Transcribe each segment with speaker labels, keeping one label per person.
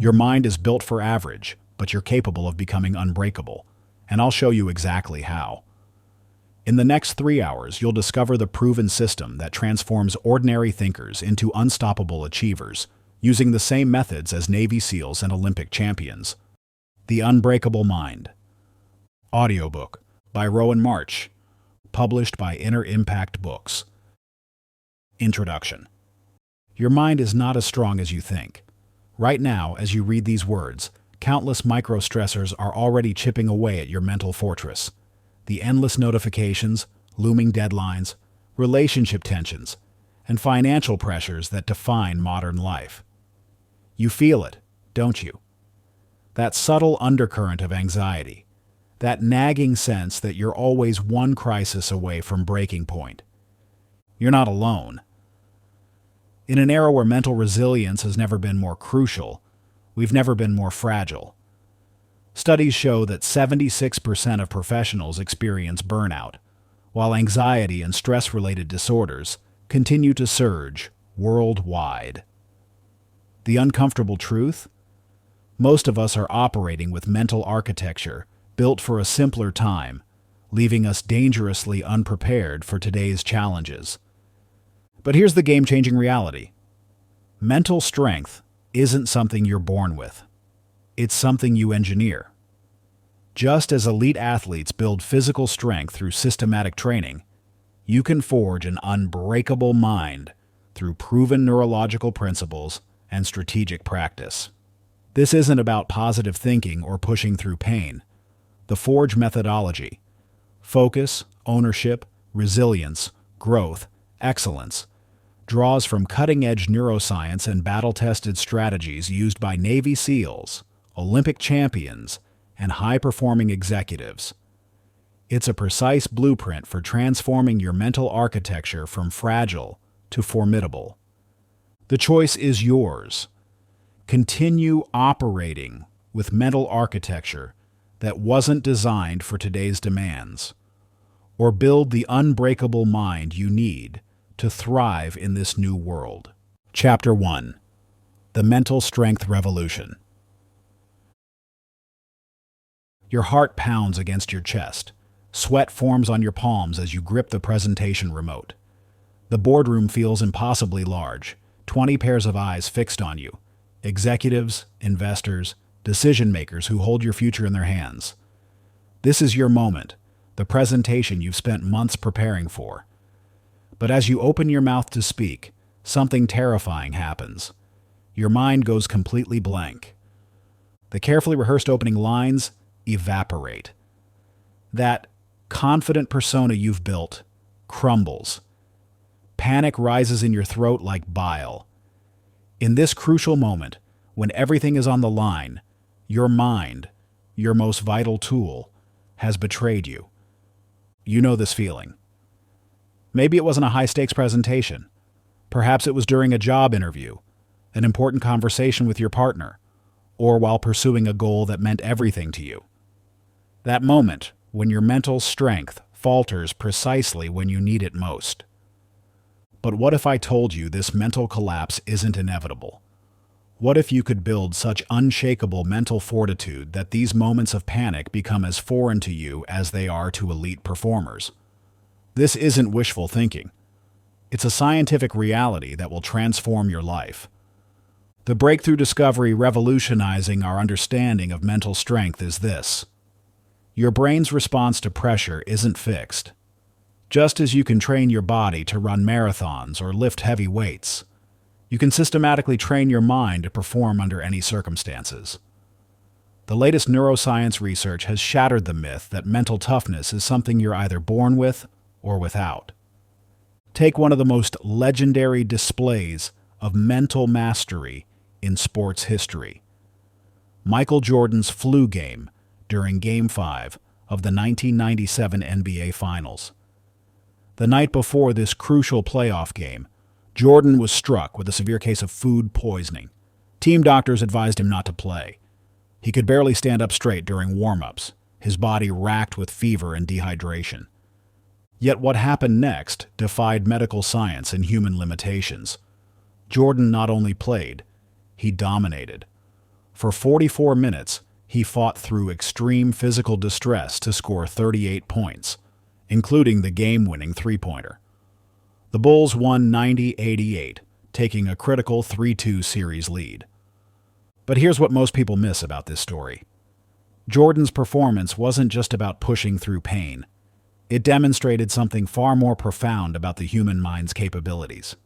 Speaker 1: Your mind is built for average, but you're capable of becoming unbreakable, and I'll show you exactly how. In the next 3 hours, you'll discover the proven system that transforms ordinary thinkers into unstoppable achievers, using the same methods as Navy SEALs and Olympic champions. The Unbreakable Mind. Audiobook by Rowan March, published by Inner Impact Books. Introduction. Your mind is not as strong as you think. Right now, as you read these words, countless micro-stressors are already chipping away at your mental fortress. The endless notifications, looming deadlines, relationship tensions, and financial pressures that define modern life. You feel it, don't you? That subtle undercurrent of anxiety, that nagging sense that you're always one crisis away from breaking point. You're not alone. In an era where mental resilience has never been more crucial, we've never been more fragile. Studies show that 76% of professionals experience burnout, while anxiety and stress-related disorders continue to surge worldwide. The uncomfortable truth? Most of us are operating with mental architecture built for a simpler time, leaving us dangerously unprepared for today's challenges. But here's the game-changing reality. Mental strength isn't something you're born with. It's something you engineer. Just as elite athletes build physical strength through systematic training, you can forge an unbreakable mind through proven neurological principles and strategic practice. This isn't about positive thinking or pushing through pain. The Forge methodology, focus, ownership, resilience, growth, excellence, draws from cutting-edge neuroscience and battle-tested strategies used by Navy SEALs, Olympic champions, and high-performing executives. It's a precise blueprint for transforming your mental architecture from fragile to formidable. The choice is yours. Continue operating with mental architecture that wasn't designed for today's demands, or build the unbreakable mind you need to thrive in this new world. Chapter 1. The Mental Strength Revolution. Your heart pounds against your chest. Sweat forms on your palms as you grip the presentation remote. The boardroom feels impossibly large, 20 pairs of eyes fixed on you. Executives, investors, decision-makers who hold your future in their hands. This is your moment, the presentation you've spent months preparing for. But as you open your mouth to speak, something terrifying happens. Your mind goes completely blank. The carefully rehearsed opening lines evaporate. That confident persona you've built crumbles. Panic rises in your throat like bile. In this crucial moment, when everything is on the line, your mind, your most vital tool, has betrayed you. You know this feeling. Maybe it wasn't a high-stakes presentation. Perhaps it was during a job interview, an important conversation with your partner, or while pursuing a goal that meant everything to you. That moment when your mental strength falters precisely when you need it most. But what if I told you this mental collapse isn't inevitable? What if you could build such unshakable mental fortitude that these moments of panic become as foreign to you as they are to elite performers? This isn't wishful thinking. It's a scientific reality that will transform your life. The breakthrough discovery revolutionizing our understanding of mental strength is this. Your brain's response to pressure isn't fixed. Just as you can train your body to run marathons or lift heavy weights, you can systematically train your mind to perform under any circumstances. The latest neuroscience research has shattered the myth that mental toughness is something you're either born with or without. Take one of the most legendary displays of mental mastery in sports history. Michael Jordan's flu game during Game 5 of the 1997 NBA Finals. The night before this crucial playoff game, Jordan was struck with a severe case of food poisoning. Team doctors advised him not to play. He could barely stand up straight during warm-ups, his body racked with fever and dehydration. Yet what happened next defied medical science and human limitations. Jordan not only played, he dominated. For 44 minutes, he fought through extreme physical distress to score 38 points, including the game-winning three-pointer. The Bulls won 90-88, taking a critical 3-2 series lead. But here's what most people miss about this story. Jordan's performance wasn't just about pushing through pain. It demonstrated something far more profound about the human mind's capabilities.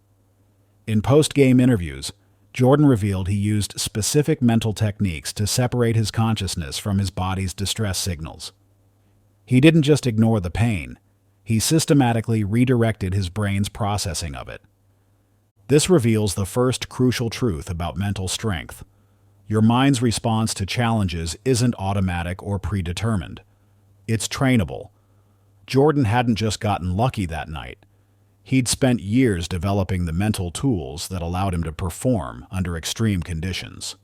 Speaker 1: In post-game interviews, Jordan revealed he used specific mental techniques to separate his consciousness from his body's distress signals. He didn't just ignore the pain, he systematically redirected his brain's processing of it. This reveals the first crucial truth about mental strength. Your mind's response to challenges isn't automatic or predetermined. It's trainable. Jordan hadn't just gotten lucky that night. He'd spent years developing the mental tools that allowed him to perform under extreme conditions.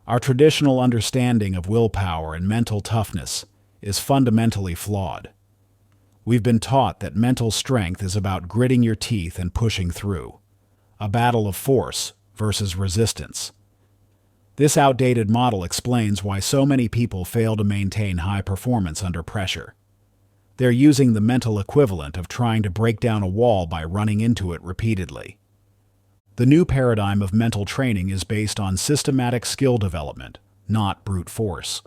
Speaker 1: Our traditional understanding of willpower and mental toughness is fundamentally flawed. We've been taught that mental strength is about gritting your teeth and pushing through, a battle of force versus resistance. This outdated model explains why so many people fail to maintain high performance under pressure. They're using the mental equivalent of trying to break down a wall by running into it repeatedly. The new paradigm of mental training is based on systematic skill development, not brute force.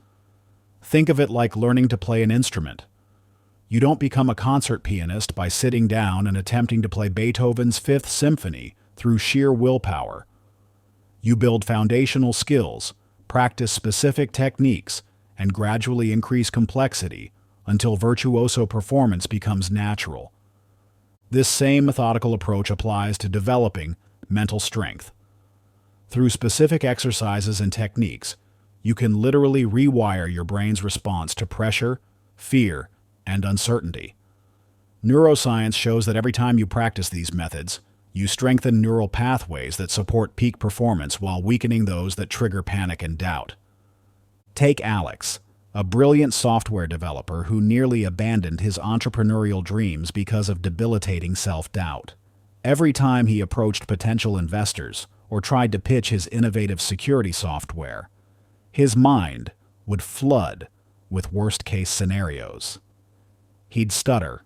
Speaker 1: Think of it like learning to play an instrument. You don't become a concert pianist by sitting down and attempting to play Beethoven's Fifth Symphony through sheer willpower. You build foundational skills, practice specific techniques, and gradually increase complexity until virtuoso performance becomes natural. This same methodical approach applies to developing mental strength. Through specific exercises and techniques, you can literally rewire your brain's response to pressure, fear, and uncertainty. Neuroscience shows that every time you practice these methods, you strengthen neural pathways that support peak performance while weakening those that trigger panic and doubt. Take Alex, a brilliant software developer who nearly abandoned his entrepreneurial dreams because of debilitating self-doubt. Every time he approached potential investors or tried to pitch his innovative security software, his mind would flood with worst-case scenarios. He'd stutter,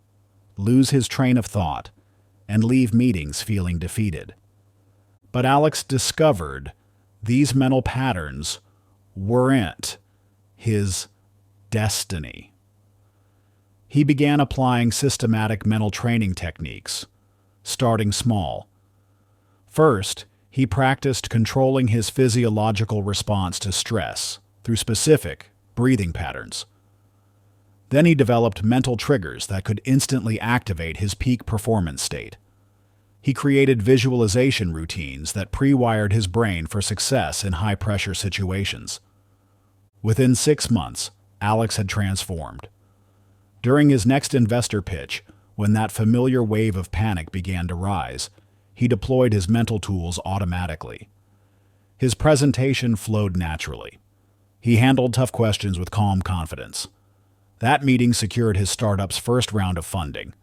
Speaker 1: lose his train of thought, and leave meetings feeling defeated. But Alex discovered these mental patterns weren't his destiny. He began applying systematic mental training techniques, starting small. First, he practiced controlling his physiological response to stress through specific breathing patterns. Then he developed mental triggers that could instantly activate his peak performance state. He created visualization routines that pre-wired his brain for success in high-pressure situations. Within 6 months, Alex had transformed. During his next investor pitch, when that familiar wave of panic began to rise, he deployed his mental tools automatically. His presentation flowed naturally. He handled tough questions with calm confidence. That meeting secured his startup's first round of funding.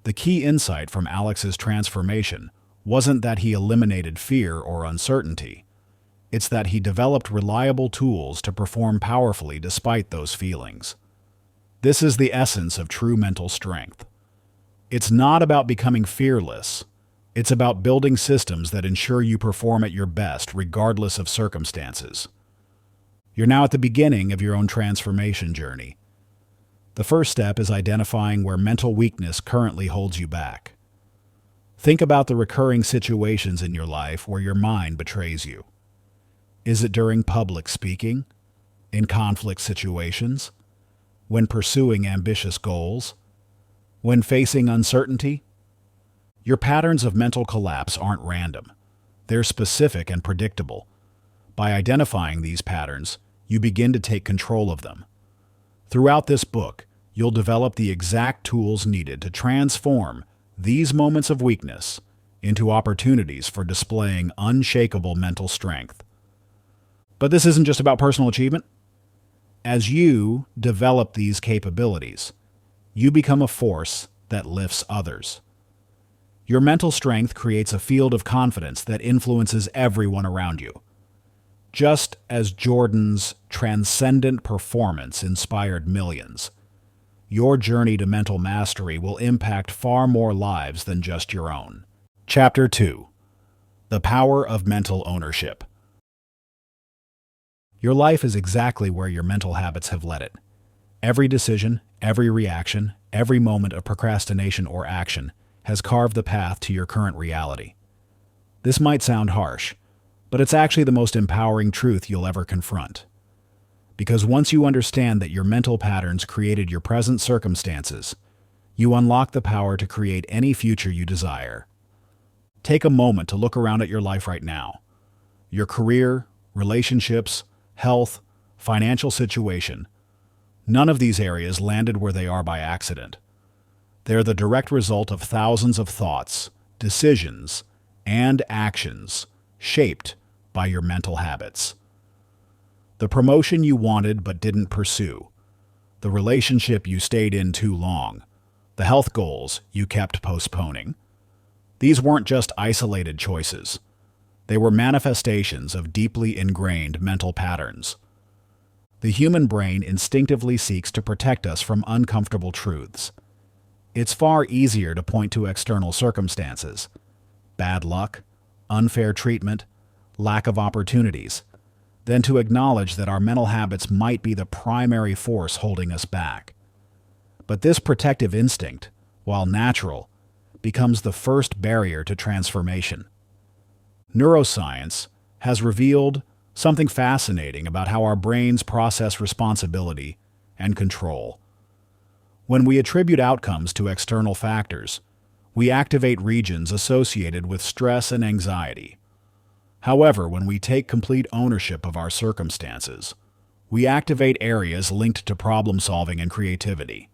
Speaker 1: The key insight from Alex's transformation wasn't that he eliminated fear or uncertainty. It's that he developed reliable tools to perform powerfully despite those feelings. This is the essence of true mental strength. It's not about becoming fearless. It's about building systems that ensure you perform at your best regardless of circumstances. You're now at the beginning of your own transformation journey. The first step is identifying where mental weakness currently holds you back. Think about the recurring situations in your life where your mind betrays you. Is it during public speaking? In conflict situations? When pursuing ambitious goals? When facing uncertainty? Your patterns of mental collapse aren't random. They're specific and predictable. By identifying these patterns, you begin to take control of them. Throughout this book, you'll develop the exact tools needed to transform these moments of weakness into opportunities for displaying unshakable mental strength. But this isn't just about personal achievement. As you develop these capabilities, you become a force that lifts others. Your mental strength creates a field of confidence that influences everyone around you. Just as Jordan's transcendent performance inspired millions, your journey to mental mastery will impact far more lives than just your own. Chapter 2. The Power of Mental Ownership. Your life is exactly where your mental habits have led it. Every decision, every reaction, every moment of procrastination or action has carved the path to your current reality. This might sound harsh, but it's actually the most empowering truth you'll ever confront. Because once you understand that your mental patterns created your present circumstances, you unlock the power to create any future you desire. Take a moment to look around at your life right now. Your career, relationships, health, financial situation. None of these areas landed where they are by accident. They're the direct result of thousands of thoughts, decisions, and actions shaped by your mental habits. The promotion you wanted but didn't pursue, the relationship you stayed in too long, the health goals you kept postponing. These weren't just isolated choices. They were manifestations of deeply ingrained mental patterns. The human brain instinctively seeks to protect us from uncomfortable truths. It's far easier to point to external circumstances, bad luck, unfair treatment, lack of opportunities, than to acknowledge that our mental habits might be the primary force holding us back. But this protective instinct, while natural, becomes the first barrier to transformation. Neuroscience has revealed something fascinating about how our brains process responsibility and control. When we attribute outcomes to external factors, we activate regions associated with stress and anxiety. However, when we take complete ownership of our circumstances, we activate areas linked to problem solving and creativity.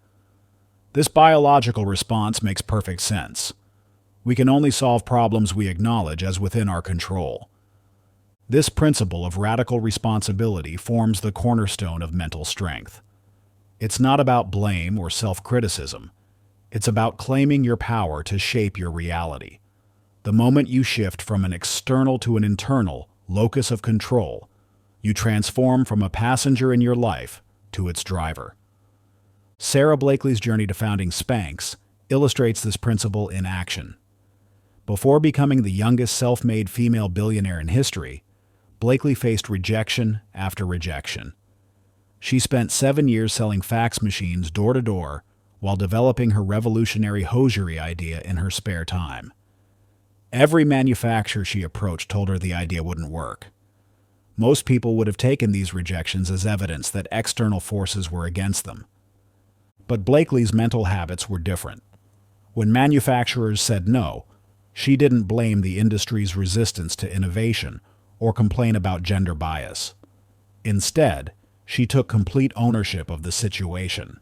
Speaker 1: This biological response makes perfect sense. We can only solve problems we acknowledge as within our control. This principle of radical responsibility forms the cornerstone of mental strength. It's not about blame or self-criticism. It's about claiming your power to shape your reality. The moment you shift from an external to an internal locus of control, you transform from a passenger in your life to its driver. Sarah Blakely's journey to founding Spanx illustrates this principle in action. Before becoming the youngest self-made female billionaire in history, Blakely faced rejection after rejection. She spent 7 years selling fax machines door to door while developing her revolutionary hosiery idea in her spare time. Every manufacturer she approached told her the idea wouldn't work. Most people would have taken these rejections as evidence that external forces were against them. But Blakely's mental habits were different. When manufacturers said no, she didn't blame the industry's resistance to innovation or complain about gender bias. Instead, she took complete ownership of the situation.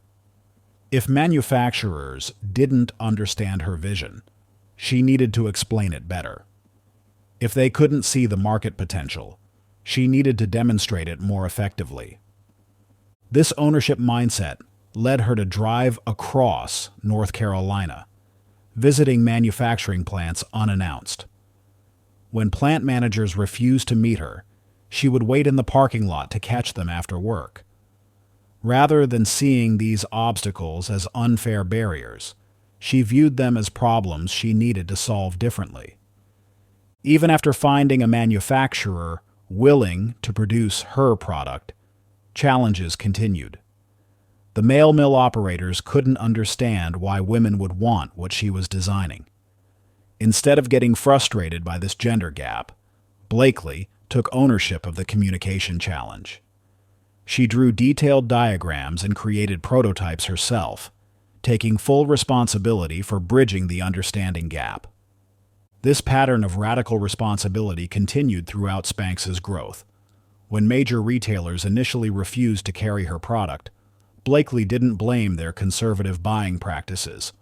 Speaker 1: If manufacturers didn't understand her vision, she needed to explain it better. If they couldn't see the market potential, she needed to demonstrate it more effectively. This ownership mindset led her to drive across North Carolina, visiting manufacturing plants unannounced. When plant managers refused to meet her, she would wait in the parking lot to catch them after work. Rather than seeing these obstacles as unfair barriers, she viewed them as problems she needed to solve differently. Even after finding a manufacturer willing to produce her product, challenges continued. The male mill operators couldn't understand why women would want what she was designing. Instead of getting frustrated by this gender gap, Blakely took ownership of the communication challenge. She drew detailed diagrams and created prototypes herself, taking full responsibility for bridging the understanding gap. This pattern of radical responsibility continued throughout Spanx's growth. When major retailers initially refused to carry her product, Blakely didn't blame their conservative buying practices.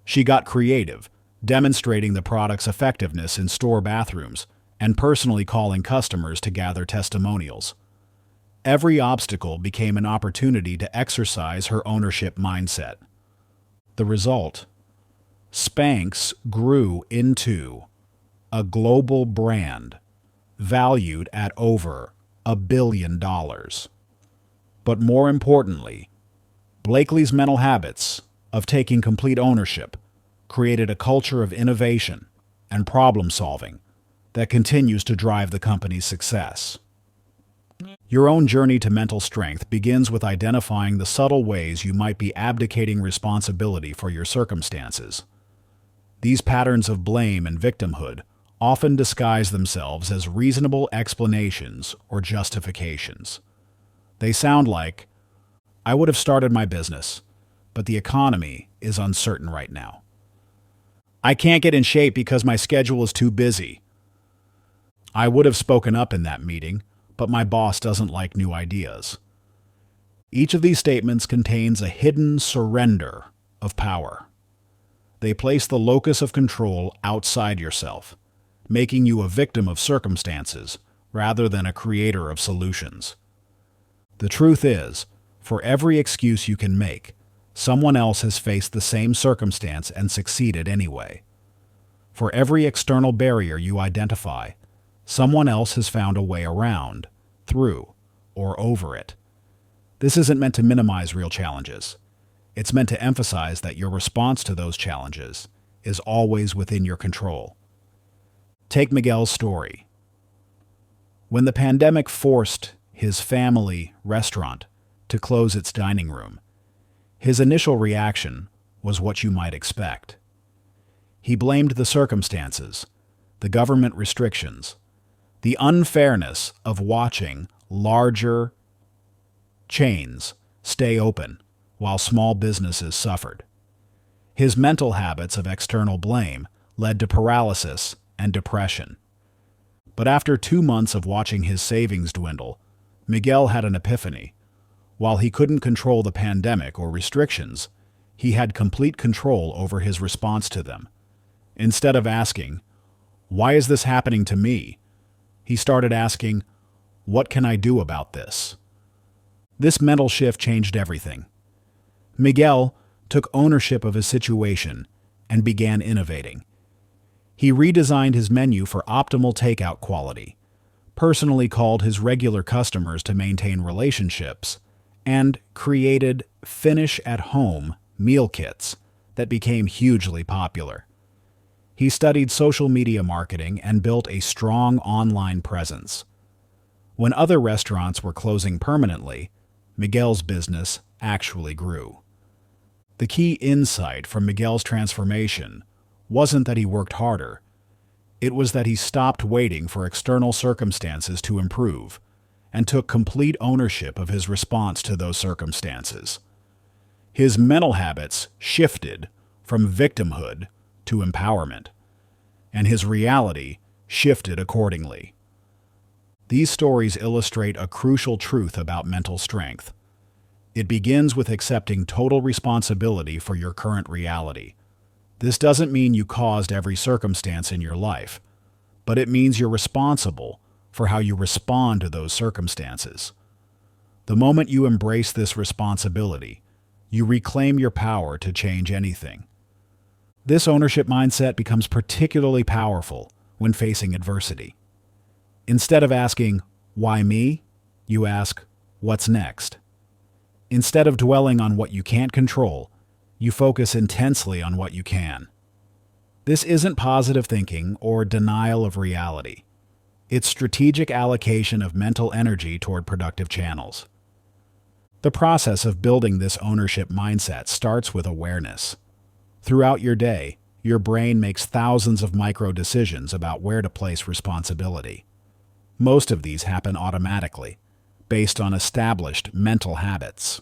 Speaker 1: She got creative, demonstrating the product's effectiveness in store bathrooms and personally calling customers to gather testimonials. Every obstacle became an opportunity to exercise her ownership mindset. The result? Spanx grew into a global brand valued at over $1 billion. But more importantly, Blakely's mental habits of taking complete ownership created a culture of innovation and problem-solving that continues to drive the company's success. Your own journey to mental strength begins with identifying the subtle ways you might be abdicating responsibility for your circumstances. These patterns of blame and victimhood often disguise themselves as reasonable explanations or justifications. They sound like, "I would have started my business, but the economy is uncertain right now. I can't get in shape because my schedule is too busy. I would have spoken up in that meeting, but my boss doesn't like new ideas." Each of these statements contains a hidden surrender of power. They place the locus of control outside yourself, making you a victim of circumstances rather than a creator of solutions. The truth is, for every excuse you can make, someone else has faced the same circumstance and succeeded anyway. For every external barrier you identify, someone else has found a way around, through, or over it. This isn't meant to minimize real challenges. It's meant to emphasize that your response to those challenges is always within your control. Take Miguel's story. When the pandemic forced his family restaurant to close its dining room, his initial reaction was what you might expect. He blamed the circumstances, the government restrictions, the unfairness of watching larger chains stay open while small businesses suffered. His mental habits of external blame led to paralysis and depression. But after 2 months of watching his savings dwindle, Miguel had an epiphany. While he couldn't control the pandemic or restrictions, he had complete control over his response to them. Instead of asking, "Why is this happening to me?" he started asking, "What can I do about this?" This mental shift changed everything. Miguel took ownership of his situation and began innovating. He redesigned his menu for optimal takeout quality, personally called his regular customers to maintain relationships, and created finish-at-home meal kits that became hugely popular. He studied social media marketing and built a strong online presence. When other restaurants were closing permanently, Miguel's business actually grew. The key insight from Miguel's transformation wasn't that he worked harder. It was that he stopped waiting for external circumstances to improve and took complete ownership of his response to those circumstances. His mental habits shifted from victimhood to empowerment, and his reality shifted accordingly. These stories illustrate a crucial truth about mental strength. It begins with accepting total responsibility for your current reality. This doesn't mean you caused every circumstance in your life, but it means you're responsible for how you respond to those circumstances. The moment you embrace this responsibility, you reclaim your power to change anything. This ownership mindset becomes particularly powerful when facing adversity. Instead of asking, "Why me?" you ask, "What's next?" Instead of dwelling on what you can't control, you focus intensely on what you can. This isn't positive thinking or denial of reality. It's strategic allocation of mental energy toward productive channels. The process of building this ownership mindset starts with awareness. Throughout your day, your brain makes thousands of micro decisions about where to place responsibility. Most of these happen automatically, based on established mental habits.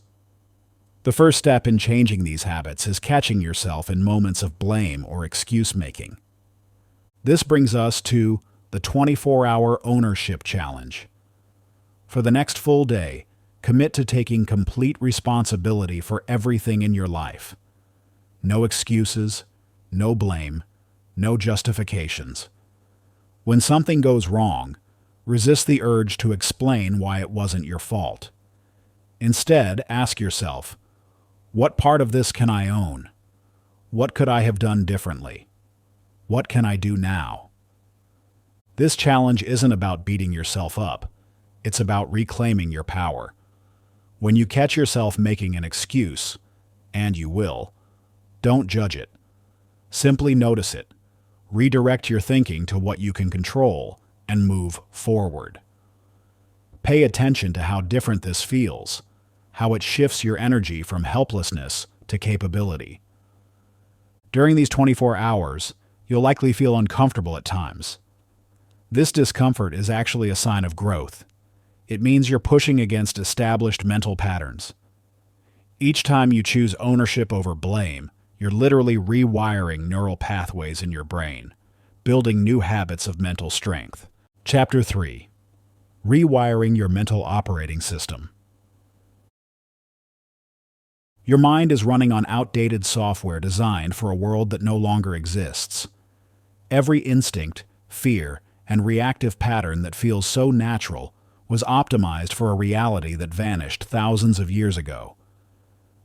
Speaker 1: The first step in changing these habits is catching yourself in moments of blame or excuse-making. This brings us to the 24-hour ownership challenge. For the next full day, commit to taking complete responsibility for everything in your life. No excuses, no blame, no justifications. When something goes wrong, resist the urge to explain why it wasn't your fault. Instead, ask yourself, what part of this can I own? What could I have done differently? What can I do now? This challenge isn't about beating yourself up. It's about reclaiming your power. When you catch yourself making an excuse, and you will, don't judge it. Simply notice it. Redirect your thinking to what you can control and move forward. Pay attention to how different this feels, how it shifts your energy from helplessness to capability. During these 24 hours, you'll likely feel uncomfortable at times. This discomfort is actually a sign of growth. It means you're pushing against established mental patterns. Each time you choose ownership over blame, you're literally rewiring neural pathways in your brain, building new habits of mental strength. Chapter 3. Rewiring your mental operating system. Your mind is running on outdated software designed for a world that no longer exists. Every instinct, fear, and reactive pattern that feels so natural was optimized for a reality that vanished thousands of years ago.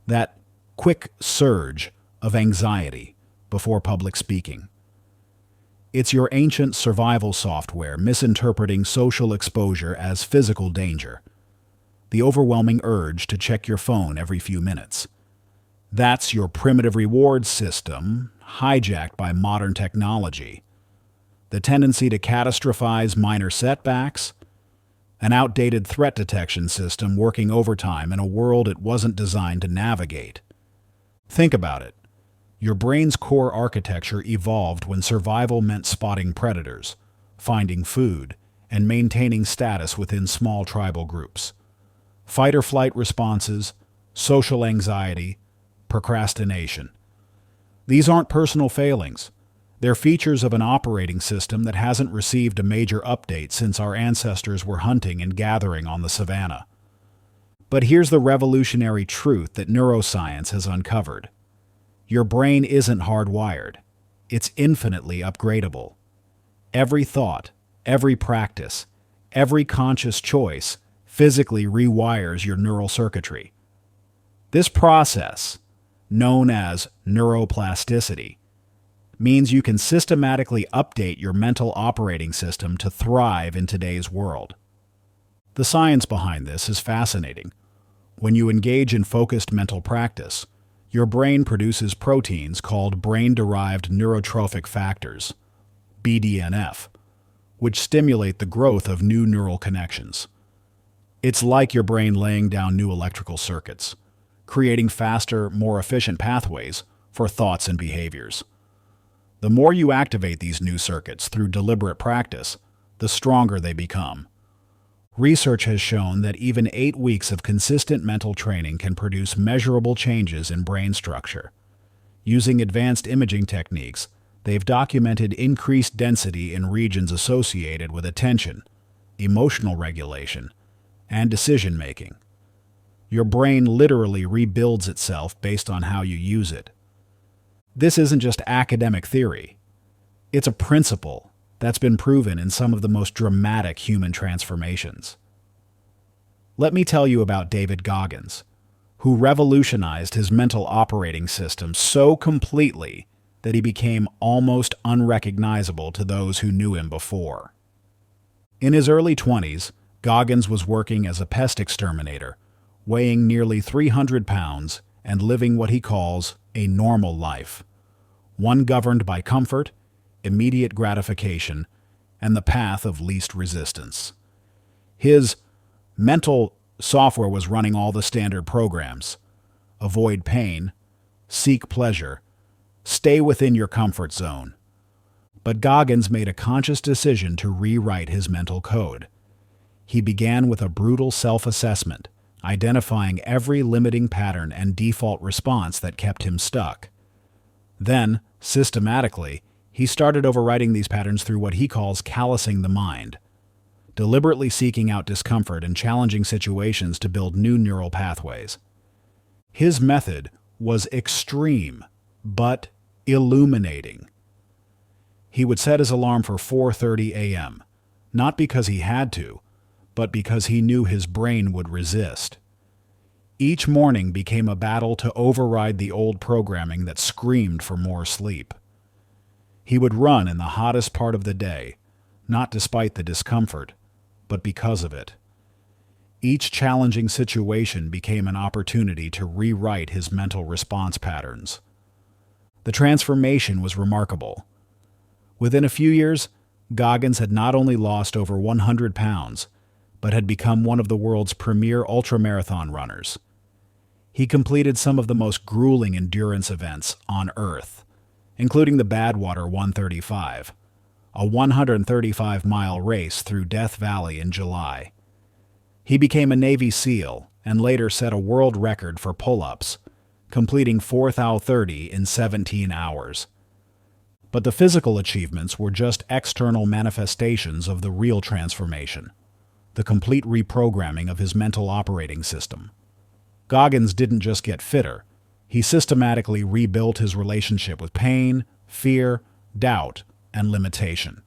Speaker 1: That quick surge of anxiety before public speaking. It's your ancient survival software misinterpreting social exposure as physical danger. The overwhelming urge to check your phone every few minutes. That's your primitive reward system, hijacked by modern technology. The tendency to catastrophize minor setbacks, an outdated threat detection system working overtime in a world it wasn't designed to navigate. Think about it. Your brain's core architecture evolved when survival meant spotting predators, finding food, and maintaining status within small tribal groups. Fight or flight responses, social anxiety, procrastination. These aren't personal failings. They're features of an operating system that hasn't received a major update since our ancestors were hunting and gathering on the savannah. But here's the revolutionary truth that neuroscience has uncovered. Your brain isn't hardwired. It's infinitely upgradable. Every thought, every practice, every conscious choice physically rewires your neural circuitry. This process, known as neuroplasticity, means you can systematically update your mental operating system to thrive in today's world. The science behind this is fascinating. When you engage in focused mental practice, your brain produces proteins called brain-derived neurotrophic factors, BDNF, which stimulate the growth of new neural connections. It's like your brain laying down new electrical circuits, creating faster, more efficient pathways for thoughts and behaviors. The more you activate these new circuits through deliberate practice, the stronger they become. Research has shown that even 8 weeks of consistent mental training can produce measurable changes in brain structure. Using advanced imaging techniques, they've documented increased density in regions associated with attention, emotional regulation, and decision-making. Your brain literally rebuilds itself based on how you use it. This isn't just academic theory. It's a principle that's been proven in some of the most dramatic human transformations. Let me tell you about David Goggins, who revolutionized his mental operating system so completely that he became almost unrecognizable to those who knew him before. In his early 20s, Goggins was working as a pest exterminator, weighing nearly 300 pounds and living what he calls a normal life, one governed by comfort, immediate gratification, and the path of least resistance. His mental software was running all the standard programs: avoid pain, seek pleasure, stay within your comfort zone. But Goggins made a conscious decision to rewrite his mental code. He began with a brutal self-assessment, identifying every limiting pattern and default response that kept him stuck. Then, systematically, he started overriding these patterns through what he calls callousing the mind, deliberately seeking out discomfort and challenging situations to build new neural pathways. His method was extreme, but illuminating. He would set his alarm for 4:30 a.m., not because he had to, but because he knew his brain would resist. Each morning became a battle to override the old programming that screamed for more sleep. He would run in the hottest part of the day, not despite the discomfort, but because of it. Each challenging situation became an opportunity to rewrite his mental response patterns. The transformation was remarkable. Within a few years, Goggins had not only lost over 100 pounds, but had become one of the world's premier ultramarathon runners. He completed some of the most grueling endurance events on Earth, including the Badwater 135, a 135-mile race through Death Valley in July. He became a Navy SEAL and later set a world record for pull-ups, completing 4,030 in 17 hours. But the physical achievements were just external manifestations of the real transformation, the complete reprogramming of his mental operating system. Goggins didn't just get fitter, he systematically rebuilt his relationship with pain, fear, doubt, and limitation.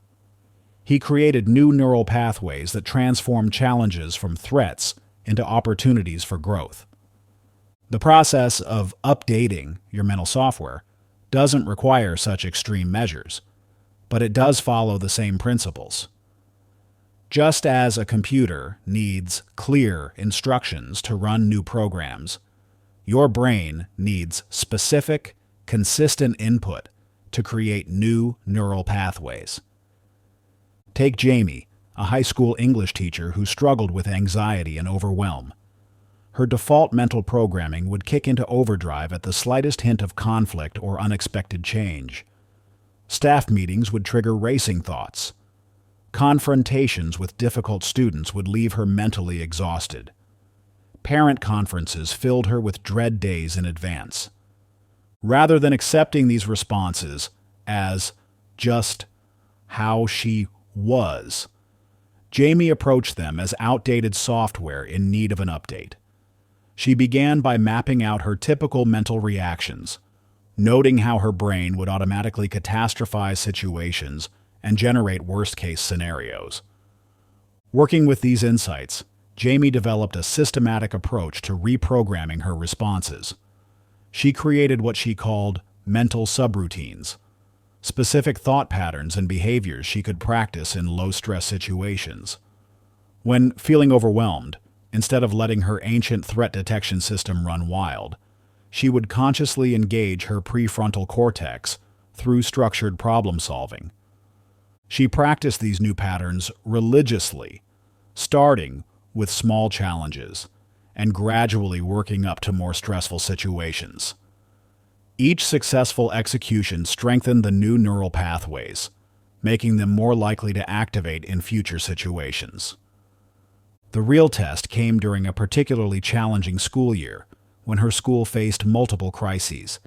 Speaker 1: He created new neural pathways that transformed challenges from threats into opportunities for growth. The process of updating your mental software doesn't require such extreme measures, but it does follow the same principles. Just as a computer needs clear instructions to run new programs, your brain needs specific, consistent input to create new neural pathways. Take Jamie, a high school English teacher who struggled with anxiety and overwhelm. Her default mental programming would kick into overdrive at the slightest hint of conflict or unexpected change. Staff meetings would trigger racing thoughts. Confrontations with difficult students would leave her mentally exhausted. Parent conferences filled her with dread days in advance. Rather than accepting these responses as just how she was, Jamie approached them as outdated software in need of an update. She began by mapping out her typical mental reactions, noting how her brain would automatically catastrophize situations and generate worst-case scenarios. Working with these insights, Jamie developed a systematic approach to reprogramming her responses. She created what she called mental subroutines, specific thought patterns and behaviors she could practice in low-stress situations. When feeling overwhelmed, instead of letting her ancient threat detection system run wild, she would consciously engage her prefrontal cortex through structured problem-solving. She practiced these new patterns religiously, starting with small challenges and gradually working up to more stressful situations. Each successful execution strengthened the new neural pathways, making them more likely to activate in future situations. The real test came during a particularly challenging school year when her school faced multiple crises,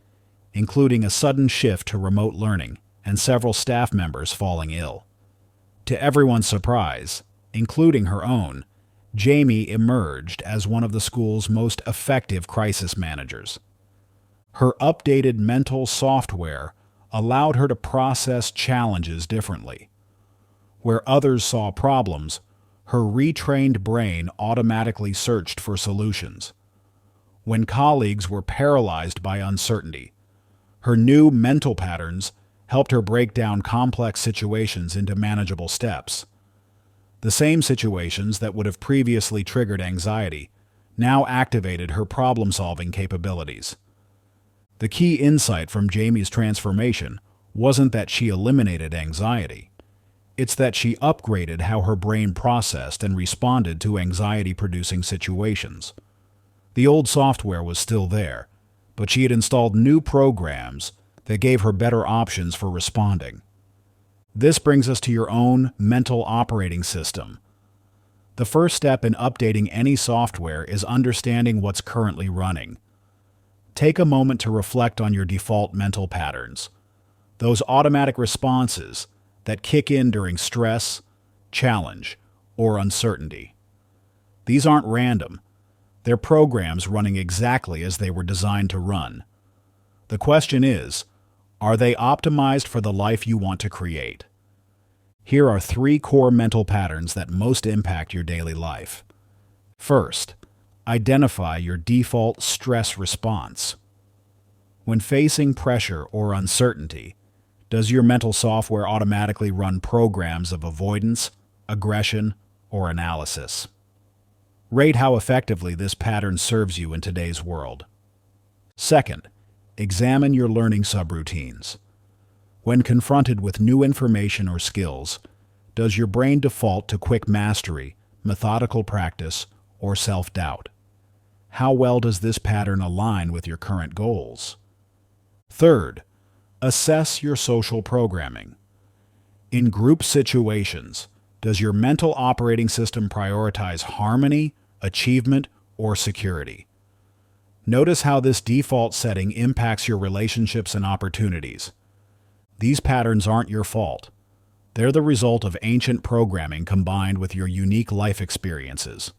Speaker 1: including a sudden shift to remote learning and several staff members falling ill. To everyone's surprise, including her own, Jamie emerged as one of the school's most effective crisis managers. Her updated mental software allowed her to process challenges differently. Where others saw problems, her retrained brain automatically searched for solutions. When colleagues were paralyzed by uncertainty, her new mental patterns helped her break down complex situations into manageable steps. The same situations that would have previously triggered anxiety now activated her problem-solving capabilities. The key insight from Jamie's transformation wasn't that she eliminated anxiety. It's that she upgraded how her brain processed and responded to anxiety-producing situations. The old software was still there, but she had installed new programs that gave her better options for responding. This brings us to your own mental operating system. The first step in updating any software is understanding what's currently running. Take a moment to reflect on your default mental patterns, those automatic responses that kick in during stress, challenge, or uncertainty. These aren't random. They're programs running exactly as they were designed to run. The question is, are they optimized for the life you want to create? Here are 3 core mental patterns that most impact your daily life. First, identify your default stress response. When facing pressure or uncertainty, does your mental software automatically run programs of avoidance, aggression, or analysis? Rate how effectively this pattern serves you in today's world. Second, examine your learning subroutines. When confronted with new information or skills, does your brain default to quick mastery, methodical practice, or self-doubt? How well does this pattern align with your current goals? Third, assess your social programming. In group situations, does your mental operating system prioritize harmony, achievement, or security? Notice how this default setting impacts your relationships and opportunities. These patterns aren't your fault. They're the result of ancient programming combined with your unique life experiences.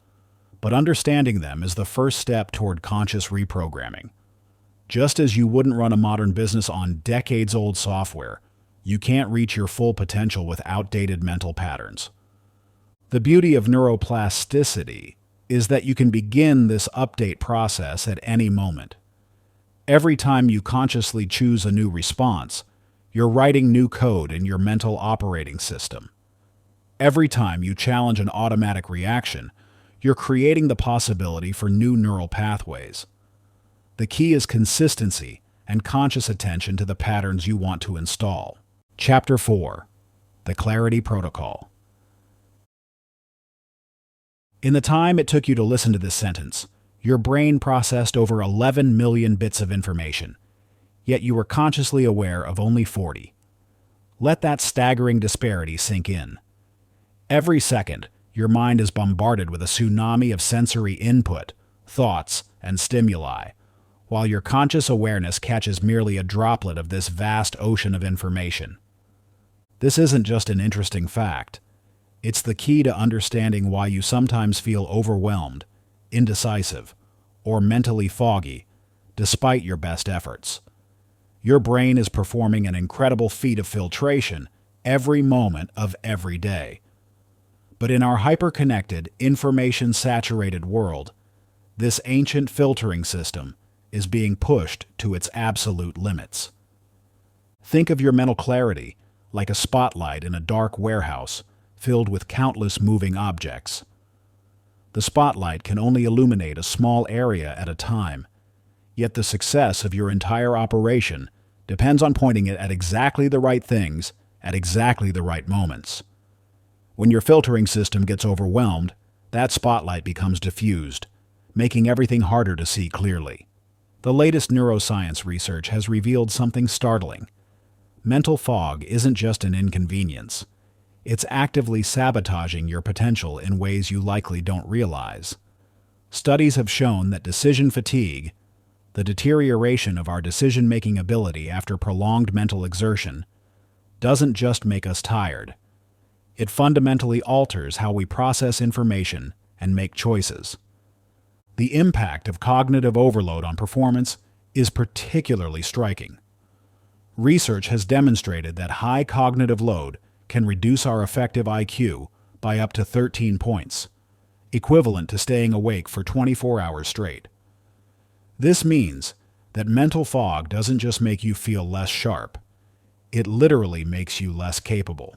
Speaker 1: But understanding them is the first step toward conscious reprogramming. Just as you wouldn't run a modern business on decades-old software, you can't reach your full potential with outdated mental patterns. The beauty of neuroplasticity is that you can begin this update process at any moment. Every time you consciously choose a new response, you're writing new code in your mental operating system. Every time you challenge an automatic reaction, you're creating the possibility for new neural pathways. The key is consistency and conscious attention to the patterns you want to install. Chapter 4. The Clarity Protocol. In the time it took you to listen to this sentence, your brain processed over 11 million bits of information, yet you were consciously aware of only 40. Let that staggering disparity sink in. Every second, your mind is bombarded with a tsunami of sensory input, thoughts, and stimuli, while your conscious awareness catches merely a droplet of this vast ocean of information. This isn't just an interesting fact. It's the key to understanding why you sometimes feel overwhelmed, indecisive, or mentally foggy, despite your best efforts. Your brain is performing an incredible feat of filtration every moment of every day. But in our hyper-connected, information-saturated world, this ancient filtering system is being pushed to its absolute limits. Think of your mental clarity like a spotlight in a dark warehouse filled with countless moving objects. The spotlight can only illuminate a small area at a time, yet the success of your entire operation depends on pointing it at exactly the right things at exactly the right moments. When your filtering system gets overwhelmed, that spotlight becomes diffused, making everything harder to see clearly. The latest neuroscience research has revealed something startling. Mental fog isn't just an inconvenience. It's actively sabotaging your potential in ways you likely don't realize. Studies have shown that decision fatigue, the deterioration of our decision-making ability after prolonged mental exertion, doesn't just make us tired. It fundamentally alters how we process information and make choices. The impact of cognitive overload on performance is particularly striking. Research has demonstrated that high cognitive load can reduce our effective IQ by up to 13 points, equivalent to staying awake for 24 hours straight. This means that mental fog doesn't just make you feel less sharp, it literally makes you less capable.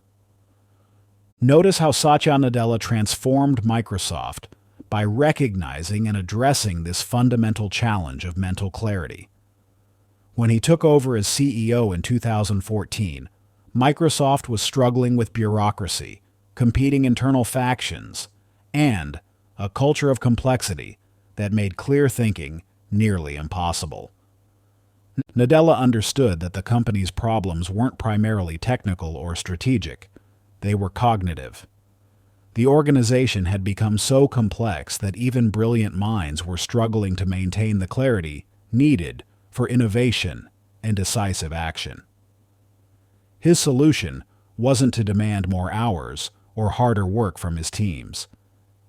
Speaker 1: Notice how Satya Nadella transformed Microsoft by recognizing and addressing this fundamental challenge of mental clarity. When he took over as CEO in 2014, Microsoft was struggling with bureaucracy, competing internal factions, and a culture of complexity that made clear thinking nearly impossible. Nadella understood that the company's problems weren't primarily technical or strategic. They were cognitive. The organization had become so complex that even brilliant minds were struggling to maintain the clarity needed for innovation and decisive action. His solution wasn't to demand more hours or harder work from his teams.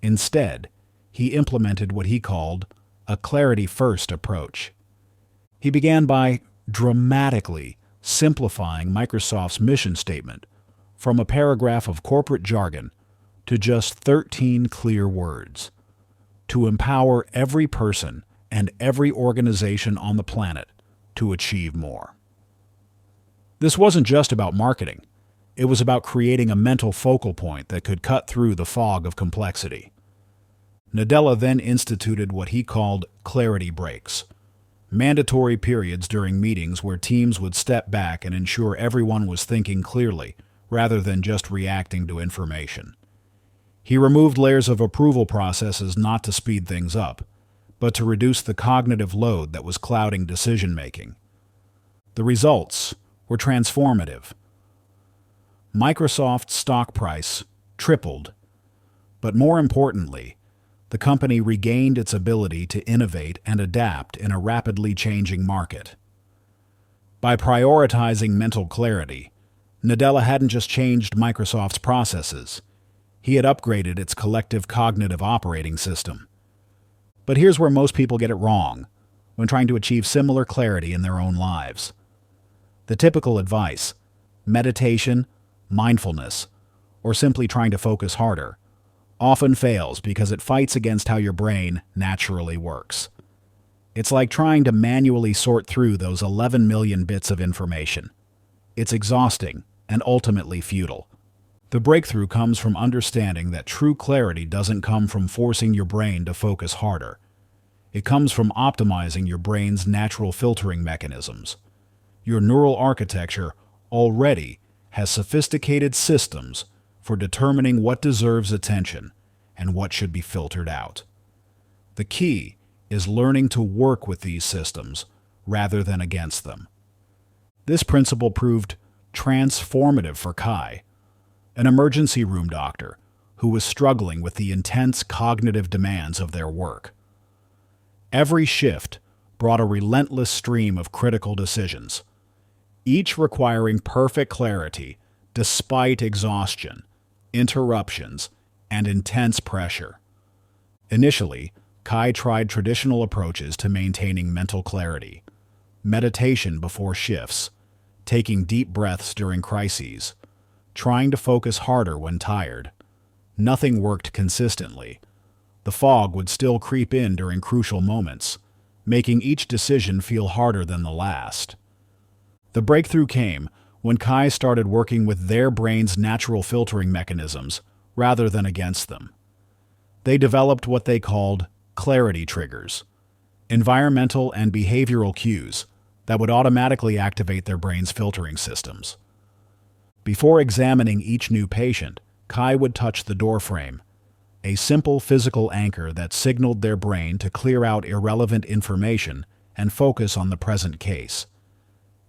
Speaker 1: Instead, he implemented what he called a clarity-first approach. He began by dramatically simplifying Microsoft's mission statement from a paragraph of corporate jargon to just 13 clear words, to empower every person and every organization on the planet to achieve more. This wasn't just about marketing. It was about creating a mental focal point that could cut through the fog of complexity. Nadella then instituted what he called clarity breaks, mandatory periods during meetings where teams would step back and ensure everyone was thinking clearly, rather than just reacting to information. He removed layers of approval processes not to speed things up, but to reduce the cognitive load that was clouding decision-making. The results were transformative. Microsoft's stock price tripled, but more importantly, the company regained its ability to innovate and adapt in a rapidly changing market. By prioritizing mental clarity, Nadella hadn't just changed Microsoft's processes, he had upgraded its collective cognitive operating system. But here's where most people get it wrong when trying to achieve similar clarity in their own lives. The typical advice, meditation, mindfulness, or simply trying to focus harder, often fails because it fights against how your brain naturally works. It's like trying to manually sort through those 11 million bits of information. It's exhausting and ultimately futile. The breakthrough comes from understanding that true clarity doesn't come from forcing your brain to focus harder. It comes from optimizing your brain's natural filtering mechanisms. Your neural architecture already has sophisticated systems for determining what deserves attention and what should be filtered out. The key is learning to work with these systems rather than against them. This principle proved transformative for Kai, an emergency room doctor who was struggling with the intense cognitive demands of their work. Every shift brought a relentless stream of critical decisions, each requiring perfect clarity despite exhaustion, interruptions, and intense pressure. Initially, Kai tried traditional approaches to maintaining mental clarity: meditation before shifts, taking deep breaths during crises, trying to focus harder when tired. Nothing worked consistently. The fog would still creep in during crucial moments, making each decision feel harder than the last. The breakthrough came when Kai started working with their brain's natural filtering mechanisms rather than against them. They developed what they called clarity triggers, environmental and behavioral cues that would automatically activate their brain's filtering systems. Before examining each new patient, Kai would touch the doorframe, a simple physical anchor that signaled their brain to clear out irrelevant information and focus on the present case.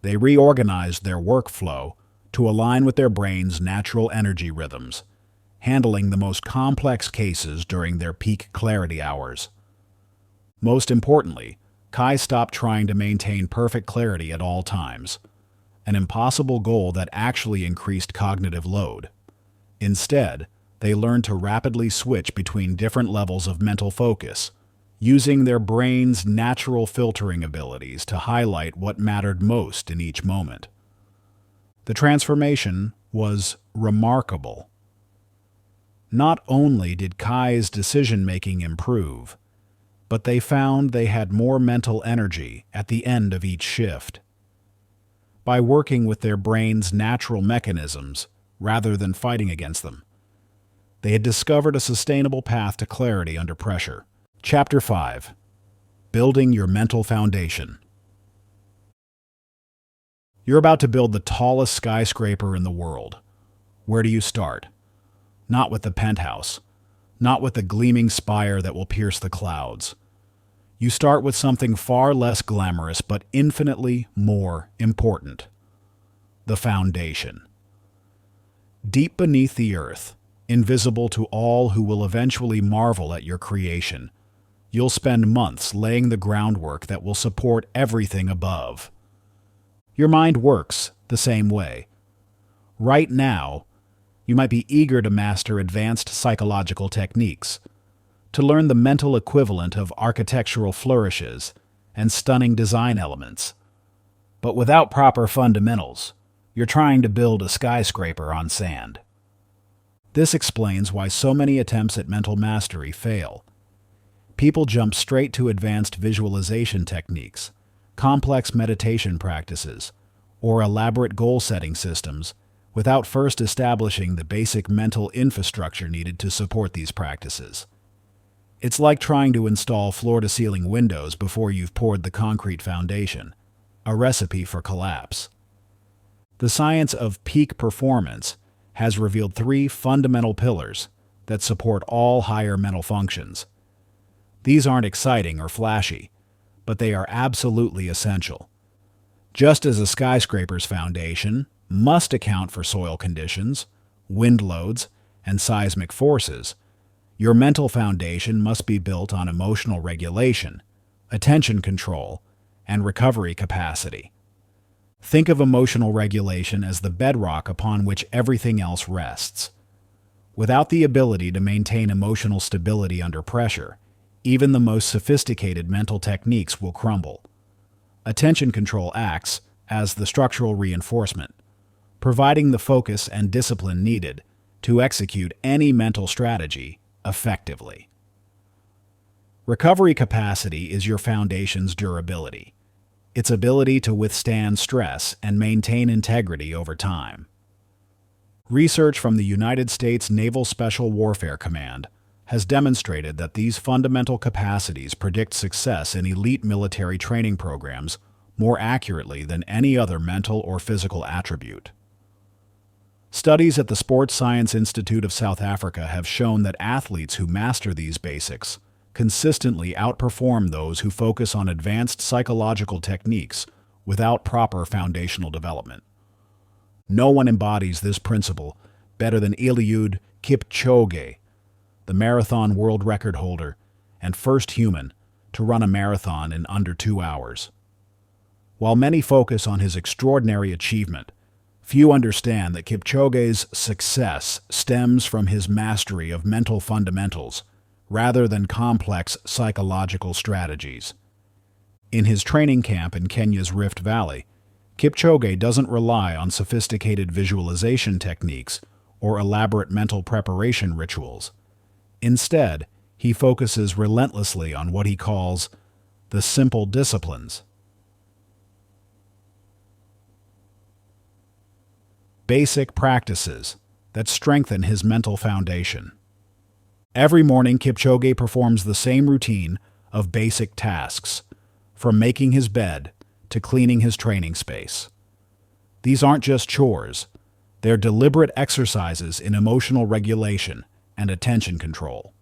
Speaker 1: They reorganized their workflow to align with their brain's natural energy rhythms, handling the most complex cases during their peak clarity hours. Most importantly, Kai stopped trying to maintain perfect clarity at all times, an impossible goal that actually increased cognitive load. Instead, they learned to rapidly switch between different levels of mental focus, using their brain's natural filtering abilities to highlight what mattered most in each moment. The transformation was remarkable. Not only did Kai's decision-making improve, but they found they had more mental energy at the end of each shift. By working with their brain's natural mechanisms rather than fighting against them, they had discovered a sustainable path to clarity under pressure. Chapter 5. Building Your Mental Foundation. You're about to build the tallest skyscraper in the world. Where do you start? Not with the penthouse, not with the gleaming spire that will pierce the clouds. You start with something far less glamorous but infinitely more important: the foundation. Deep beneath the earth, invisible to all who will eventually marvel at your creation, you'll spend months laying the groundwork that will support everything above. Your mind works the same way. Right now, you might be eager to master advanced psychological techniques, to learn the mental equivalent of architectural flourishes and stunning design elements. But without proper fundamentals, you're trying to build a skyscraper on sand. This explains why so many attempts at mental mastery fail. People jump straight to advanced visualization techniques, complex meditation practices, or elaborate goal-setting systems without first establishing the basic mental infrastructure needed to support these practices. It's like trying to install floor-to-ceiling windows before you've poured the concrete foundation, a recipe for collapse. The science of peak performance has revealed three fundamental pillars that support all higher mental functions. These aren't exciting or flashy, but they are absolutely essential. Just as a skyscraper's foundation must account for soil conditions, wind loads, and seismic forces, your mental foundation must be built on emotional regulation, attention control, and recovery capacity. Think of emotional regulation as the bedrock upon which everything else rests. Without the ability to maintain emotional stability under pressure, even the most sophisticated mental techniques will crumble. Attention control acts as the structural reinforcement, providing the focus and discipline needed to execute any mental strategy effectively. Recovery capacity is your foundation's durability, its ability to withstand stress and maintain integrity over time. Research from the United States Naval Special Warfare Command has demonstrated that these fundamental capacities predict success in elite military training programs more accurately than any other mental or physical attribute. Studies at the Sports Science Institute of South Africa have shown that athletes who master these basics consistently outperform those who focus on advanced psychological techniques without proper foundational development. No one embodies this principle better than Eliud Kipchoge, the marathon world record holder and first human to run a marathon in under 2 hours. While many focus on his extraordinary achievement, few understand that Kipchoge's success stems from his mastery of mental fundamentals rather than complex psychological strategies. In his training camp in Kenya's Rift Valley, Kipchoge doesn't rely on sophisticated visualization techniques or elaborate mental preparation rituals. Instead, he focuses relentlessly on what he calls the simple disciplines. Basic practices that strengthen his mental foundation. Every morning, Kipchoge performs the same routine of basic tasks, from making his bed to cleaning his training space. These aren't just chores, they're deliberate exercises in emotional regulation and attention control.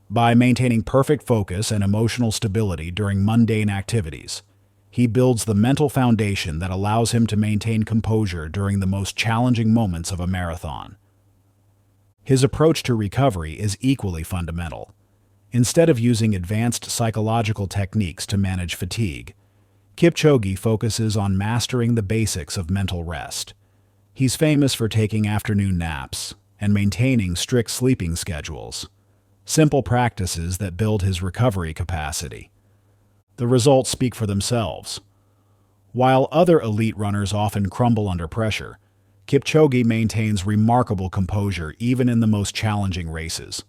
Speaker 1: By maintaining perfect focus and emotional stability during mundane activities, he builds the mental foundation that allows him to maintain composure during the most challenging moments of a marathon. His approach to recovery is equally fundamental. Instead of using advanced psychological techniques to manage fatigue, Kipchoge focuses on mastering the basics of mental rest. He's famous for taking afternoon naps and maintaining strict sleeping schedules, simple practices that build his recovery capacity. The results speak for themselves. While other elite runners often crumble under pressure, Kipchoge maintains remarkable composure even in the most challenging races.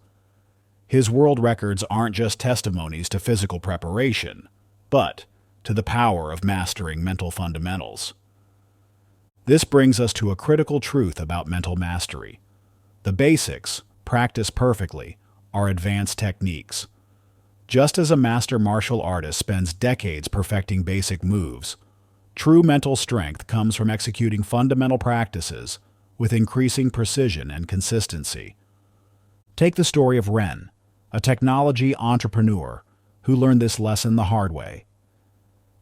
Speaker 1: His world records aren't just testimonies to physical preparation, but to the power of mastering mental fundamentals. This brings us to a critical truth about mental mastery. The basics, practiced perfectly, are advanced techniques. Just as a master martial artist spends decades perfecting basic moves, true mental strength comes from executing fundamental practices with increasing precision and consistency. Take the story of Ren, a technology entrepreneur who learned this lesson the hard way.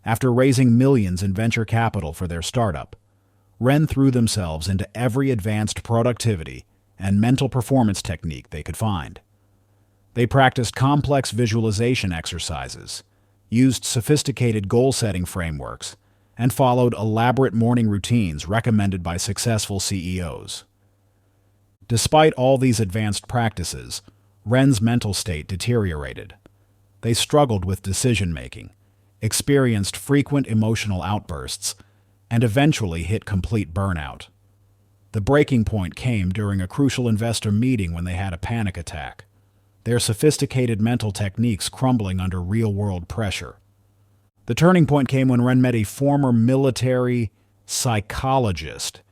Speaker 1: After raising millions in venture capital for their startup, Ren threw themselves into every advanced productivity and mental performance technique they could find. They practiced complex visualization exercises, used sophisticated goal-setting frameworks, and followed elaborate morning routines recommended by successful CEOs. Despite all these advanced practices, Ren's mental state deteriorated. They struggled with decision-making, experienced frequent emotional outbursts, and eventually hit complete burnout. The breaking point came during a crucial investor meeting when they had a panic attack, their sophisticated mental techniques crumbling under real-world pressure. The turning point came when Ren met a former military psychologist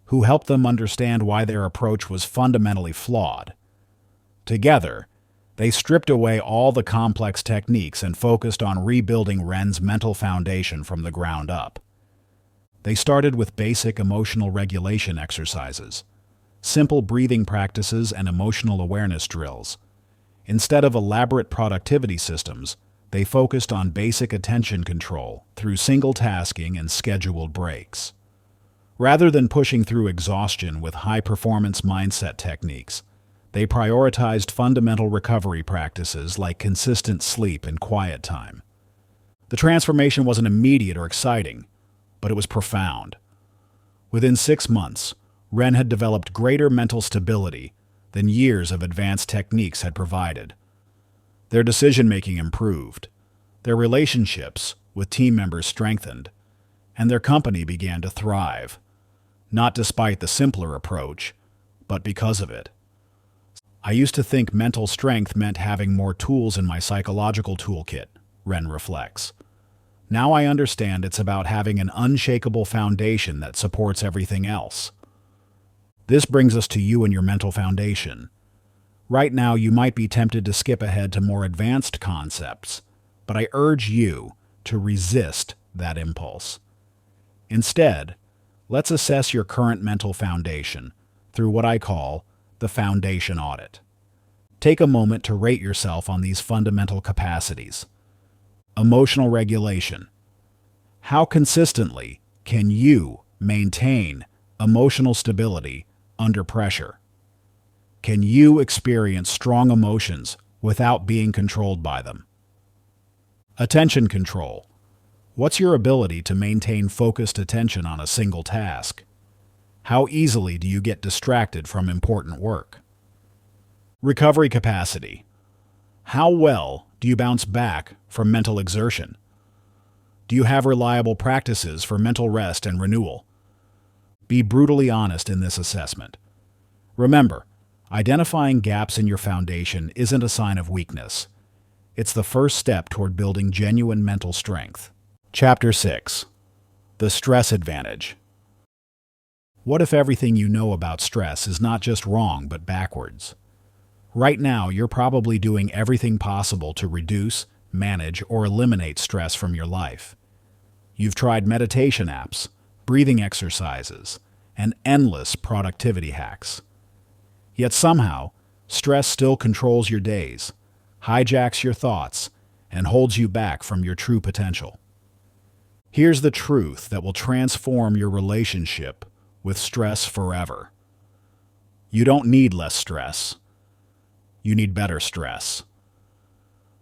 Speaker 1: who helped them understand why their approach was fundamentally flawed. Together, They stripped away all the complex techniques and focused on rebuilding Ren's mental foundation from the ground up. They started with basic emotional regulation exercises, simple breathing practices, and emotional awareness drills. Instead of elaborate productivity systems, they focused on basic attention control through single tasking and scheduled breaks. Rather than pushing through exhaustion with high-performance mindset techniques, they prioritized fundamental recovery practices like consistent sleep and quiet time. The transformation wasn't immediate or exciting, but it was profound. Within 6 months, Ren had developed greater mental stability than years of advanced techniques had provided. Their decision-making improved, their relationships with team members strengthened, and their company began to thrive, not despite the simpler approach, but because of it. I used to think mental strength meant having more tools in my psychological toolkit, Ren reflects. Now I understand it's about having an unshakable foundation that supports everything else. This brings us to you and your mental foundation. Right now, you might be tempted to skip ahead to more advanced concepts, but I urge you to resist that impulse. Instead, let's assess your current mental foundation through what I call the foundation audit. Take a moment to rate yourself on these fundamental capacities. Emotional regulation. How consistently can you maintain emotional stability under pressure? Can you experience strong emotions without being controlled by them? Attention control. What's your ability to maintain focused attention on a single task? How easily do you get distracted from important work? Recovery capacity. How well do you bounce back from mental exertion? Do you have reliable practices for mental rest and renewal? Be brutally honest in this assessment. Remember, identifying gaps in your foundation isn't a sign of weakness. It's the first step toward building genuine mental strength. Chapter 6. The Stress Advantage. What if everything you know about stress is not just wrong but backwards? Right now, you're probably doing everything possible to reduce, manage, or eliminate stress from your life. You've tried meditation apps, breathing exercises, and endless productivity hacks. Yet somehow, stress still controls your days, hijacks your thoughts, and holds you back from your true potential. Here's the truth that will transform your relationship with stress forever. You don't need less stress. You need better stress.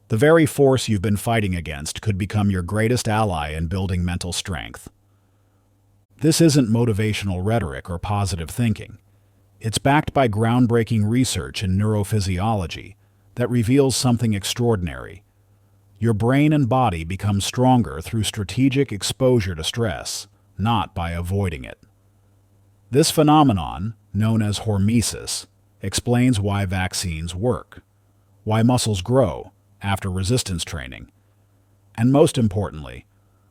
Speaker 1: The very force you've been fighting against could become your greatest ally in building mental strength. This isn't motivational rhetoric or positive thinking. It's backed by groundbreaking research in neurophysiology that reveals something extraordinary. Your brain and body become stronger through strategic exposure to stress, not by avoiding it. This phenomenon, known as hormesis, explains why vaccines work, why muscles grow after resistance training, and most importantly,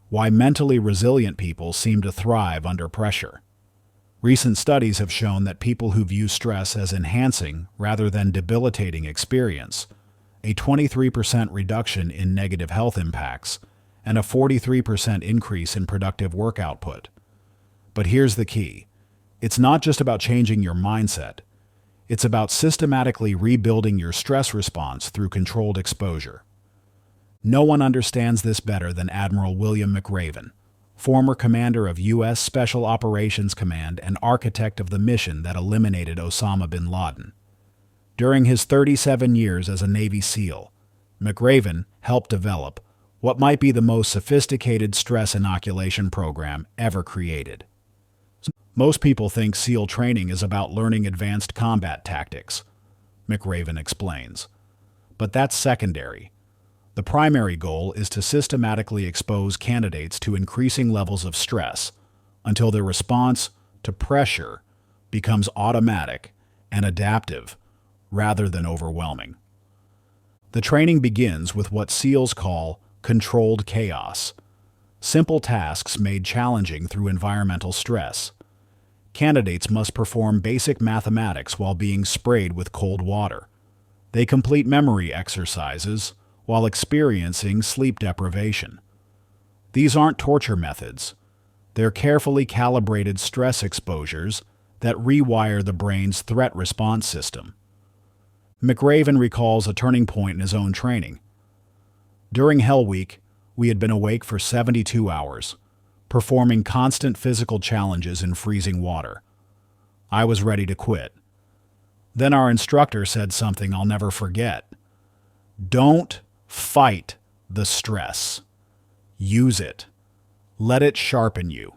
Speaker 1: why mentally resilient people seem to thrive under pressure. Recent studies have shown that people who view stress as enhancing rather than debilitating experience a 23% reduction in negative health impacts and a 43% increase in productive work output. But here's the key. It's not just about changing your mindset. It's about systematically rebuilding your stress response through controlled exposure. No one understands this better than Admiral William McRaven, former commander of U.S. Special Operations Command and architect of the mission that eliminated Osama bin Laden. During his 37 years as a Navy SEAL, McRaven helped develop what might be the most sophisticated stress inoculation program ever created. Most people think SEAL training is about learning advanced combat tactics, McRaven explains. But that's secondary. The primary goal is to systematically expose candidates to increasing levels of stress until their response to pressure becomes automatic and adaptive rather than overwhelming. The training begins with what SEALs call controlled chaos, simple tasks made challenging through environmental stress. Candidates must perform basic mathematics while being sprayed with cold water, They complete memory exercises while experiencing sleep deprivation. These aren't torture methods. They're carefully calibrated stress exposures that rewire the brain's threat response system. McRaven recalls a turning point in his own training. During Hell Week, we had been awake for 72 hours, performing constant physical challenges in freezing water. I was ready to quit. Then our instructor said something I'll never forget. Don't fight the stress. Use it. Let it sharpen you.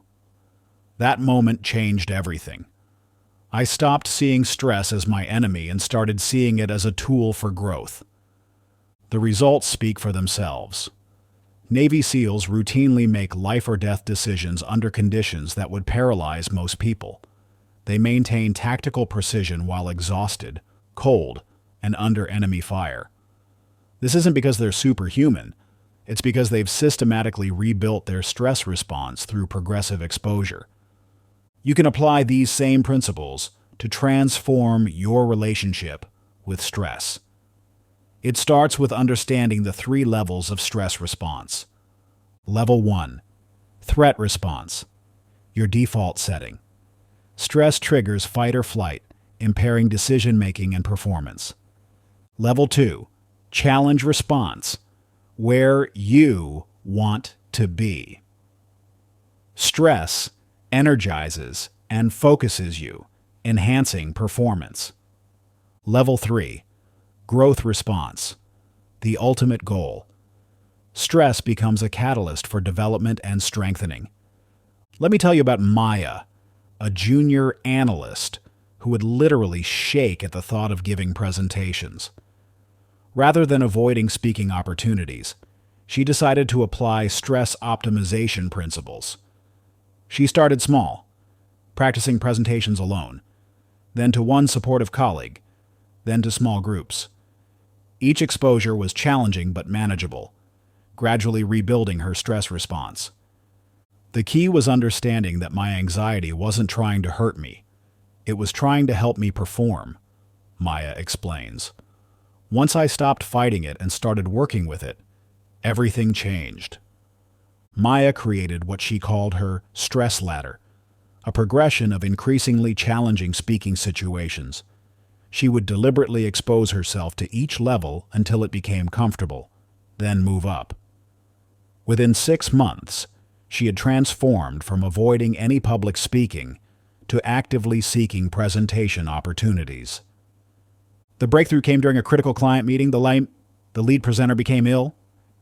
Speaker 1: That moment changed everything. I stopped seeing stress as my enemy and started seeing it as a tool for growth. The results speak for themselves. Navy SEALs routinely make life-or-death decisions under conditions that would paralyze most people. They maintain tactical precision while exhausted, cold, and under enemy fire. This isn't because they're superhuman. It's because they've systematically rebuilt their stress response through progressive exposure. You can apply these same principles to transform your relationship with stress. It starts with understanding the 3 levels of stress response. Level 1. Threat response. Your default setting. Stress triggers fight or flight, impairing decision-making and performance. Level 2. Challenge response. Where you want to be. Stress energizes and focuses you, enhancing performance. Level 3. Growth response. The ultimate goal. Stress becomes a catalyst for development and strengthening. Let me tell you about Maya, a junior analyst who would literally shake at the thought of giving presentations. Rather than avoiding speaking opportunities, she decided to apply stress optimization principles. She started small, practicing presentations alone, then to one supportive colleague, then to small groups. Each exposure was challenging but manageable, gradually rebuilding her stress response. The key was understanding that my anxiety wasn't trying to hurt me. It was trying to help me perform, Maya explains. Once I stopped fighting it and started working with it, everything changed. Maya created what she called her stress ladder, a progression of increasingly challenging speaking situations. She would deliberately expose herself to each level until it became comfortable, then move up. Within 6 months, she had transformed from avoiding any public speaking to actively seeking presentation opportunities. The breakthrough came during a critical client meeting. The lead presenter became ill,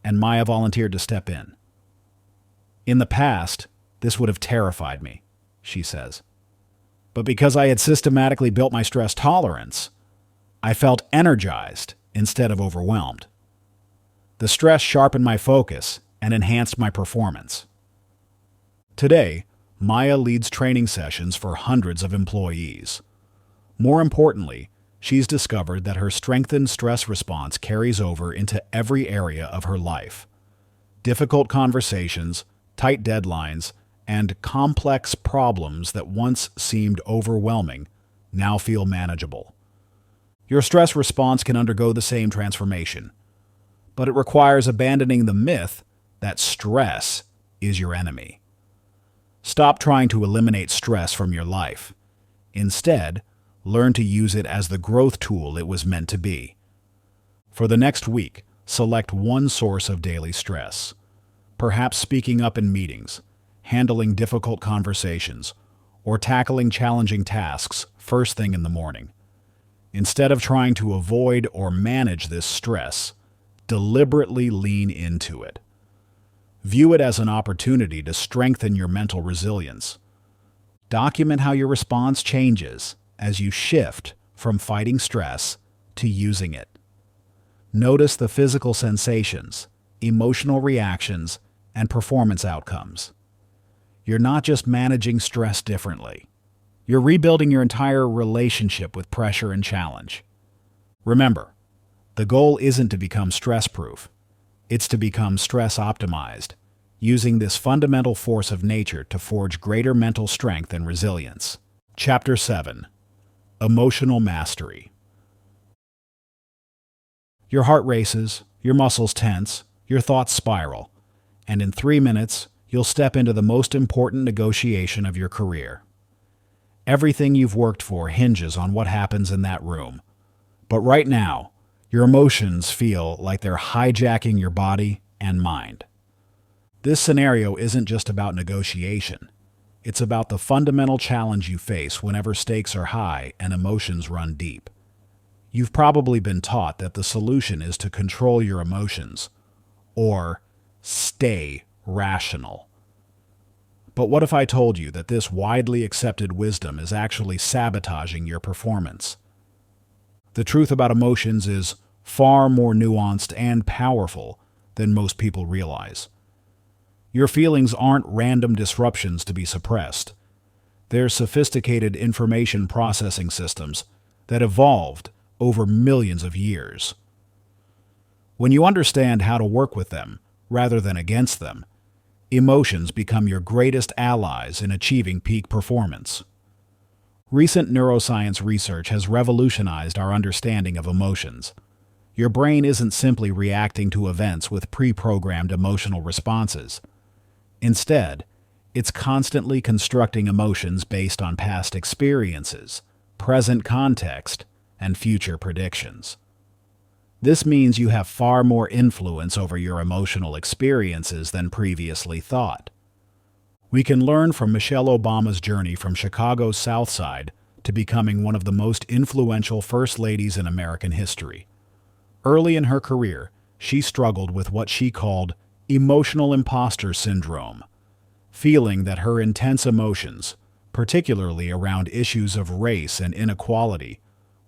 Speaker 1: and Maya volunteered to step in. In the past, this would have terrified me, she says. But because I had systematically built my stress tolerance, I felt energized instead of overwhelmed. The stress sharpened my focus and enhanced my performance. Today, Maya leads training sessions for hundreds of employees. More importantly, she's discovered that her strengthened stress response carries over into every area of her life. Difficult conversations, tight deadlines, and complex problems that once seemed overwhelming now feel manageable. Your stress response can undergo the same transformation, but it requires abandoning the myth that stress is your enemy. Stop trying to eliminate stress from your life. Instead, learn to use it as the growth tool it was meant to be. For the next week, select one source of daily stress. Perhaps speaking up in meetings, handling difficult conversations, or tackling challenging tasks first thing in the morning. Instead of trying to avoid or manage this stress, deliberately lean into it. View it as an opportunity to strengthen your mental resilience. Document how your response changes as you shift from fighting stress to using it. Notice the physical sensations, emotional reactions, and performance outcomes. You're not just managing stress differently. You're rebuilding your entire relationship with pressure and challenge. Remember, the goal isn't to become stress-proof. It's to become stress-optimized, using this fundamental force of nature to forge greater mental strength and resilience. Chapter 7. Emotional Mastery. Your heart races, your muscles tense, your thoughts spiral, and in 3 minutes, you'll step into the most important negotiation of your career. Everything you've worked for hinges on what happens in that room. But right now, your emotions feel like they're hijacking your body and mind. This scenario isn't just about negotiation. It's about the fundamental challenge you face whenever stakes are high and emotions run deep. You've probably been taught that the solution is to control your emotions, or stay rational. But what if I told you that this widely accepted wisdom is actually sabotaging your performance? The truth about emotions is far more nuanced and powerful than most people realize. Your feelings aren't random disruptions to be suppressed. They're sophisticated information processing systems that evolved over millions of years. When you understand how to work with them rather than against them, emotions become your greatest allies in achieving peak performance. Recent neuroscience research has revolutionized our understanding of emotions. Your brain isn't simply reacting to events with pre-programmed emotional responses. Instead, it's constantly constructing emotions based on past experiences, present context, and future predictions. This means you have far more influence over your emotional experiences than previously thought. We can learn from Michelle Obama's journey from Chicago's South Side to becoming one of the most influential first ladies in American history. Early in her career, she struggled with what she called emotional imposter syndrome, feeling that her intense emotions, particularly around issues of race and inequality,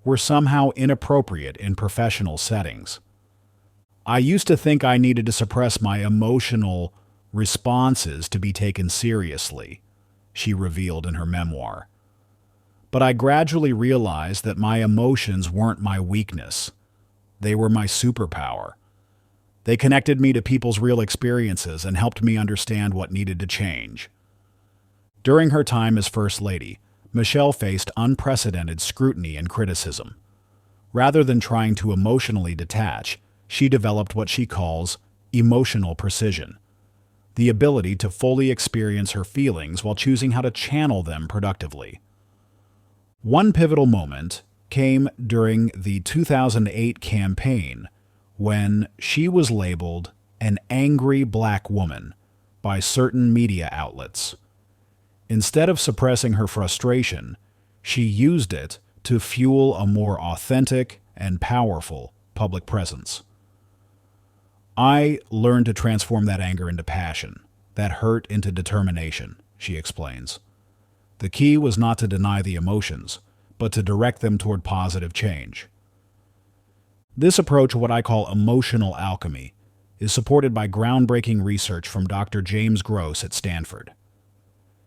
Speaker 1: were somehow inappropriate in professional settings. I used to think I needed to suppress my emotional responses to be taken seriously, she revealed in her memoir. But I gradually realized that my emotions weren't my weakness. They were my superpower. They connected me to people's real experiences and helped me understand what needed to change. During her time as First Lady, Michelle faced unprecedented scrutiny and criticism. Rather than trying to emotionally detach, she developed what she calls emotional precision, the ability to fully experience her feelings while choosing how to channel them productively. One pivotal moment came during the 2008 campaign when she was labeled an angry black woman by certain media outlets. Instead of suppressing her frustration, she used it to fuel a more authentic and powerful public presence. I learned to transform that anger into passion, that hurt into determination, she explains. The key was not to deny the emotions, but to direct them toward positive change. This approach, what I call emotional alchemy, is supported by groundbreaking research from Dr. James Gross at Stanford.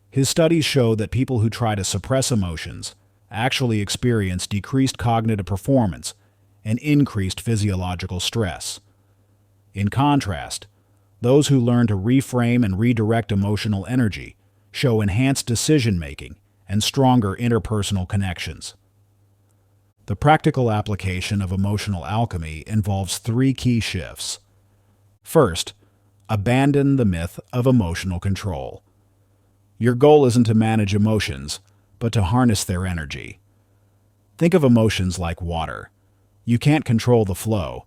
Speaker 1: His studies show that people who try to suppress emotions actually experience decreased cognitive performance and increased physiological stress. In contrast, those who learn to reframe and redirect emotional energy show enhanced decision-making and stronger interpersonal connections. The practical application of emotional alchemy involves 3 key shifts. First, abandon the myth of emotional control. Your goal isn't to manage emotions, but to harness their energy. Think of emotions like water. You can't control the flow,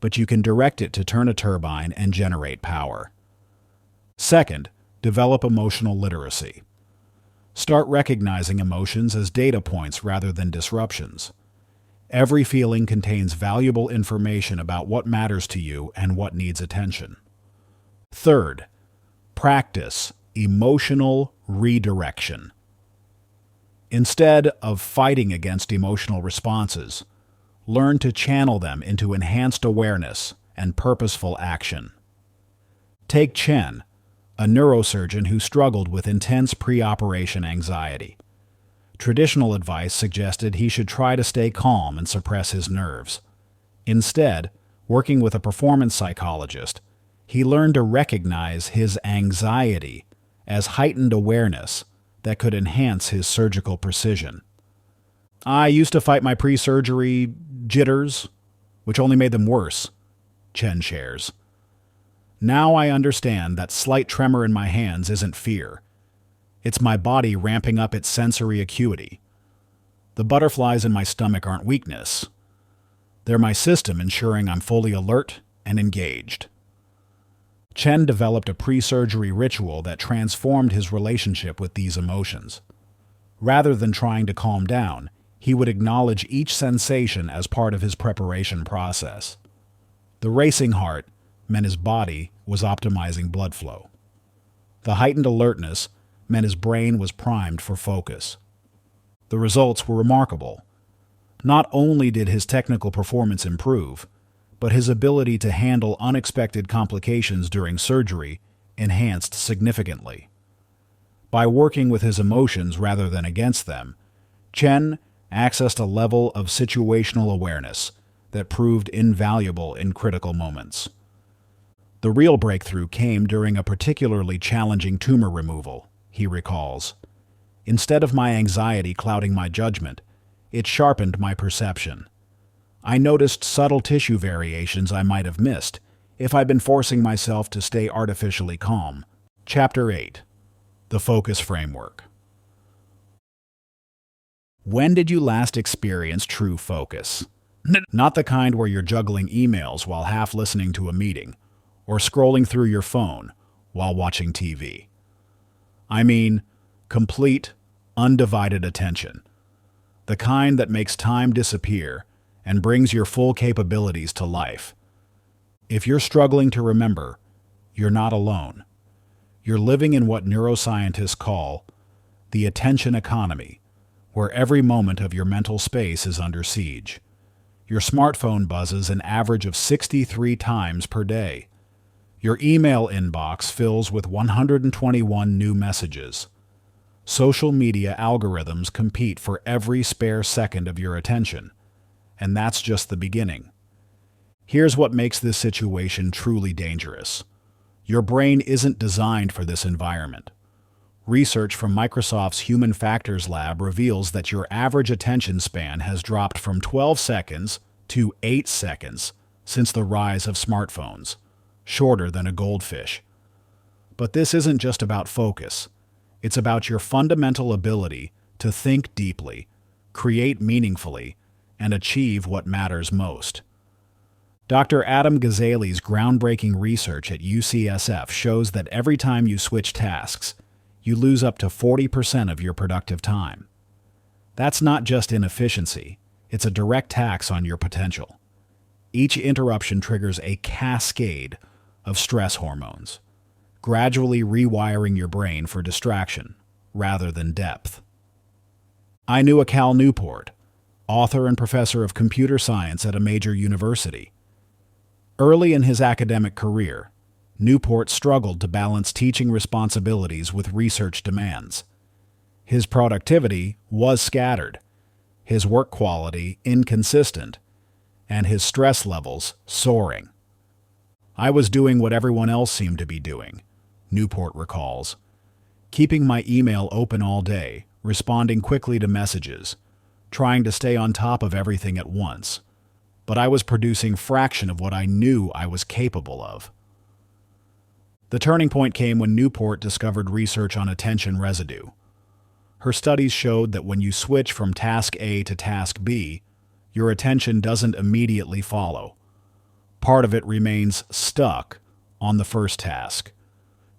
Speaker 1: but you can direct it to turn a turbine and generate power. Second, develop emotional literacy. Start recognizing emotions as data points rather than disruptions. Every feeling contains valuable information about what matters to you and what needs attention. Third, practice emotional redirection. Instead of fighting against emotional responses, learn to channel them into enhanced awareness and purposeful action. Take Chen, a neurosurgeon who struggled with intense pre-operation anxiety. Traditional advice suggested he should try to stay calm and suppress his nerves. Instead, working with a performance psychologist, he learned to recognize his anxiety as heightened awareness that could enhance his surgical precision. I used to fight my pre-surgery jitters, which only made them worse, Chen shares. Now I understand that slight tremor in my hands isn't fear. It's my body ramping up its sensory acuity. The butterflies in my stomach aren't weakness. They're my system ensuring I'm fully alert and engaged. Chen developed a pre-surgery ritual that transformed his relationship with these emotions. Rather than trying to calm down, he would acknowledge each sensation as part of his preparation process. The racing heart meant his body was optimizing blood flow. The heightened alertness meant his brain was primed for focus. The results were remarkable. Not only did his technical performance improve, but his ability to handle unexpected complications during surgery enhanced significantly. By working with his emotions rather than against them, Chen accessed a level of situational awareness that proved invaluable in critical moments. The real breakthrough came during a particularly challenging tumor removal, he recalls. Instead of my anxiety clouding my judgment, it sharpened my perception. I noticed subtle tissue variations I might have missed if I'd been forcing myself to stay artificially calm. Chapter 8. The Focus Framework. When did you last experience true focus? Not the kind where you're juggling emails while half listening to a meeting, or scrolling through your phone while watching TV. I mean, complete, undivided attention. The kind that makes time disappear and brings your full capabilities to life. If you're struggling to remember, you're not alone. You're living in what neuroscientists call the attention economy, where every moment of your mental space is under siege. Your smartphone buzzes an average of 63 times per day. Your email inbox fills with 121 new messages. Social media algorithms compete for every spare second of your attention, and that's just the beginning. Here's what makes this situation truly dangerous. Your brain isn't designed for this environment. Research from Microsoft's Human Factors Lab reveals that your average attention span has dropped from 12 seconds to 8 seconds since the rise of smartphones, shorter than a goldfish. But this isn't just about focus. It's about your fundamental ability to think deeply, create meaningfully, and achieve what matters most. Dr. Adam Ghazali's groundbreaking research at UCSF shows that every time you switch tasks, you lose up to 40% of your productive time. That's not just inefficiency, it's a direct tax on your potential. Each interruption triggers a cascade of stress hormones, gradually rewiring your brain for distraction rather than depth. I knew a Cal Newport, author and professor of computer science at a major university. Early in his academic career, Newport struggled to balance teaching responsibilities with research demands. His productivity was scattered, his work quality inconsistent, and his stress levels soaring. I was doing what everyone else seemed to be doing, Newport recalls, keeping my email open all day, responding quickly to messages, trying to stay on top of everything at once. But I was producing a fraction of what I knew I was capable of. The turning point came when Newport discovered research on attention residue. Her studies showed that when you switch from task A to task B, your attention doesn't immediately follow. Part of it remains stuck on the first task,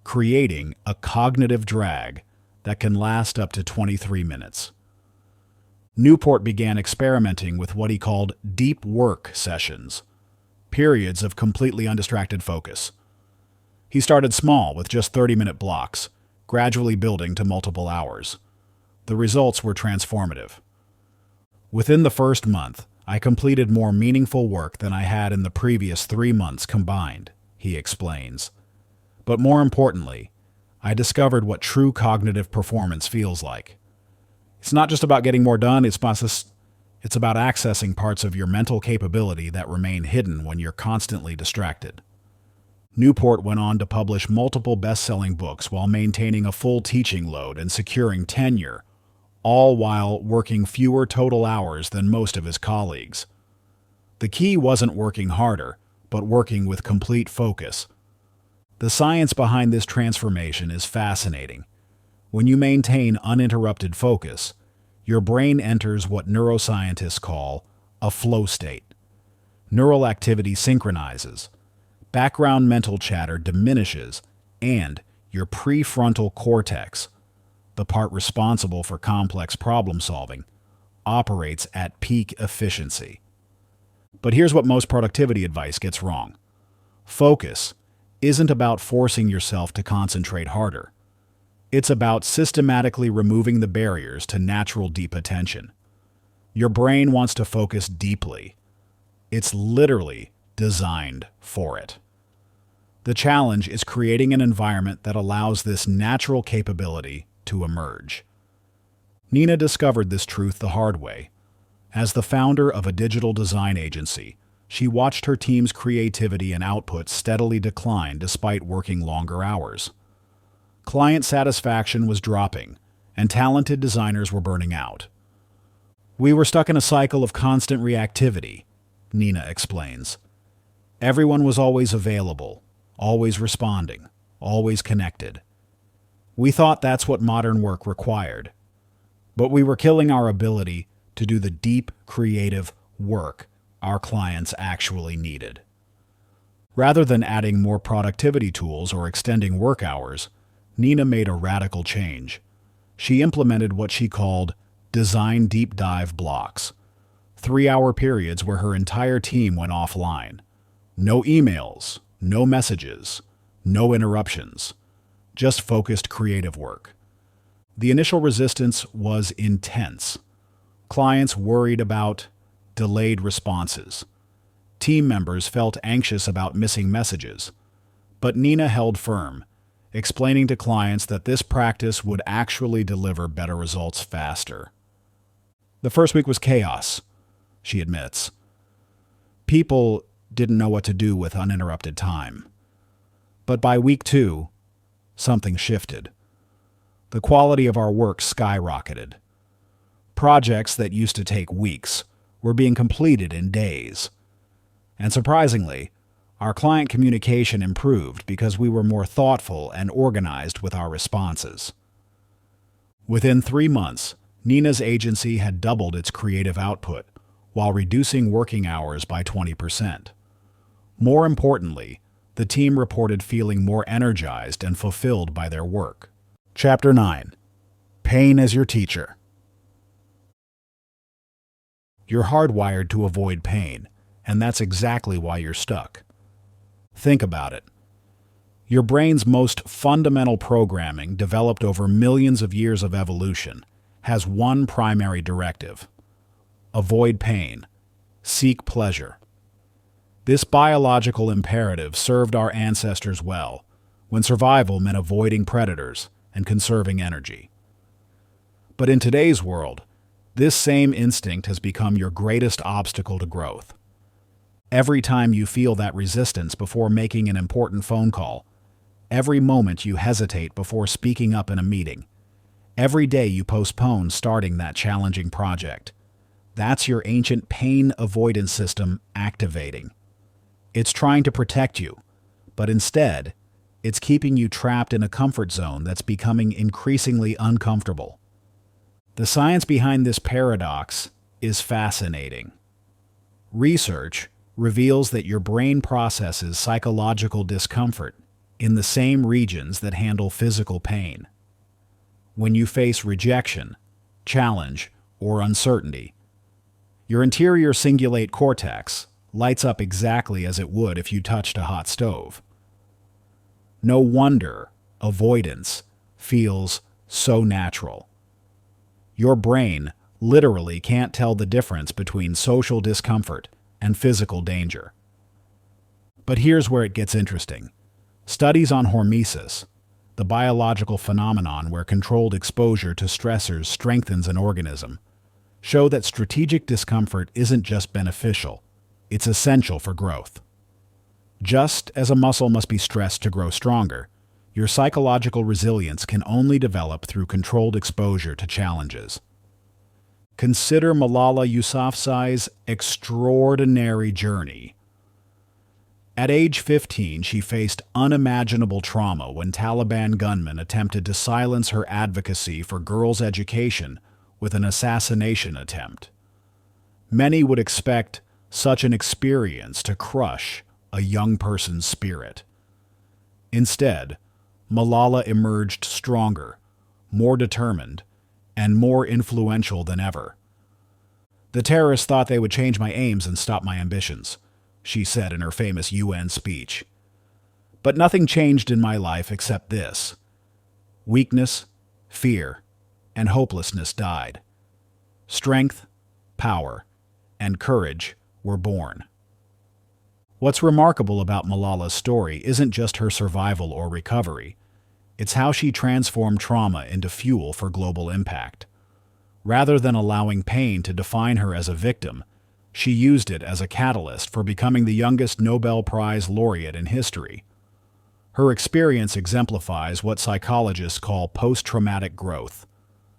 Speaker 1: creating a cognitive drag that can last up to 23 minutes. Newport began experimenting with what he called deep work sessions, periods of completely undistracted focus. He started small with just 30-minute blocks, gradually building to multiple hours. The results were transformative. Within the first month, I completed more meaningful work than I had in the previous 3 months combined, he explains. But more importantly, I discovered what true cognitive performance feels like. It's not just about getting more done, it's about accessing parts of your mental capability that remain hidden when you're constantly distracted. Newport went on to publish multiple best-selling books while maintaining a full teaching load and securing tenure, all while working fewer total hours than most of his colleagues. The key wasn't working harder, but working with complete focus. The science behind this transformation is fascinating. When you maintain uninterrupted focus, your brain enters what neuroscientists call a flow state. Neural activity synchronizes, background mental chatter diminishes, and your prefrontal cortex, the part responsible for complex problem solving, operates at peak efficiency. But here's what most productivity advice gets wrong. Focus isn't about forcing yourself to concentrate harder. It's about systematically removing the barriers to natural deep attention. Your brain wants to focus deeply. It's literally designed for it. The challenge is creating an environment that allows this natural capability to emerge. Nina discovered this truth the hard way. As the founder of a digital design agency, she watched her team's creativity and output steadily decline despite working longer hours. Client satisfaction was dropping, and talented designers were burning out. "We were stuck in a cycle of constant reactivity," Nina explains. "Everyone was always available, always responding, always connected. We thought that's what modern work required. But we were killing our ability to do the deep, creative work our clients actually needed." Rather than adding more productivity tools or extending work hours, Nina made a radical change. She implemented what she called design deep dive blocks, 3-hour periods where her entire team went offline. No emails, no messages, no interruptions, just focused creative work. The initial resistance was intense. Clients worried about delayed responses. Team members felt anxious about missing messages. But Nina held firm, explaining to clients that this practice would actually deliver better results faster. "The first week was chaos," she admits. "People didn't know what to do with uninterrupted time. But by week 2, something shifted. The quality of our work skyrocketed. Projects that used to take weeks were being completed in days. And surprisingly, our client communication improved because we were more thoughtful and organized with our responses." Within 3 months, Nina's agency had doubled its creative output while reducing working hours by 20%. More importantly, the team reported feeling more energized and fulfilled by their work. Chapter 9. Pain as your teacher. You're hardwired to avoid pain, and that's exactly why you're stuck. Think about it. Your brain's most fundamental programming, developed over millions of years of evolution, has one primary directive: avoid pain, seek pleasure. This biological imperative served our ancestors well, when survival meant avoiding predators and conserving energy. But in today's world, this same instinct has become your greatest obstacle to growth. Every time you feel that resistance before making an important phone call, every moment you hesitate before speaking up in a meeting, every day you postpone starting that challenging project, that's your ancient pain avoidance system activating. It's trying to protect you, but instead, it's keeping you trapped in a comfort zone that's becoming increasingly uncomfortable. The science behind this paradox is fascinating. Research reveals that your brain processes psychological discomfort in the same regions that handle physical pain. When you face rejection, challenge, or uncertainty, your interior cingulate cortex lights up exactly as it would if you touched a hot stove. No wonder avoidance feels so natural. Your brain literally can't tell the difference between social discomfort and physical danger. But here's where it gets interesting. Studies on hormesis, the biological phenomenon where controlled exposure to stressors strengthens an organism, show that strategic discomfort isn't just beneficial, it's essential for growth. Just as a muscle must be stressed to grow stronger, your psychological resilience can only develop through controlled exposure to challenges. Consider Malala Yousafzai's extraordinary journey. At age 15, she faced unimaginable trauma when Taliban gunmen attempted to silence her advocacy for girls' education with an assassination attempt. Many would expect such an experience to crush a young person's spirit. Instead, Malala emerged stronger, more determined, and more influential than ever. "The terrorists thought they would change my aims and stop my ambitions," she said in her famous UN speech. "But nothing changed in my life except this. Weakness, fear, and hopelessness died. Strength, power, and courage were born." What's remarkable about Malala's story isn't just her survival or recovery. It's how she transformed trauma into fuel for global impact. Rather than allowing pain to define her as a victim, she used it as a catalyst for becoming the youngest Nobel Prize laureate in history. Her experience exemplifies what psychologists call post-traumatic growth,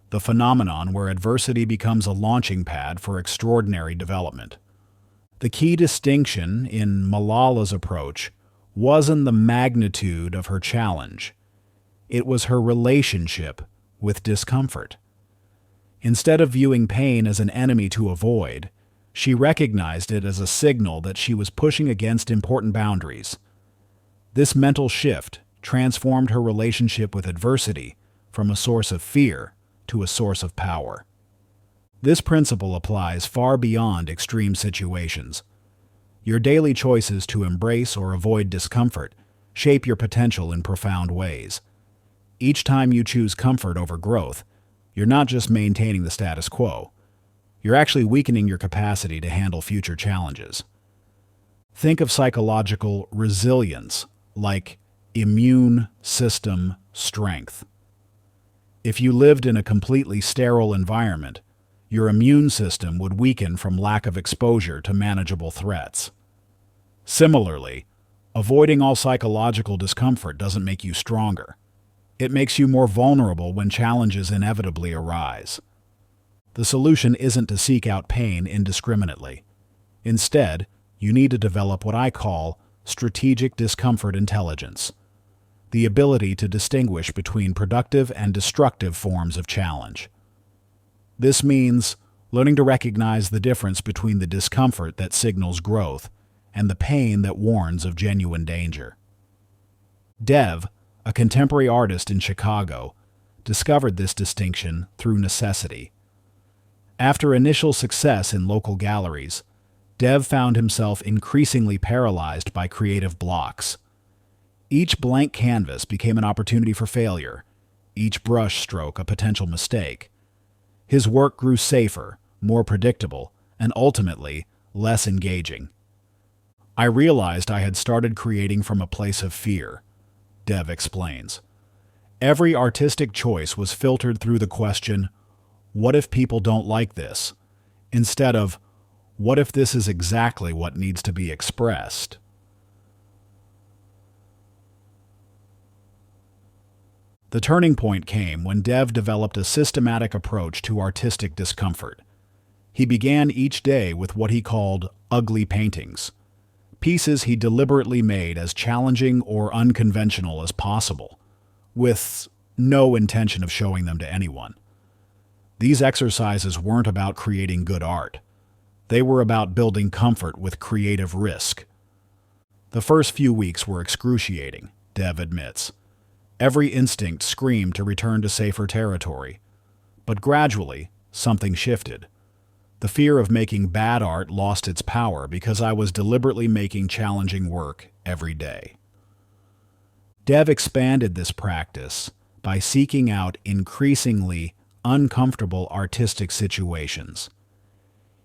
Speaker 1: the phenomenon where adversity becomes a launching pad for extraordinary development. The key distinction in Malala's approach wasn't the magnitude of her challenge. It was her relationship with discomfort. Instead of viewing pain as an enemy to avoid, she recognized it as a signal that she was pushing against important boundaries. This mental shift transformed her relationship with adversity from a source of fear to a source of power. This principle applies far beyond extreme situations. Your daily choices to embrace or avoid discomfort shape your potential in profound ways. Each time you choose comfort over growth, you're not just maintaining the status quo. You're actually weakening your capacity to handle future challenges. Think of psychological resilience like immune system strength. If you lived in a completely sterile environment, your immune system would weaken from lack of exposure to manageable threats. Similarly, avoiding all psychological discomfort doesn't make you stronger. It makes you more vulnerable when challenges inevitably arise. The solution isn't to seek out pain indiscriminately. Instead, you need to develop what I call strategic discomfort intelligence, the ability to distinguish between productive and destructive forms of challenge. This means learning to recognize the difference between the discomfort that signals growth and the pain that warns of genuine danger. Dev, a contemporary artist in Chicago, discovered this distinction through necessity. After initial success in local galleries, Dev found himself increasingly paralyzed by creative blocks. Each blank canvas became an opportunity for failure, each brush stroke a potential mistake. His work grew safer, more predictable, and ultimately less engaging. "I realized I had started creating from a place of fear," Dev explains. "Every artistic choice was filtered through the question, what if people don't like this? Instead of, what if this is exactly what needs to be expressed?" The turning point came when Dev developed a systematic approach to artistic discomfort. He began each day with what he called ugly paintings, pieces he deliberately made as challenging or unconventional as possible, with no intention of showing them to anyone. These exercises weren't about creating good art. They were about building comfort with creative risk. The first few weeks were excruciating, Dev admits. Every instinct screamed to return to safer territory. But gradually, something shifted. The fear of making bad art lost its power because I was deliberately making challenging work every day. Dev expanded this practice by seeking out increasingly uncomfortable artistic situations.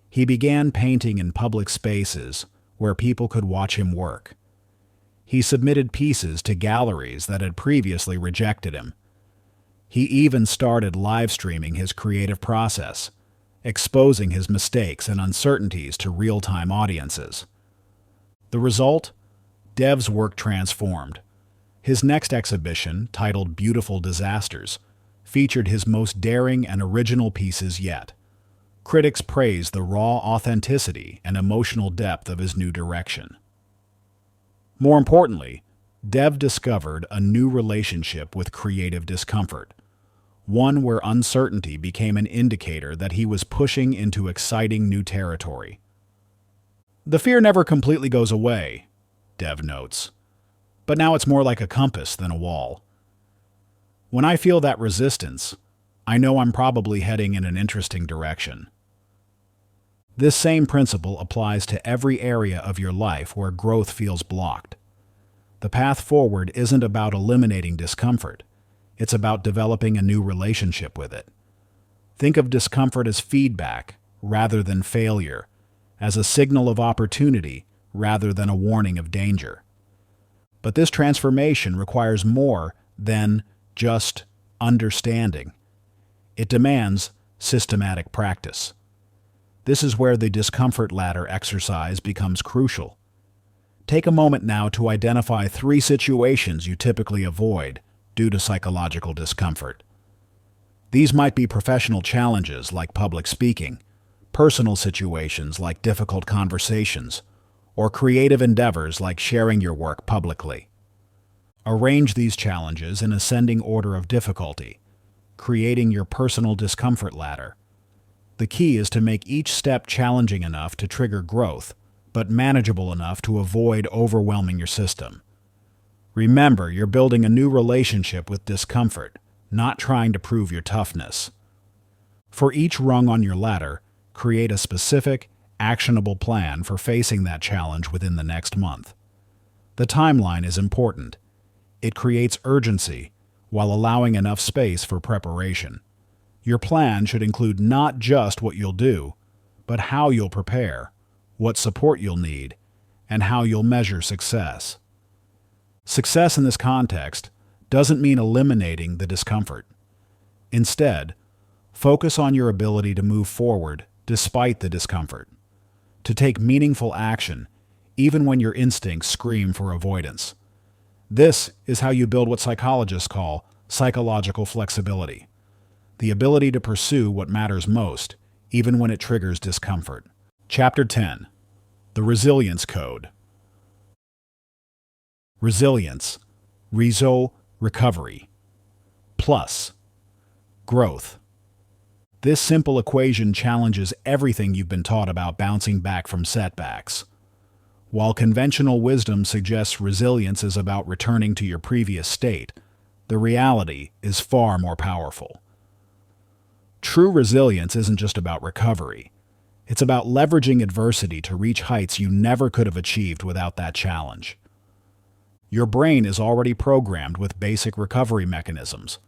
Speaker 1: He began painting in public spaces where people could watch him work. He submitted pieces to galleries that had previously rejected him. He even started live streaming his creative process, exposing his mistakes and uncertainties to real-time audiences. The result? Dev's work transformed. His next exhibition, titled Beautiful Disasters, featured his most daring and original pieces yet. Critics praise the raw authenticity and emotional depth of his new direction. More importantly, Dev discovered a new relationship with creative discomfort, one where uncertainty became an indicator that he was pushing into exciting new territory. The fear never completely goes away, Dev notes, but now it's more like a compass than a wall. When I feel that resistance, I know I'm probably heading in an interesting direction. This same principle applies to every area of your life where growth feels blocked. The path forward isn't about eliminating discomfort. It's about developing a new relationship with it. Think of discomfort as feedback rather than failure, as a signal of opportunity rather than a warning of danger. But this transformation requires more than just understanding. It demands systematic practice. This is where the discomfort ladder exercise becomes crucial. Take a moment now to identify 3 situations you typically avoid due to psychological discomfort. These might be professional challenges like public speaking, personal situations like difficult conversations, or creative endeavors like sharing your work publicly. Arrange these challenges in ascending order of difficulty, creating your personal discomfort ladder. The key is to make each step challenging enough to trigger growth, but manageable enough to avoid overwhelming your system. Remember, you're building a new relationship with discomfort, not trying to prove your toughness. For each rung on your ladder, create a specific, actionable plan for facing that challenge within the next month. The timeline is important. It creates urgency while allowing enough space for preparation. Your plan should include not just what you'll do, but how you'll prepare, what support you'll need, and how you'll measure success. Success in this context doesn't mean eliminating the discomfort. Instead, focus on your ability to move forward despite the discomfort, to take meaningful action even when your instincts scream for avoidance. This is how you build what psychologists call psychological flexibility, the ability to pursue what matters most, even when it triggers discomfort. Chapter 10. The Resilience Code. Resilience, recovery, plus growth. This simple equation challenges everything you've been taught about bouncing back from setbacks. While conventional wisdom suggests resilience is about returning to your previous state, the reality is far more powerful. True resilience isn't just about recovery. It's about leveraging adversity to reach heights you never could have achieved without that challenge. Your brain is already programmed with basic recovery mechanisms.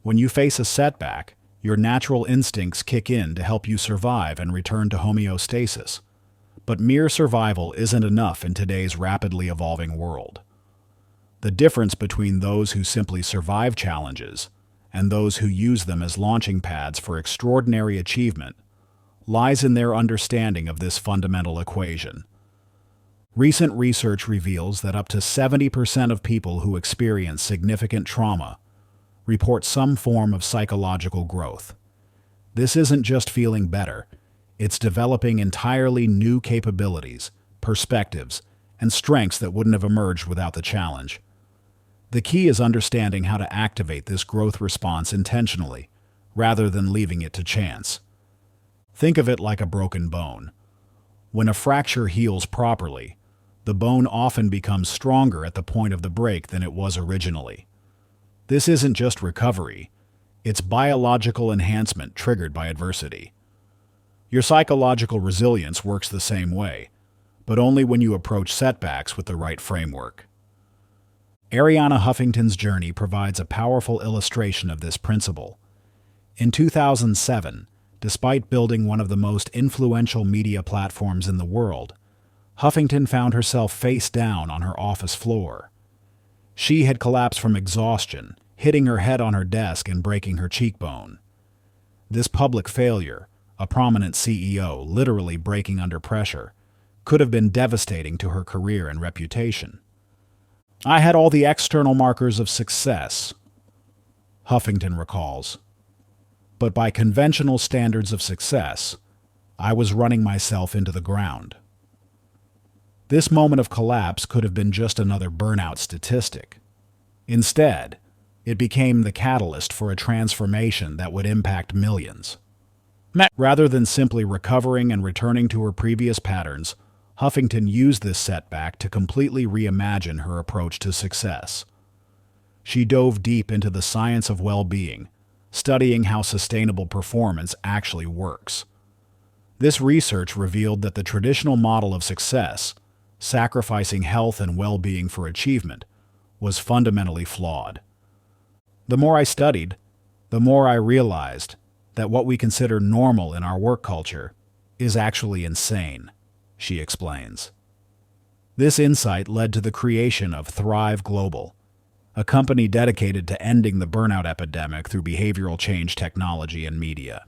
Speaker 1: When you face a setback, your natural instincts kick in to help you survive and return to homeostasis. But mere survival isn't enough in today's rapidly evolving world. The difference between those who simply survive challenges and those who use them as launching pads for extraordinary achievement lies in their understanding of this fundamental equation. Recent research reveals that up to 70% of people who experience significant trauma report some form of psychological growth. This isn't just feeling better, it's developing entirely new capabilities, perspectives, and strengths that wouldn't have emerged without the challenge. The key is understanding how to activate this growth response intentionally, rather than leaving it to chance. Think of it like a broken bone. When a fracture heals properly, the bone often becomes stronger at the point of the break than it was originally. This isn't just recovery, it's biological enhancement triggered by adversity. Your psychological resilience works the same way, but only when you approach setbacks with the right framework. Arianna Huffington's journey provides a powerful illustration of this principle. In 2007, despite building one of the most influential media platforms in the world, Huffington found herself face down on her office floor. She had collapsed from exhaustion, hitting her head on her desk and breaking her cheekbone. This public failure, a prominent CEO literally breaking under pressure, could have been devastating to her career and reputation. "I had all the external markers of success," Huffington recalls. "But by conventional standards of success, I was running myself into the ground. This moment of collapse could have been just another burnout statistic. Instead, it became the catalyst for a transformation that would impact millions. Rather than simply recovering and returning to her previous patterns, Huffington used this setback to completely reimagine her approach to success. She dove deep into the science of well-being, studying how sustainable performance actually works. This research revealed that the traditional model of success, sacrificing health and well-being for achievement, was fundamentally flawed. The more I studied, the more I realized that what we consider normal in our work culture is actually insane, she explains. This insight led to the creation of Thrive Global, a company dedicated to ending the burnout epidemic through behavioral change technology and media.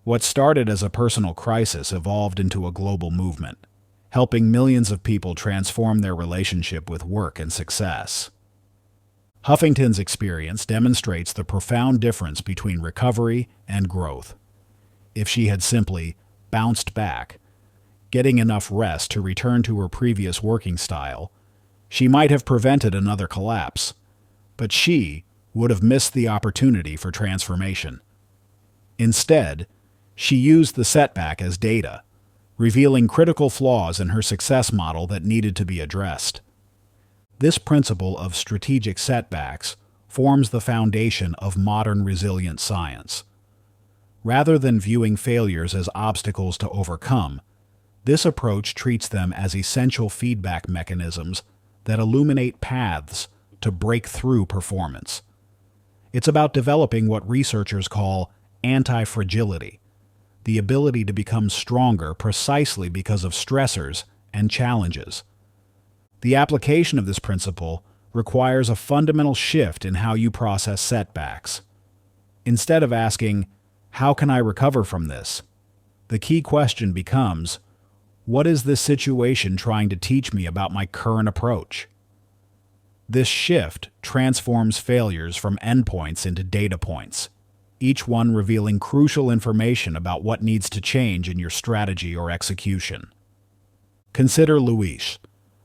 Speaker 1: What started as a personal crisis evolved into a global movement, helping millions of people transform their relationship with work and success. Huffington's experience demonstrates the profound difference between recovery and growth. If she had simply bounced back, getting enough rest to return to her previous working style, she might have prevented another collapse, but she would have missed the opportunity for transformation. Instead, she used the setback as data, revealing critical flaws in her success model that needed to be addressed. This principle of strategic setbacks forms the foundation of modern resilient science. Rather than viewing failures as obstacles to overcome, this approach treats them as essential feedback mechanisms that illuminate paths to break through performance. It's about developing what researchers call anti-fragility, the ability to become stronger precisely because of stressors and challenges. The application of this principle requires a fundamental shift in how you process setbacks. Instead of asking, "How can I recover from this?" the key question becomes, "What is this situation trying to teach me about my current approach?" This shift transforms failures from endpoints into data points, each one revealing crucial information about what needs to change in your strategy or execution. Consider Luis,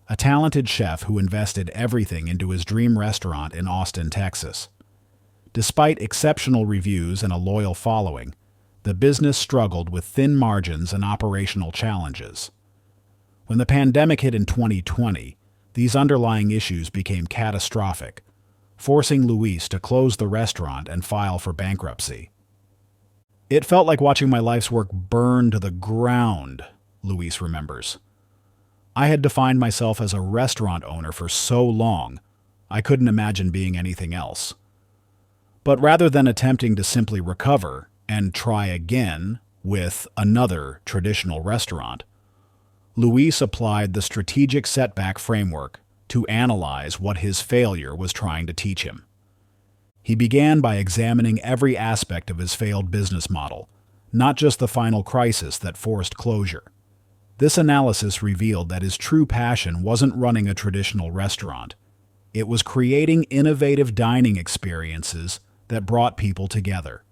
Speaker 1: a talented chef who invested everything into his dream restaurant in Austin, Texas. Despite exceptional reviews and a loyal following, the business struggled with thin margins and operational challenges. When the pandemic hit in 2020, these underlying issues became catastrophic, forcing Luis to close the restaurant and file for bankruptcy. "It felt like watching my life's work burn to the ground," Luis remembers. "I had defined myself as a restaurant owner for so long, I couldn't imagine being anything else." But rather than attempting to simply recover and try again with another traditional restaurant, Luis applied the strategic setback framework to analyze what his failure was trying to teach him. He began by examining every aspect of his failed business model, not just the final crisis that forced closure. This analysis revealed that his true passion wasn't running a traditional restaurant. It was creating innovative dining experiences that brought people together.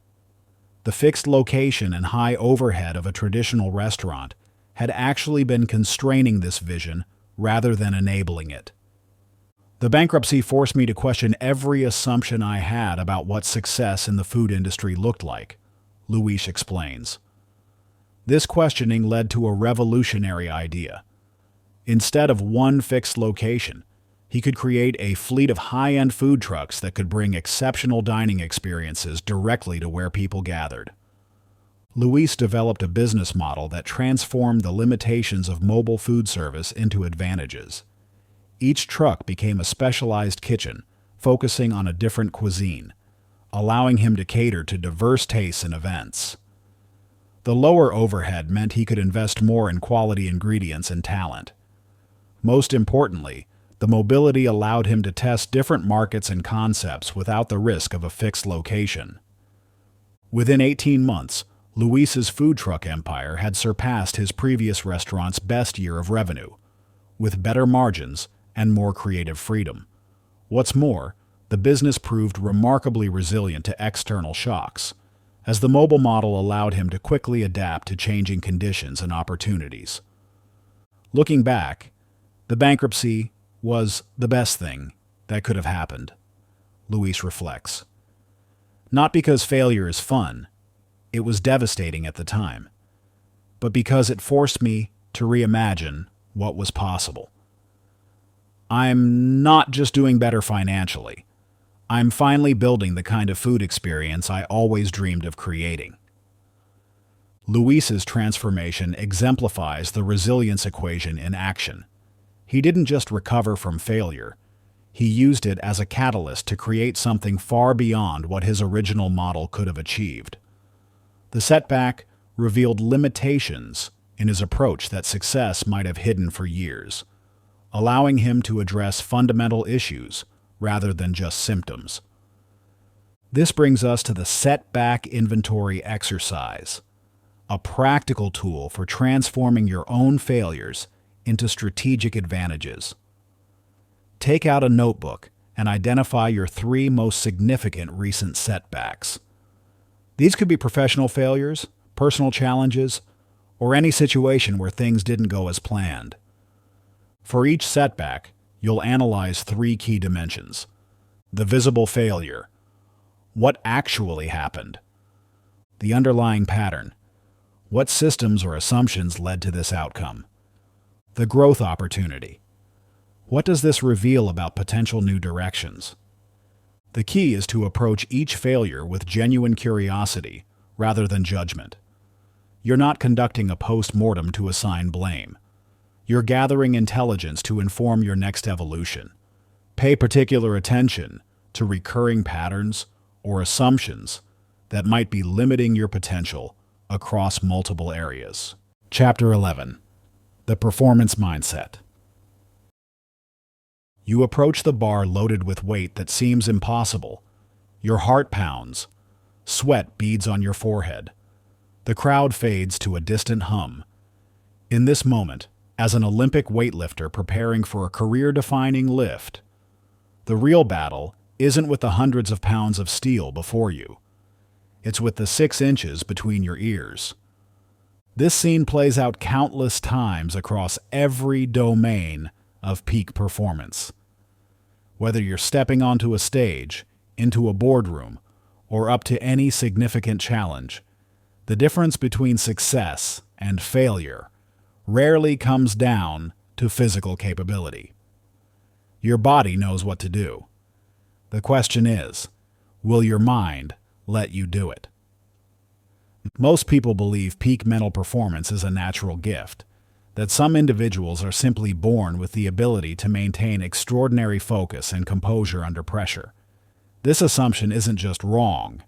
Speaker 1: The fixed location and high overhead of a traditional restaurant had actually been constraining this vision rather than enabling it. "The bankruptcy forced me to question every assumption I had about what success in the food industry looked like," Luis explains. This questioning led to a revolutionary idea. Instead of one fixed location, he could create a fleet of high-end food trucks that could bring exceptional dining experiences directly to where people gathered. Luis developed a business model that transformed the limitations of mobile food service into advantages. Each truck became a specialized kitchen, focusing on a different cuisine, allowing him to cater to diverse tastes and events. The lower overhead meant he could invest more in quality ingredients and talent. Most importantly, the mobility allowed him to test different markets and concepts without the risk of a fixed location. Within 18 months, Luis's food truck empire had surpassed his previous restaurant's best year of revenue, with better margins and more creative freedom. What's more, the business proved remarkably resilient to external shocks, as the mobile model allowed him to quickly adapt to changing conditions and opportunities. Looking back, the bankruptcy was the best thing that could have happened, Luis reflects. Not because failure is fun, it was devastating at the time, but because it forced me to reimagine what was possible. I'm not just doing better financially. I'm finally building the kind of food experience I always dreamed of creating. Luis's transformation exemplifies the resilience equation in action. He didn't just recover from failure. He used it as a catalyst to create something far beyond what his original model could have achieved. The setback revealed limitations in his approach that success might have hidden for years, allowing him to address fundamental issues rather than just symptoms. This brings us to the setback inventory exercise, a practical tool for transforming your own failures into strategic advantages. Take out a notebook and identify your 3 most significant recent setbacks. These could be professional failures, personal challenges, or any situation where things didn't go as planned. For each setback, you'll analyze 3 key dimensions. The visible failure. What actually happened? The underlying pattern. What systems or assumptions led to this outcome? The growth opportunity. What does this reveal about potential new directions? The key is to approach each failure with genuine curiosity rather than judgment. You're not conducting a post-mortem to assign blame. You're gathering intelligence to inform your next evolution. Pay particular attention to recurring patterns or assumptions that might be limiting your potential across multiple areas. Chapter 11. The Performance Mindset. You approach the bar loaded with weight that seems impossible. Your heart pounds. Sweat beads on your forehead. The crowd fades to a distant hum. In this moment, as an Olympic weightlifter preparing for a career-defining lift, the real battle isn't with the hundreds of pounds of steel before you. It's with the 6 inches between your ears. This scene plays out countless times across every domain of peak performance. Whether you're stepping onto a stage, into a boardroom, or up to any significant challenge, the difference between success and failure rarely comes down to physical capability. Your body knows what to do. The question is, will your mind let you do it? Most people believe peak mental performance is a natural gift, that some individuals are simply born with the ability to maintain extraordinary focus and composure under pressure. This assumption isn't just wrong,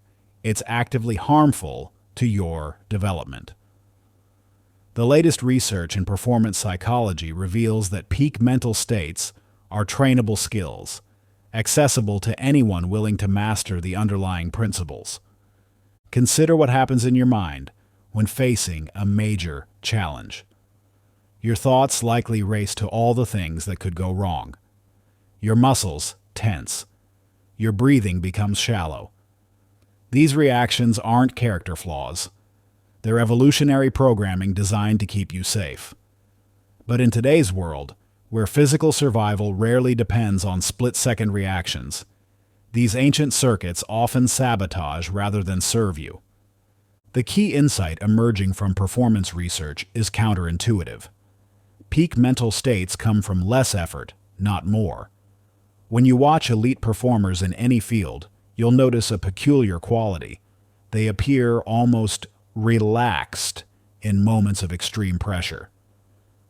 Speaker 1: it's actively harmful to your development. The latest research in performance psychology reveals that peak mental states are trainable skills, accessible to anyone willing to master the underlying principles. Consider what happens in your mind when facing a major challenge. Your thoughts likely race to all the things that could go wrong. Your muscles tense. Your breathing becomes shallow. These reactions aren't character flaws. They're evolutionary programming designed to keep you safe. But in today's world, where physical survival rarely depends on split-second reactions, these ancient circuits often sabotage rather than serve you. The key insight emerging from performance research is counterintuitive. Peak mental states come from less effort, not more. When you watch elite performers in any field, you'll notice a peculiar quality. They appear almost relaxed in moments of extreme pressure.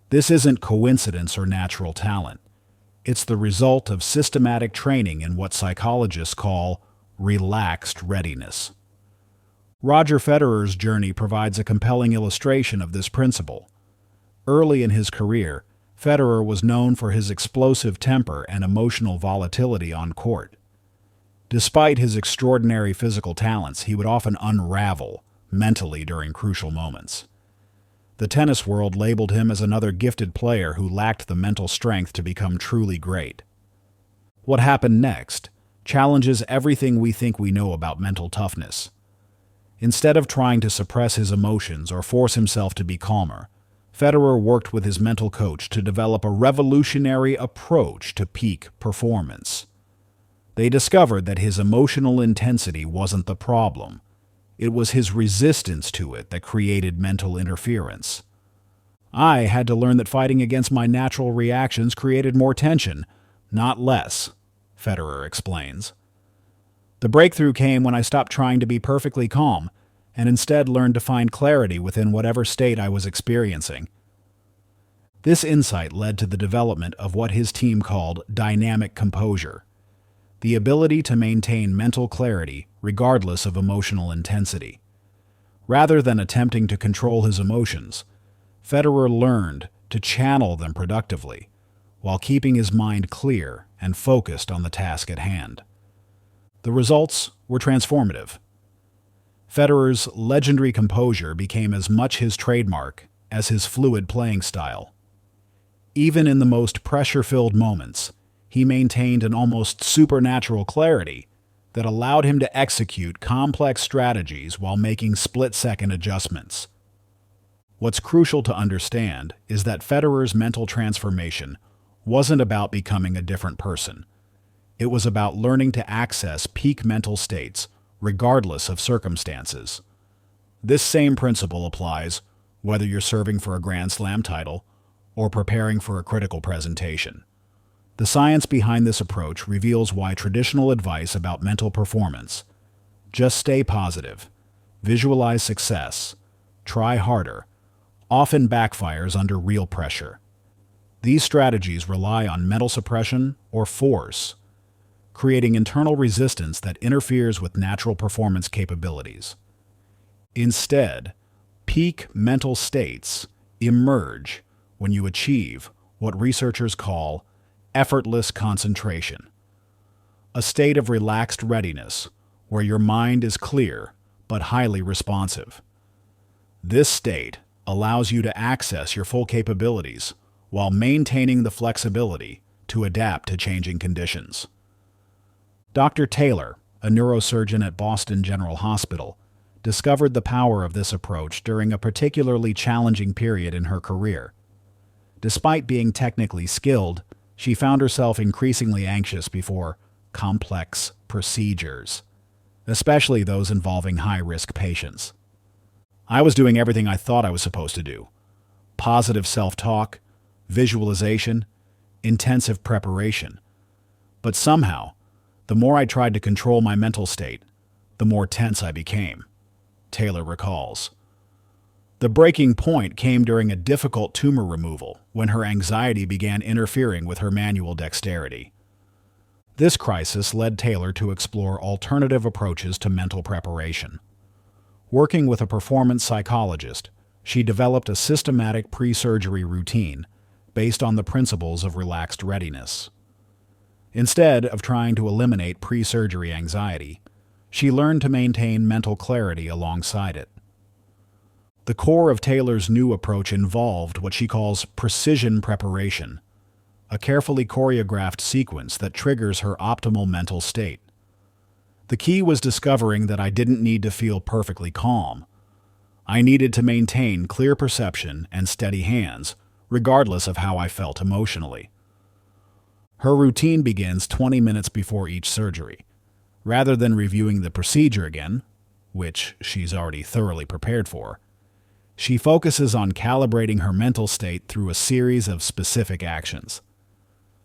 Speaker 1: This isn't coincidence or natural talent. It's the result of systematic training in what psychologists call relaxed readiness. Roger Federer's journey provides a compelling illustration of this principle. Early in his career, Federer was known for his explosive temper and emotional volatility on court. Despite his extraordinary physical talents, he would often unravel mentally during crucial moments. The tennis world labeled him as another gifted player who lacked the mental strength to become truly great. What happened next challenges everything we think we know about mental toughness. Instead of trying to suppress his emotions or force himself to be calmer, Federer worked with his mental coach to develop a revolutionary approach to peak performance. They discovered that his emotional intensity wasn't the problem. It was his resistance to it that created mental interference. I had to learn that fighting against my natural reactions created more tension, not less, Federer explains. The breakthrough came when I stopped trying to be perfectly calm and instead learned to find clarity within whatever state I was experiencing. This insight led to the development of what his team called dynamic composure, the ability to maintain mental clarity regardless of emotional intensity. Rather than attempting to control his emotions, Federer learned to channel them productively while keeping his mind clear and focused on the task at hand. The results were transformative. Federer's legendary composure became as much his trademark as his fluid playing style. Even in the most pressure-filled moments, he maintained an almost supernatural clarity that allowed him to execute complex strategies while making split-second adjustments. What's crucial to understand is that Federer's mental transformation wasn't about becoming a different person. It was about learning to access peak mental states regardless of circumstances. This same principle applies whether you're serving for a Grand Slam title or preparing for a critical presentation. The science behind this approach reveals why traditional advice about mental performance, just stay positive, visualize success, try harder, often backfires under real pressure. These strategies rely on mental suppression or force, creating internal resistance that interferes with natural performance capabilities. Instead, peak mental states emerge when you achieve what researchers call effortless concentration, a state of relaxed readiness where your mind is clear but highly responsive. This state allows you to access your full capabilities while maintaining the flexibility to adapt to changing conditions. Dr. Taylor, a neurosurgeon at Boston General Hospital, discovered the power of this approach during a particularly challenging period in her career. Despite being technically skilled, she found herself increasingly anxious before complex procedures, especially those involving high-risk patients. I was doing everything I thought I was supposed to do: positive self-talk, visualization, intensive preparation. But somehow, the more I tried to control my mental state, the more tense I became, Taylor recalls. The breaking point came during a difficult tumor removal when her anxiety began interfering with her manual dexterity. This crisis led Taylor to explore alternative approaches to mental preparation. Working with a performance psychologist, she developed a systematic pre-surgery routine based on the principles of relaxed readiness. Instead of trying to eliminate pre-surgery anxiety, she learned to maintain mental clarity alongside it. The core of Taylor's new approach involved what she calls precision preparation, a carefully choreographed sequence that triggers her optimal mental state. The key was discovering that I didn't need to feel perfectly calm. I needed to maintain clear perception and steady hands, regardless of how I felt emotionally. Her routine begins 20 minutes before each surgery. Rather than reviewing the procedure again, which she's already thoroughly prepared for, she focuses on calibrating her mental state through a series of specific actions.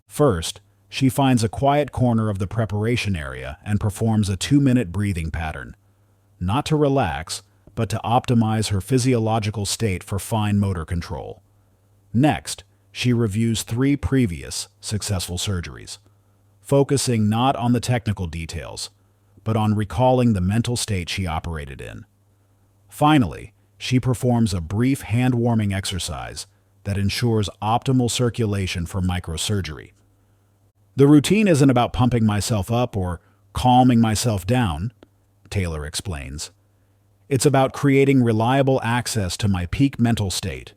Speaker 1: First, she finds a quiet corner of the preparation area and performs a 2-minute breathing pattern, not to relax, but to optimize her physiological state for fine motor control. Next, she reviews 3 previous successful surgeries, focusing not on the technical details, but on recalling the mental state she operated in. Finally, she performs a brief hand-warming exercise that ensures optimal circulation for microsurgery. The routine isn't about pumping myself up or calming myself down, Taylor explains. It's about creating reliable access to my peak mental state,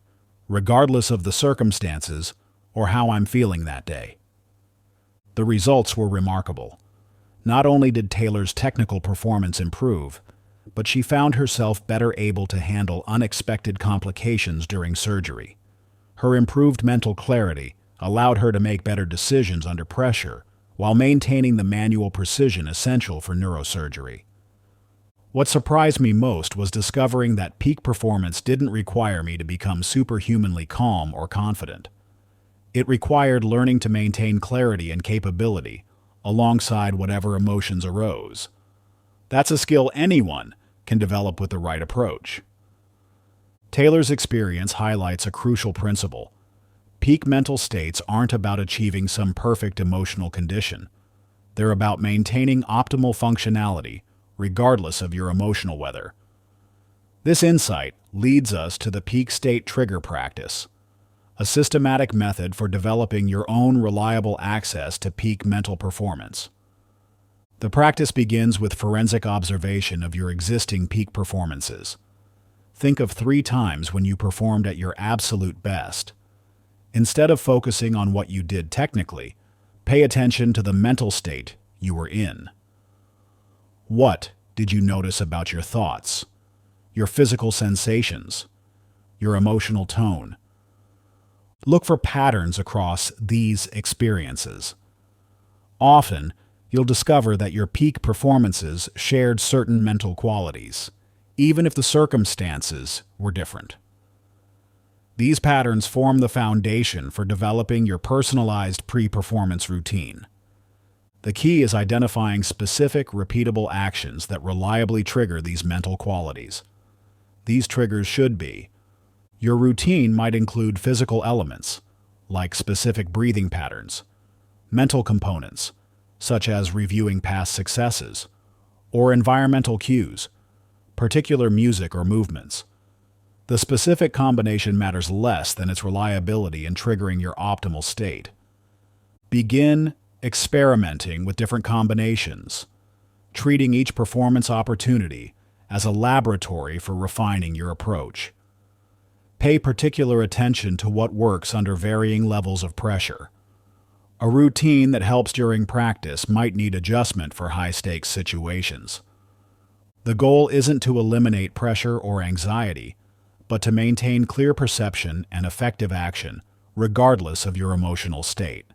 Speaker 1: regardless of the circumstances or how I'm feeling that day. The results were remarkable. Not only did Taylor's technical performance improve, but she found herself better able to handle unexpected complications during surgery. Her improved mental clarity allowed her to make better decisions under pressure while maintaining the manual precision essential for neurosurgery. What surprised me most was discovering that peak performance didn't require me to become superhumanly calm or confident. It required learning to maintain clarity and capability alongside whatever emotions arose. That's a skill anyone can develop with the right approach. Taylor's experience highlights a crucial principle. Peak mental states aren't about achieving some perfect emotional condition. They're about maintaining optimal functionality, regardless of your emotional weather. This insight leads us to the peak state trigger practice, a systematic method for developing your own reliable access to peak mental performance. The practice begins with forensic observation of your existing peak performances. Think of 3 times when you performed at your absolute best. Instead of focusing on what you did technically, pay attention to the mental state you were in. What did you notice about your thoughts, your physical sensations, your emotional tone? Look for patterns across these experiences. Often, you'll discover that your peak performances shared certain mental qualities, even if the circumstances were different. These patterns form the foundation for developing your personalized pre-performance routine. The key is identifying specific, repeatable actions that reliably trigger these mental qualities. These triggers should be: your routine might include physical elements, like specific breathing patterns, mental components, such as reviewing past successes, or environmental cues, particular music or movements. The specific combination matters less than its reliability in triggering your optimal state. Begin experimenting with different combinations, treating each performance opportunity as a laboratory for refining your approach. Pay particular attention to what works under varying levels of pressure. A routine that helps during practice might need adjustment for high-stakes situations. The goal isn't to eliminate pressure or anxiety, but to maintain clear perception and effective action, regardless of your emotional state.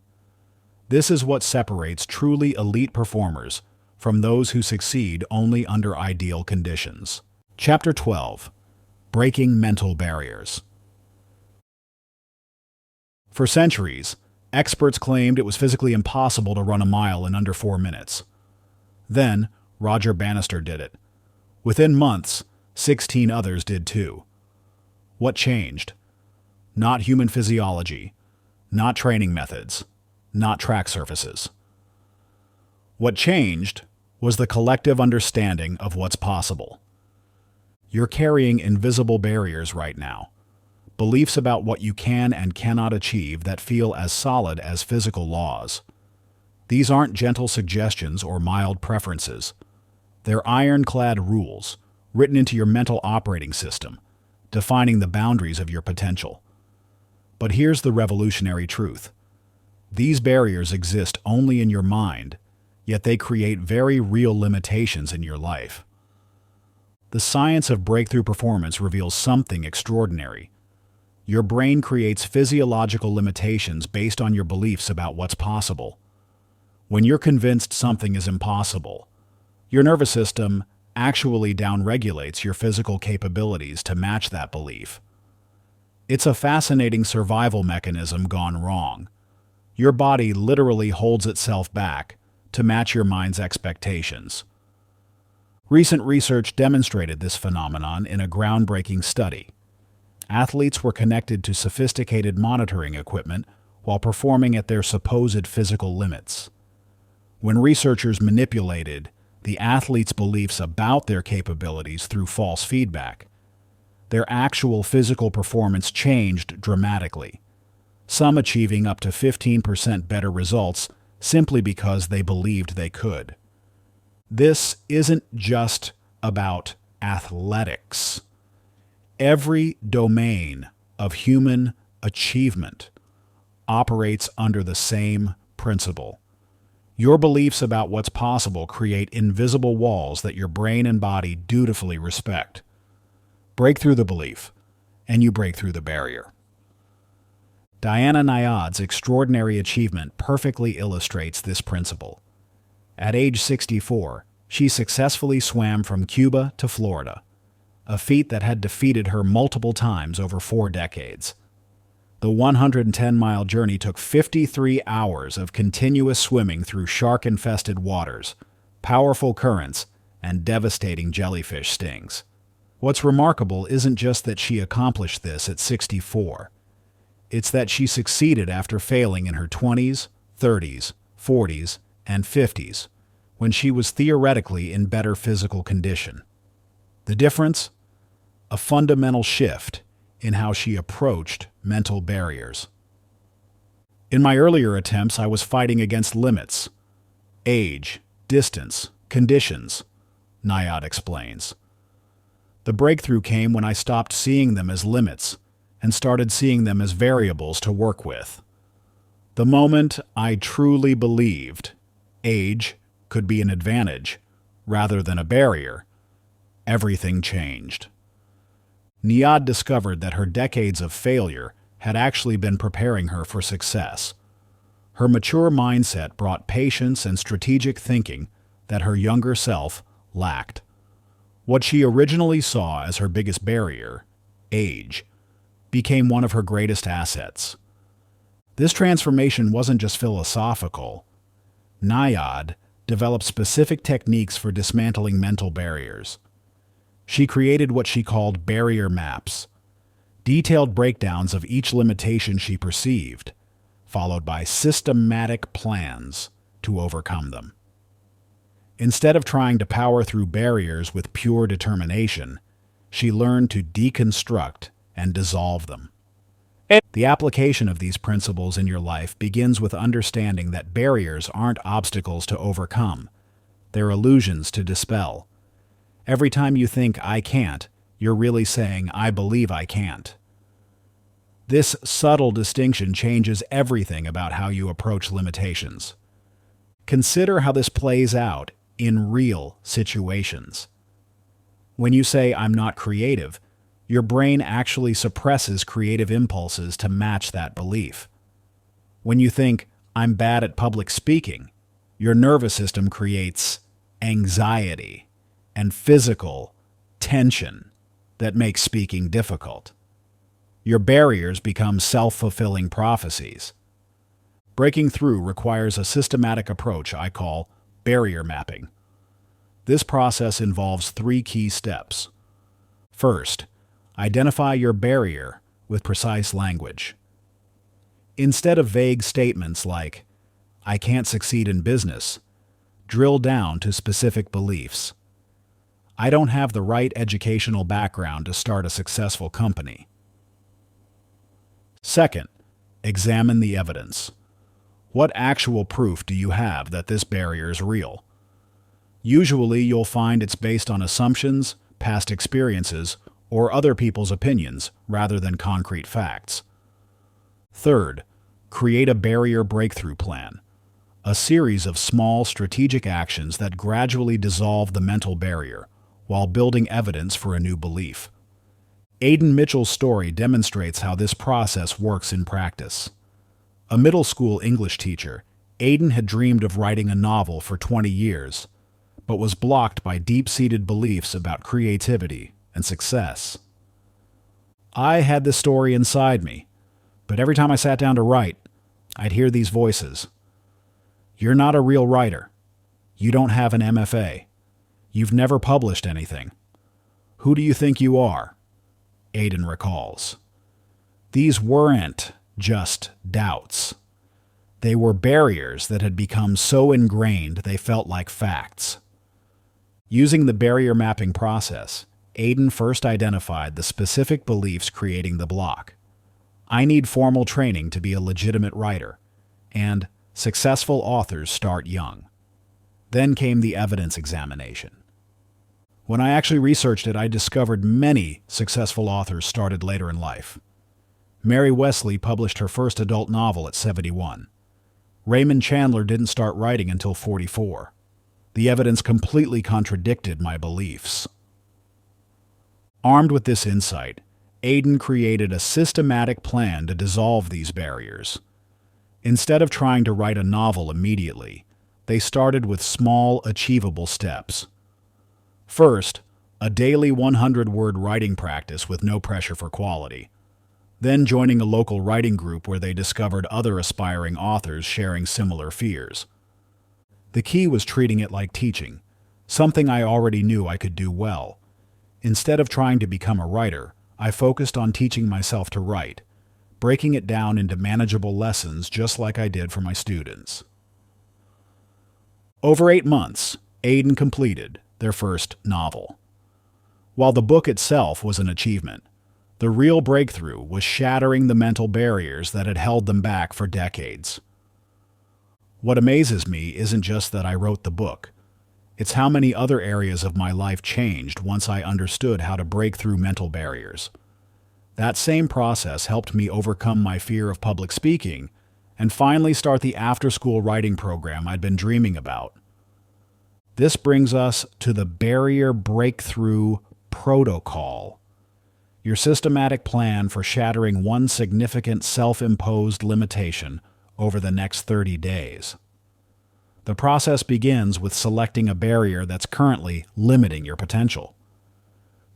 Speaker 1: This is what separates truly elite performers from those who succeed only under ideal conditions. Chapter 12. Breaking Mental Barriers. For centuries, experts claimed it was physically impossible to run a mile in under 4 minutes. Then, Roger Bannister did it. Within months, 16 others did too. What changed? Not human physiology, not training methods, not track surfaces. What changed was the collective understanding of what's possible. You're carrying invisible barriers right now, beliefs about what you can and cannot achieve that feel as solid as physical laws. These aren't gentle suggestions or mild preferences. They're ironclad rules, written into your mental operating system, defining the boundaries of your potential. But here's the revolutionary truth. These barriers exist only in your mind, yet they create very real limitations in your life. The science of breakthrough performance reveals something extraordinary. Your brain creates physiological limitations based on your beliefs about what's possible. When you're convinced something is impossible, your nervous system actually downregulates your physical capabilities to match that belief. It's a fascinating survival mechanism gone wrong. Your body literally holds itself back to match your mind's expectations. Recent research demonstrated this phenomenon in a groundbreaking study. Athletes were connected to sophisticated monitoring equipment while performing at their supposed physical limits. When researchers manipulated the athletes' beliefs about their capabilities through false feedback, their actual physical performance changed dramatically, some achieving up to 15% better results simply because they believed they could. This isn't just about athletics. Every domain of human achievement operates under the same principle. Your beliefs about what's possible create invisible walls that your brain and body dutifully respect. Break through the belief, and you break through the barrier. Diana Nyad's extraordinary achievement perfectly illustrates this principle. At age 64, she successfully swam from Cuba to Florida, a feat that had defeated her multiple times over 4 decades. The 110-mile journey took 53 hours of continuous swimming through shark-infested waters, powerful currents, and devastating jellyfish stings. What's remarkable isn't just that she accomplished this at 64. It's that she succeeded after failing in her 20s, 30s, 40s, and 50s, when she was theoretically in better physical condition. The difference? A fundamental shift in how she approached mental barriers. In my earlier attempts, I was fighting against limits. Age, distance, conditions, Nyad explains. The breakthrough came when I stopped seeing them as limits and started seeing them as variables to work with. The moment I truly believed age could be an advantage rather than a barrier, everything changed. Nyad discovered that her decades of failure had actually been preparing her for success. Her mature mindset brought patience and strategic thinking that her younger self lacked. What she originally saw as her biggest barrier, age, became one of her greatest assets. This transformation wasn't just philosophical. Nyad developed specific techniques for dismantling mental barriers. She created what she called barrier maps, detailed breakdowns of each limitation she perceived, followed by systematic plans to overcome them. Instead of trying to power through barriers with pure determination, she learned to deconstruct and dissolve them. The application of these principles in your life begins with understanding that barriers aren't obstacles to overcome. They're illusions to dispel. Every time you think, "I can't," you're really saying, "I believe I can't." This subtle distinction changes everything about how you approach limitations. Consider how this plays out in real situations. When you say, "I'm not creative," your brain actually suppresses creative impulses to match that belief. When you think, "I'm bad at public speaking," your nervous system creates anxiety and physical tension that makes speaking difficult. Your barriers become self-fulfilling prophecies. Breaking through requires a systematic approach I call barrier mapping. This process involves 3 key steps. First, identify your barrier with precise language. Instead of vague statements like, "I can't succeed in business," drill down to specific beliefs. I don't have the right educational background to start a successful company. Second, examine the evidence. What actual proof do you have that this barrier is real? Usually, you'll find it's based on assumptions, past experiences, or other people's opinions rather than concrete facts. Third, create a barrier breakthrough plan, a series of small strategic actions that gradually dissolve the mental barrier while building evidence for a new belief. Aidan Mitchell's story demonstrates how this process works in practice. A middle school English teacher, Aidan had dreamed of writing a novel for 20 years, but was blocked by deep-seated beliefs about creativity and success. "I had this story inside me, but every time I sat down to write, I'd hear these voices. 'You're not a real writer. You don't have an MFA. You've never published anything. Who do you think you are?'" Aidan recalls. These weren't just doubts. They were barriers that had become so ingrained they felt like facts. Using the barrier mapping process, Aidan first identified the specific beliefs creating the block. "I need formal training to be a legitimate writer," and "successful authors start young." Then came the evidence examination. When I actually researched it, I discovered many successful authors started later in life. Mary Wesley published her first adult novel at 71. Raymond Chandler didn't start writing until 44. The evidence completely contradicted my beliefs. Armed with this insight, Aiden created a systematic plan to dissolve these barriers. Instead of trying to write a novel immediately, they started with small, achievable steps. First, a daily 100-word writing practice with no pressure for quality. Then joining a local writing group where they discovered other aspiring authors sharing similar fears. The key was treating it like teaching, something I already knew I could do well. Instead of trying to become a writer, I focused on teaching myself to write, breaking it down into manageable lessons just like I did for my students. Over 8 months, Aiden completed their first novel. While the book itself was an achievement, the real breakthrough was shattering the mental barriers that had held them back for decades. What amazes me isn't just that I wrote the book. It's how many other areas of my life changed once I understood how to break through mental barriers. That same process helped me overcome my fear of public speaking and finally start the after-school writing program I'd been dreaming about. This brings us to the Barrier Breakthrough Protocol, your systematic plan for shattering one significant self-imposed limitation over the next 30 days. The process begins with selecting a barrier that's currently limiting your potential.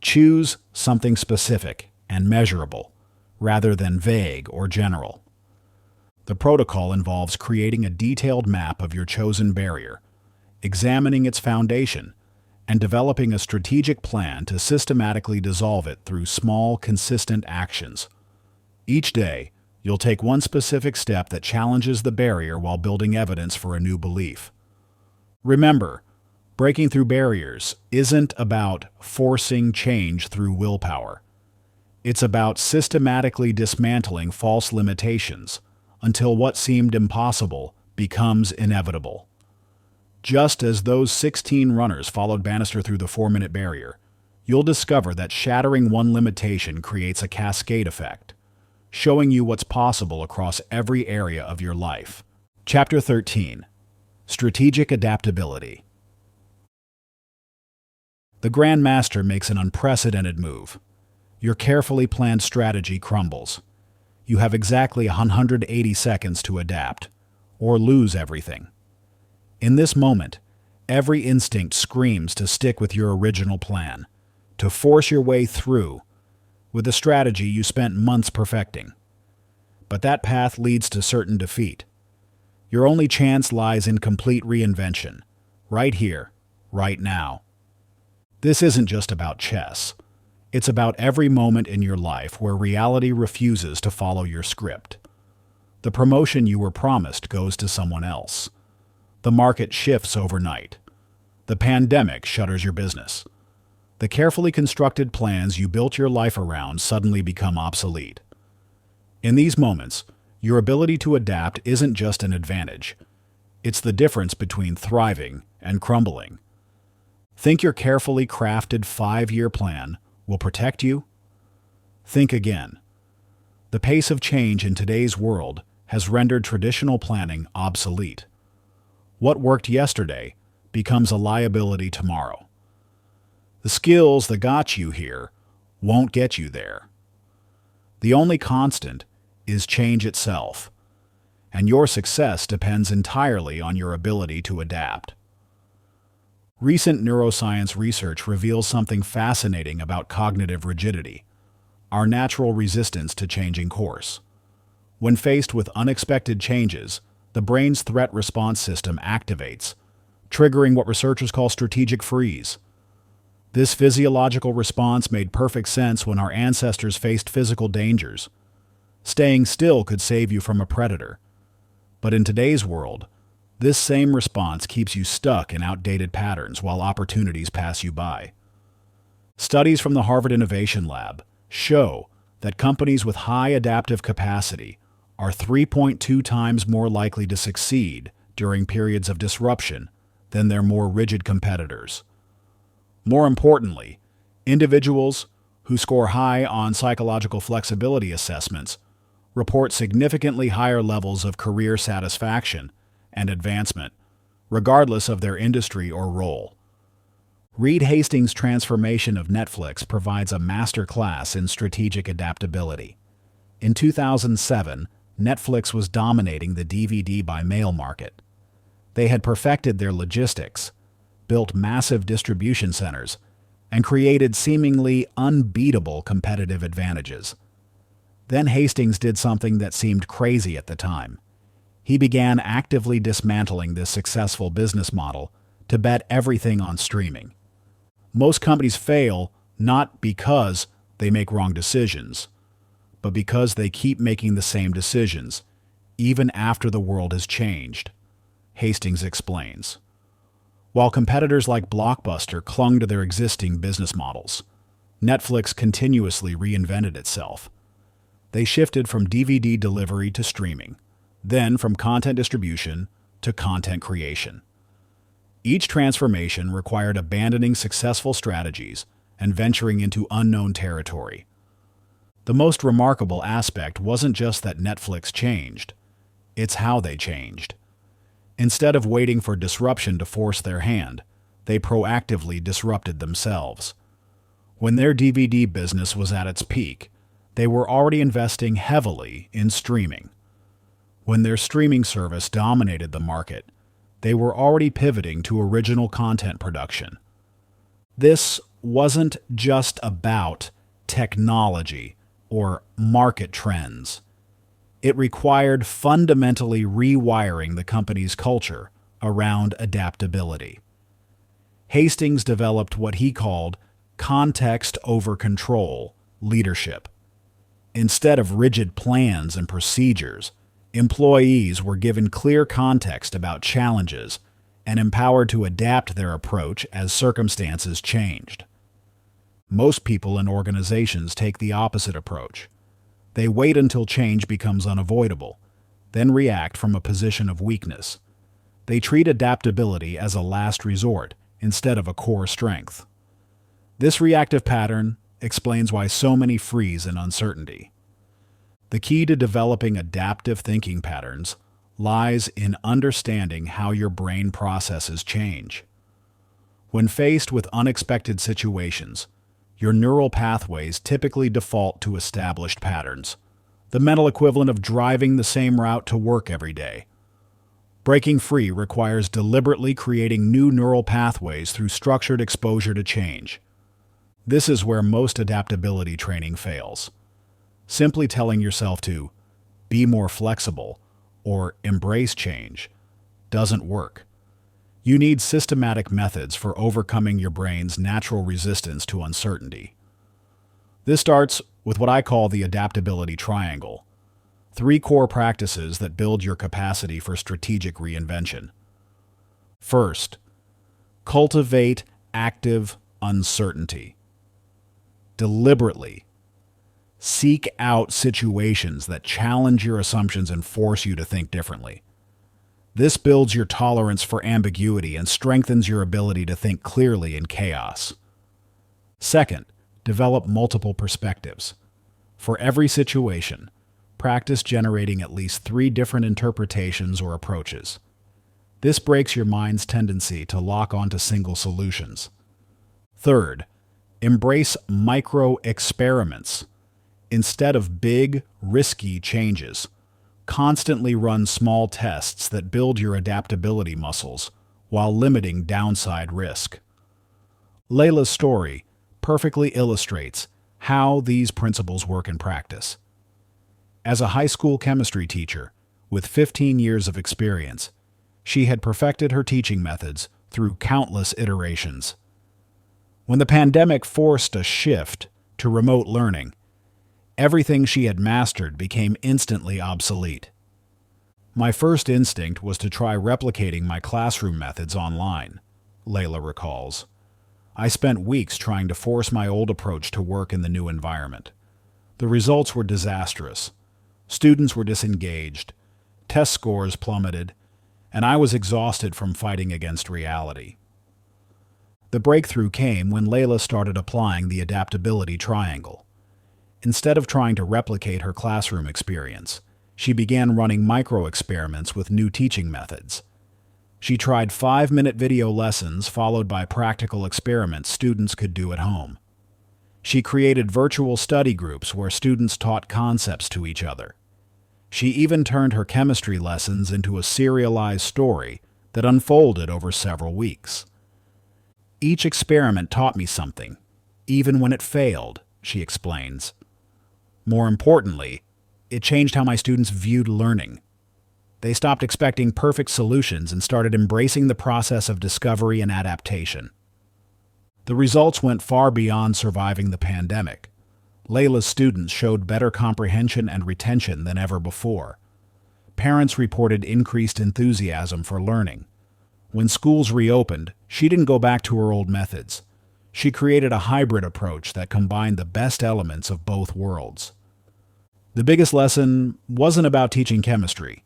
Speaker 1: Choose something specific and measurable, rather than vague or general. The protocol involves creating a detailed map of your chosen barrier, examining its foundation, and developing a strategic plan to systematically dissolve it through small, consistent actions. Each day, you'll take one specific step that challenges the barrier while building evidence for a new belief. Remember, breaking through barriers isn't about forcing change through willpower. It's about systematically dismantling false limitations until what seemed impossible becomes inevitable. Just as those 16 runners followed Bannister through the 4-minute barrier, you'll discover that shattering one limitation creates a cascade effect, showing you what's possible across every area of your life. Chapter 13. Strategic Adaptability. The Grand Master makes an unprecedented move. Your carefully planned strategy crumbles. You have exactly 180 seconds to adapt, or lose everything. In this moment, every instinct screams to stick with your original plan, to force your way through with a strategy you spent months perfecting. But that path leads to certain defeat. Your only chance lies in complete reinvention, right here, right now. This isn't just about chess. It's about every moment in your life where reality refuses to follow your script. The promotion you were promised goes to someone else. The market shifts overnight. The pandemic shutters your business. The carefully constructed plans you built your life around suddenly become obsolete. In these moments, your ability to adapt isn't just an advantage. It's the difference between thriving and crumbling. Think your carefully crafted 5-year plan will protect you? Think again. The pace of change in today's world has rendered traditional planning obsolete. What worked yesterday becomes a liability tomorrow. The skills that got you here won't get you there. The only constant is change itself, and your success depends entirely on your ability to adapt. Recent neuroscience research reveals something fascinating about cognitive rigidity, our natural resistance to changing course. When faced with unexpected changes, the brain's threat response system activates, triggering what researchers call strategic freeze. This physiological response made perfect sense when our ancestors faced physical dangers. Staying still could save you from a predator. But in today's world, this same response keeps you stuck in outdated patterns while opportunities pass you by. Studies from the Harvard Innovation Lab show that companies with high adaptive capacity are 3.2 times more likely to succeed during periods of disruption than their more rigid competitors. More importantly, individuals who score high on psychological flexibility assessments report significantly higher levels of career satisfaction and advancement, regardless of their industry or role. Reed Hastings' transformation of Netflix provides a masterclass in strategic adaptability. In 2007, Netflix was dominating the DVD by mail market. They had perfected their logistics, built massive distribution centers, and created seemingly unbeatable competitive advantages. Then Hastings did something that seemed crazy at the time. He began actively dismantling this successful business model to bet everything on streaming. Most companies fail not because they make wrong decisions, but because they keep making the same decisions, even after the world has changed, Hastings explains. While competitors like Blockbuster clung to their existing business models, Netflix continuously reinvented itself. They shifted from DVD delivery to streaming, then from content distribution to content creation. Each transformation required abandoning successful strategies and venturing into unknown territory. The most remarkable aspect wasn't just that Netflix changed, it's how they changed. Instead of waiting for disruption to force their hand, they proactively disrupted themselves. When their DVD business was at its peak, they were already investing heavily in streaming. When their streaming service dominated the market, they were already pivoting to original content production. This wasn't just about technology or market trends. It required fundamentally rewiring the company's culture around adaptability. Hastings developed what he called context over control leadership. Instead of rigid plans and procedures, employees were given clear context about challenges and empowered to adapt their approach as circumstances changed. Most people in organizations take the opposite approach. They wait until change becomes unavoidable, then react from a position of weakness. They treat adaptability as a last resort instead of a core strength. This reactive pattern explains why so many freeze in uncertainty. The key to developing adaptive thinking patterns lies in understanding how your brain processes change. When faced with unexpected situations, your neural pathways typically default to established patterns, the mental equivalent of driving the same route to work every day. Breaking free requires deliberately creating new neural pathways through structured exposure to change. This is where most adaptability training fails. Simply telling yourself to be more flexible or embrace change doesn't work. You need systematic methods for overcoming your brain's natural resistance to uncertainty. This starts with what I call the adaptability triangle, 3 core practices that build your capacity for strategic reinvention. First, cultivate active uncertainty. Deliberately seek out situations that challenge your assumptions and force you to think differently. This builds your tolerance for ambiguity and strengthens your ability to think clearly in chaos. Second, develop multiple perspectives. For every situation, practice generating at least 3 different interpretations or approaches. This breaks your mind's tendency to lock onto single solutions. Third, embrace micro-experiments. Instead of big, risky changes, constantly run small tests that build your adaptability muscles while limiting downside risk. Layla's story perfectly illustrates how these principles work in practice. As a high school chemistry teacher with 15 years of experience, she had perfected her teaching methods through countless iterations. When the pandemic forced a shift to remote learning, everything she had mastered became instantly obsolete. My first instinct was to try replicating my classroom methods online, Layla recalls. I spent weeks trying to force my old approach to work in the new environment. The results were disastrous. Students were disengaged, test scores plummeted, and I was exhausted from fighting against reality. The breakthrough came when Layla started applying the adaptability triangle. Instead of trying to replicate her classroom experience, she began running micro-experiments with new teaching methods. She tried 5-minute video lessons followed by practical experiments students could do at home. She created virtual study groups where students taught concepts to each other. She even turned her chemistry lessons into a serialized story that unfolded over several weeks. Each experiment taught me something, even when it failed, she explains. More importantly, it changed how my students viewed learning. They stopped expecting perfect solutions and started embracing the process of discovery and adaptation. The results went far beyond surviving the pandemic. Layla's students showed better comprehension and retention than ever before. Parents reported increased enthusiasm for learning. When schools reopened, she didn't go back to her old methods. She created a hybrid approach that combined the best elements of both worlds. The biggest lesson wasn't about teaching chemistry.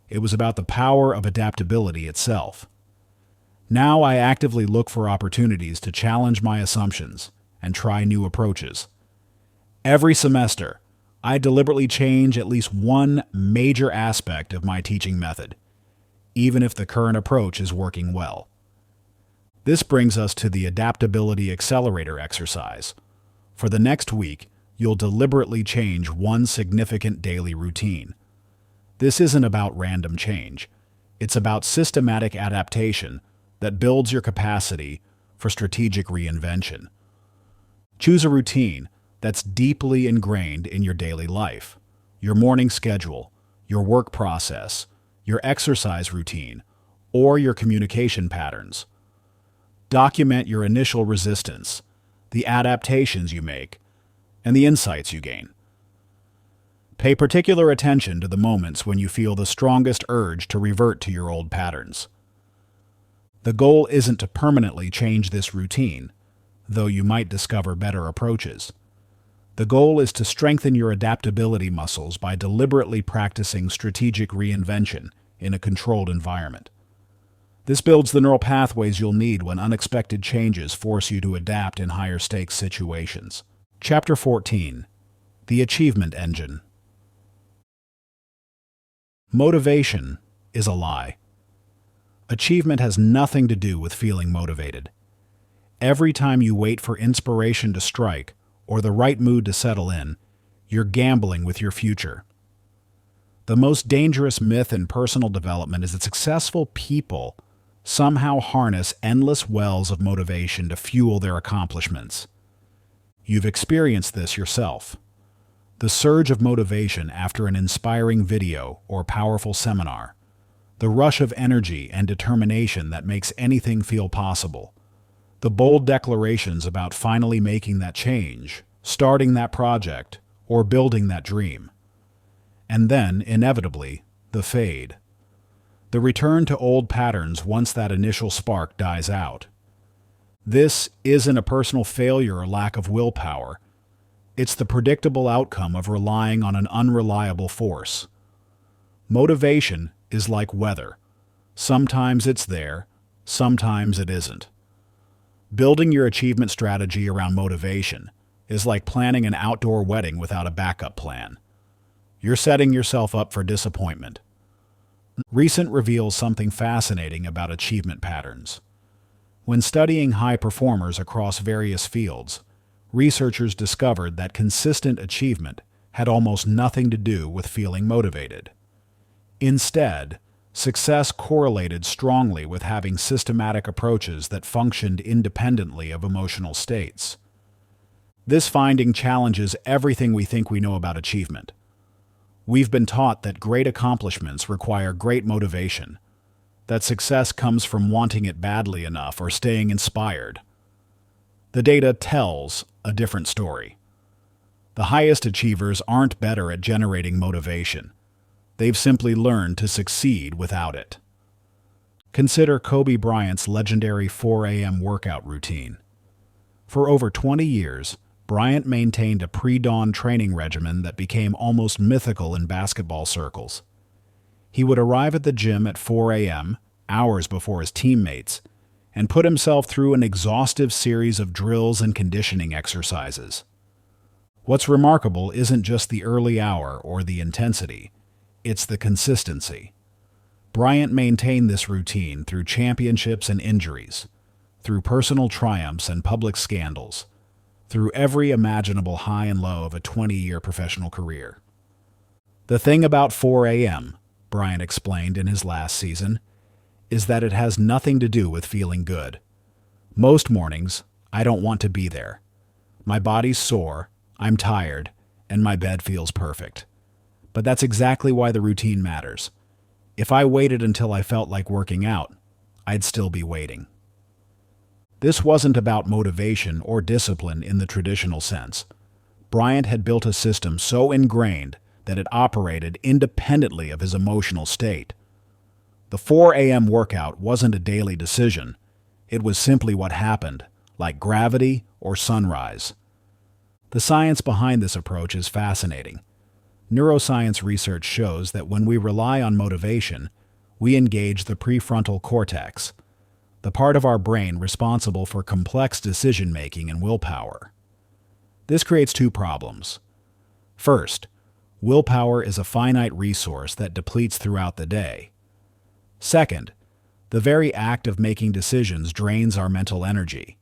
Speaker 1: It was about the power of adaptability itself. Now I actively look for opportunities to challenge my assumptions and try new approaches. Every semester, I deliberately change at least one major aspect of my teaching method, even if the current approach is working well. This brings us to the Adaptability Accelerator exercise. For the next week, you'll deliberately change one significant daily routine. This isn't about random change. It's about systematic adaptation that builds your capacity for strategic reinvention. Choose a routine that's deeply ingrained in your daily life, your morning schedule, your work process, your exercise routine, or your communication patterns. Document your initial resistance, the adaptations you make, and the insights you gain. Pay particular attention to the moments when you feel the strongest urge to revert to your old patterns. The goal isn't to permanently change this routine, though you might discover better approaches. The goal is to strengthen your adaptability muscles by deliberately practicing strategic reinvention in a controlled environment. This builds the neural pathways you'll need when unexpected changes force you to adapt in higher-stakes situations. Chapter 14. The Achievement Engine. Motivation is a lie. Achievement has nothing to do with feeling motivated. Every time you wait for inspiration to strike or the right mood to settle in, you're gambling with your future. The most dangerous myth in personal development is that successful people somehow harness endless wells of motivation to fuel their accomplishments. You've experienced this yourself. The surge of motivation after an inspiring video or powerful seminar. The rush of energy and determination that makes anything feel possible. The bold declarations about finally making that change, starting that project, or building that dream. And then, inevitably, the fade. The return to old patterns once that initial spark dies out. This isn't a personal failure or lack of willpower. It's the predictable outcome of relying on an unreliable force. Motivation is like weather. Sometimes it's there, sometimes it isn't. Building your achievement strategy around motivation is like planning an outdoor wedding without a backup plan. You're setting yourself up for disappointment. Recent reveals something fascinating about achievement patterns. When studying high performers across various fields, researchers discovered that consistent achievement had almost nothing to do with feeling motivated. Instead, success correlated strongly with having systematic approaches that functioned independently of emotional states. This finding challenges everything we think we know about achievement. We've been taught that great accomplishments require great motivation, that success comes from wanting it badly enough or staying inspired. The data tells a different story. The highest achievers aren't better at generating motivation. They've simply learned to succeed without it. Consider Kobe Bryant's legendary 4 a.m. workout routine. For over 20 years, Bryant maintained a pre-dawn training regimen that became almost mythical in basketball circles. He would arrive at the gym at 4 a.m., hours before his teammates, and put himself through an exhaustive series of drills and conditioning exercises. What's remarkable isn't just the early hour or the intensity, it's the consistency. Bryant maintained this routine through championships and injuries, through personal triumphs and public scandals, through every imaginable high and low of a 20-year professional career. The thing about 4 a.m., Bryant explained in his last season, is that it has nothing to do with feeling good. Most mornings, I don't want to be there. My body's sore, I'm tired, and my bed feels perfect. But that's exactly why the routine matters. If I waited until I felt like working out, I'd still be waiting. This wasn't about motivation or discipline in the traditional sense. Bryant had built a system so ingrained that it operated independently of his emotional state. The 4 a.m. workout wasn't a daily decision. It was simply what happened, like gravity or sunrise. The science behind this approach is fascinating. Neuroscience research shows that when we rely on motivation, we engage the prefrontal cortex, the part of our brain responsible for complex decision-making and willpower. This creates two problems. First, willpower is a finite resource that depletes throughout the day. Second, the very act of making decisions drains our mental energy.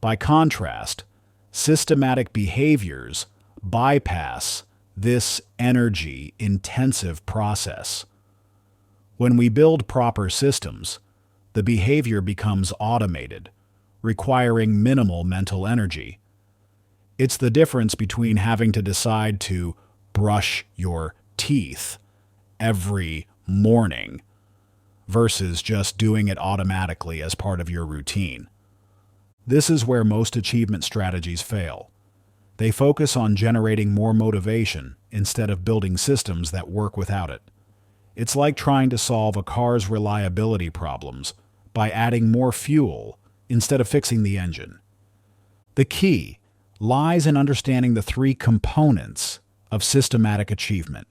Speaker 1: By contrast, systematic behaviors bypass this energy-intensive process. When we build proper systems, the behavior becomes automated, requiring minimal mental energy. It's the difference between having to decide to brush your teeth every morning versus just doing it automatically as part of your routine. This is where most achievement strategies fail. They focus on generating more motivation instead of building systems that work without it. It's like trying to solve a car's reliability problems by adding more fuel instead of fixing the engine. The key lies in understanding the three components of systematic achievement.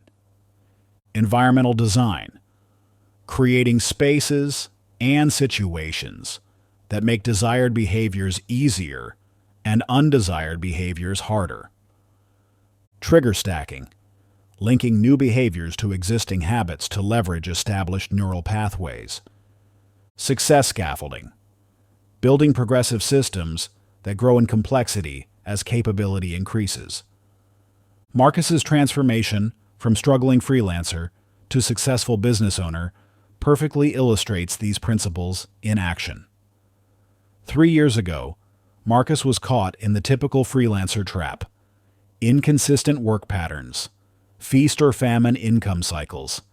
Speaker 1: Environmental design, creating spaces and situations that make desired behaviors easier and undesired behaviors harder. Trigger stacking, linking new behaviors to existing habits to leverage established neural pathways. Success scaffolding, building progressive systems that grow in complexity as capability increases. Marcus's transformation from struggling freelancer to successful business owner perfectly illustrates these principles in action. 3 years ago, Marcus was caught in the typical freelancer trap: inconsistent work patterns, feast or famine income cycles,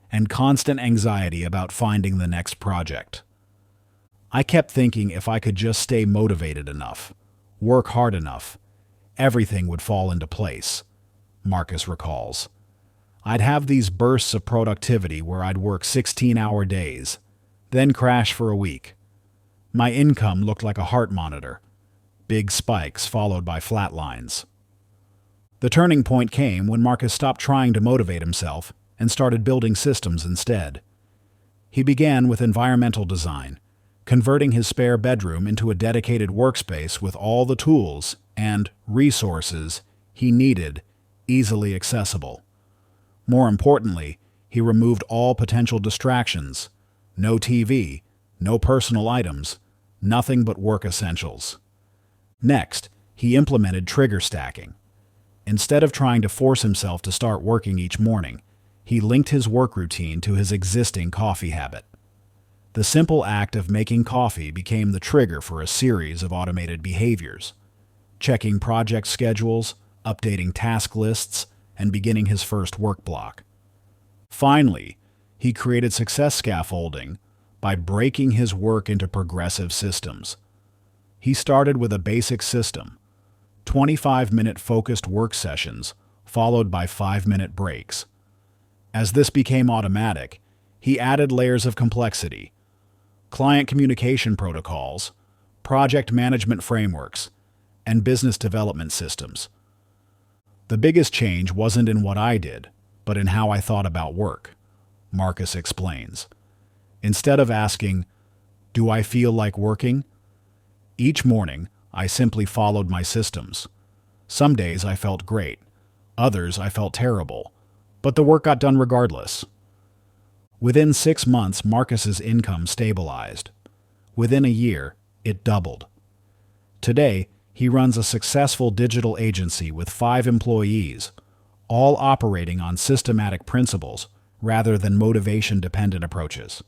Speaker 1: and constant anxiety about finding the next project. I kept thinking if I could just stay motivated enough, work hard enough, everything would fall into place, Marcus recalls. I'd have these bursts of productivity where I'd work 16-hour days, then crash for a week. My income looked like a heart monitor, big spikes followed by flat lines. The turning point came when Marcus stopped trying to motivate himself and started building systems instead. He began with environmental design, converting his spare bedroom into a dedicated workspace with all the tools and resources he needed easily accessible. More importantly, he removed all potential distractions: no TV, no personal items, nothing but work essentials. Next, he implemented trigger stacking. Instead of trying to force himself to start working each morning, he linked his work routine to his existing coffee habit. The simple act of making coffee became the trigger for a series of automated behaviors: checking project schedules, updating task lists, and beginning his first work block. Finally, he created success scaffolding by breaking his work into progressive systems. He started with a basic system: 25-minute focused work sessions, followed by 5-minute breaks. As this became automatic, he added layers of complexity: client communication protocols, project management frameworks, and business development systems. The biggest change wasn't in what I did, but in how I thought about work, Marcus explains. Instead of asking, "Do I feel like working?" each morning I simply followed my systems. Some days I felt great. Others I felt terrible. But the work got done regardless. Within 6 months, Marcus's income stabilized. Within a year, it doubled. Today, he runs a successful digital agency with 5 employees, all operating on systematic principles rather than motivation-dependent approaches.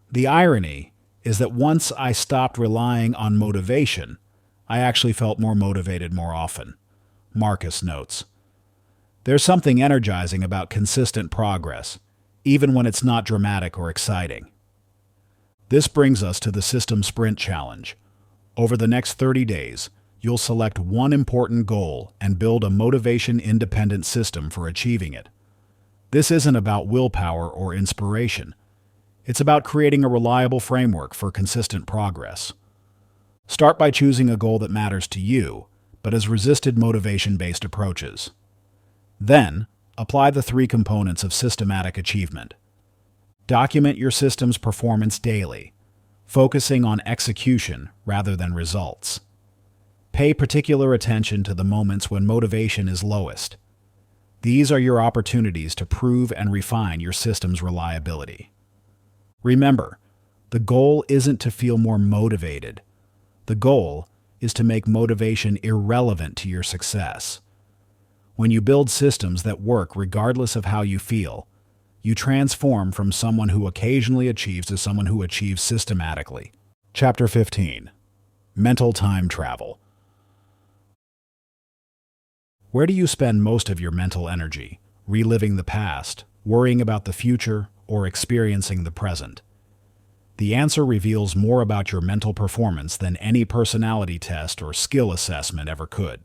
Speaker 1: The irony is that once I stopped relying on motivation, I actually felt more motivated more often. Marcus notes, "There's something energizing about consistent progress, even when it's not dramatic or exciting." This brings us to the System Sprint Challenge. Over the next 30 days, you'll select one important goal and build a motivation-independent system for achieving it. This isn't about willpower or inspiration. It's about creating a reliable framework for consistent progress. Start by choosing a goal that matters to you, but has resisted motivation-based approaches. Then, apply the 3 components of systematic achievement. Document your system's performance daily, focusing on execution rather than results. Pay particular attention to the moments when motivation is lowest. These are your opportunities to prove and refine your system's reliability. Remember, the goal isn't to feel more motivated. The goal is to make motivation irrelevant to your success. When you build systems that work regardless of how you feel, you transform from someone who occasionally achieves to someone who achieves systematically. Chapter 15. Mental Time Travel. Where do you spend most of your mental energy? Reliving the past, worrying about the future, or experiencing the present? The answer reveals more about your mental performance than any personality test or skill assessment ever could.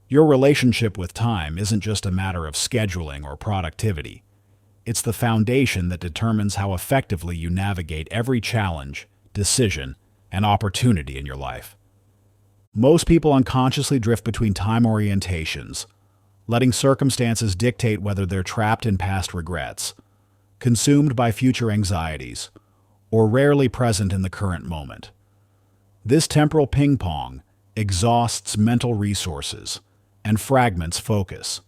Speaker 1: Your relationship with time isn't just a matter of scheduling or productivity. It's the foundation that determines how effectively you navigate every challenge, decision, and opportunity in your life. Most people unconsciously drift between time orientations, letting circumstances dictate whether they're trapped in past regrets, consumed by future anxieties, or rarely present in the current moment. This temporal ping-pong exhausts mental resources and fragments focus,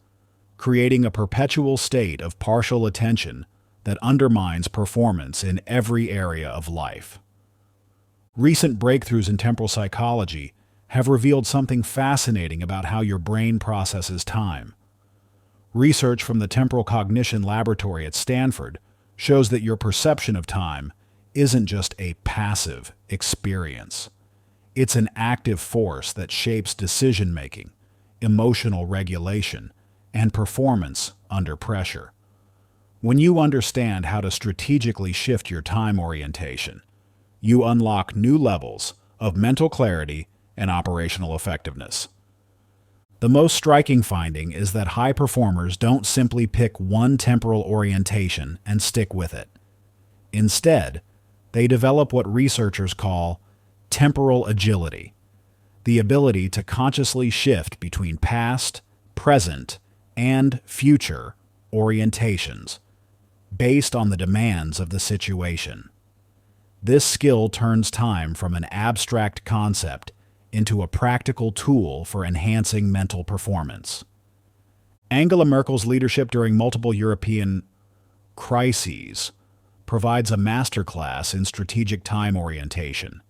Speaker 1: creating a perpetual state of partial attention that undermines performance in every area of life. Recent breakthroughs in temporal psychology have revealed something fascinating about how your brain processes time. Research from the Temporal Cognition Laboratory at Stanford shows that your perception of time isn't just a passive experience. It's an active force that shapes decision-making, emotional regulation, and performance under pressure. When you understand how to strategically shift your time orientation, you unlock new levels of mental clarity and operational effectiveness. The most striking finding is that high performers don't simply pick one temporal orientation and stick with it. Instead, they develop what researchers call temporal agility, the ability to consciously shift between past, present, and future orientations based on the demands of the situation. This skill turns time from an abstract concept into a practical tool for enhancing mental performance. Angela Merkel's leadership during multiple European crises provides a masterclass in strategic time orientation.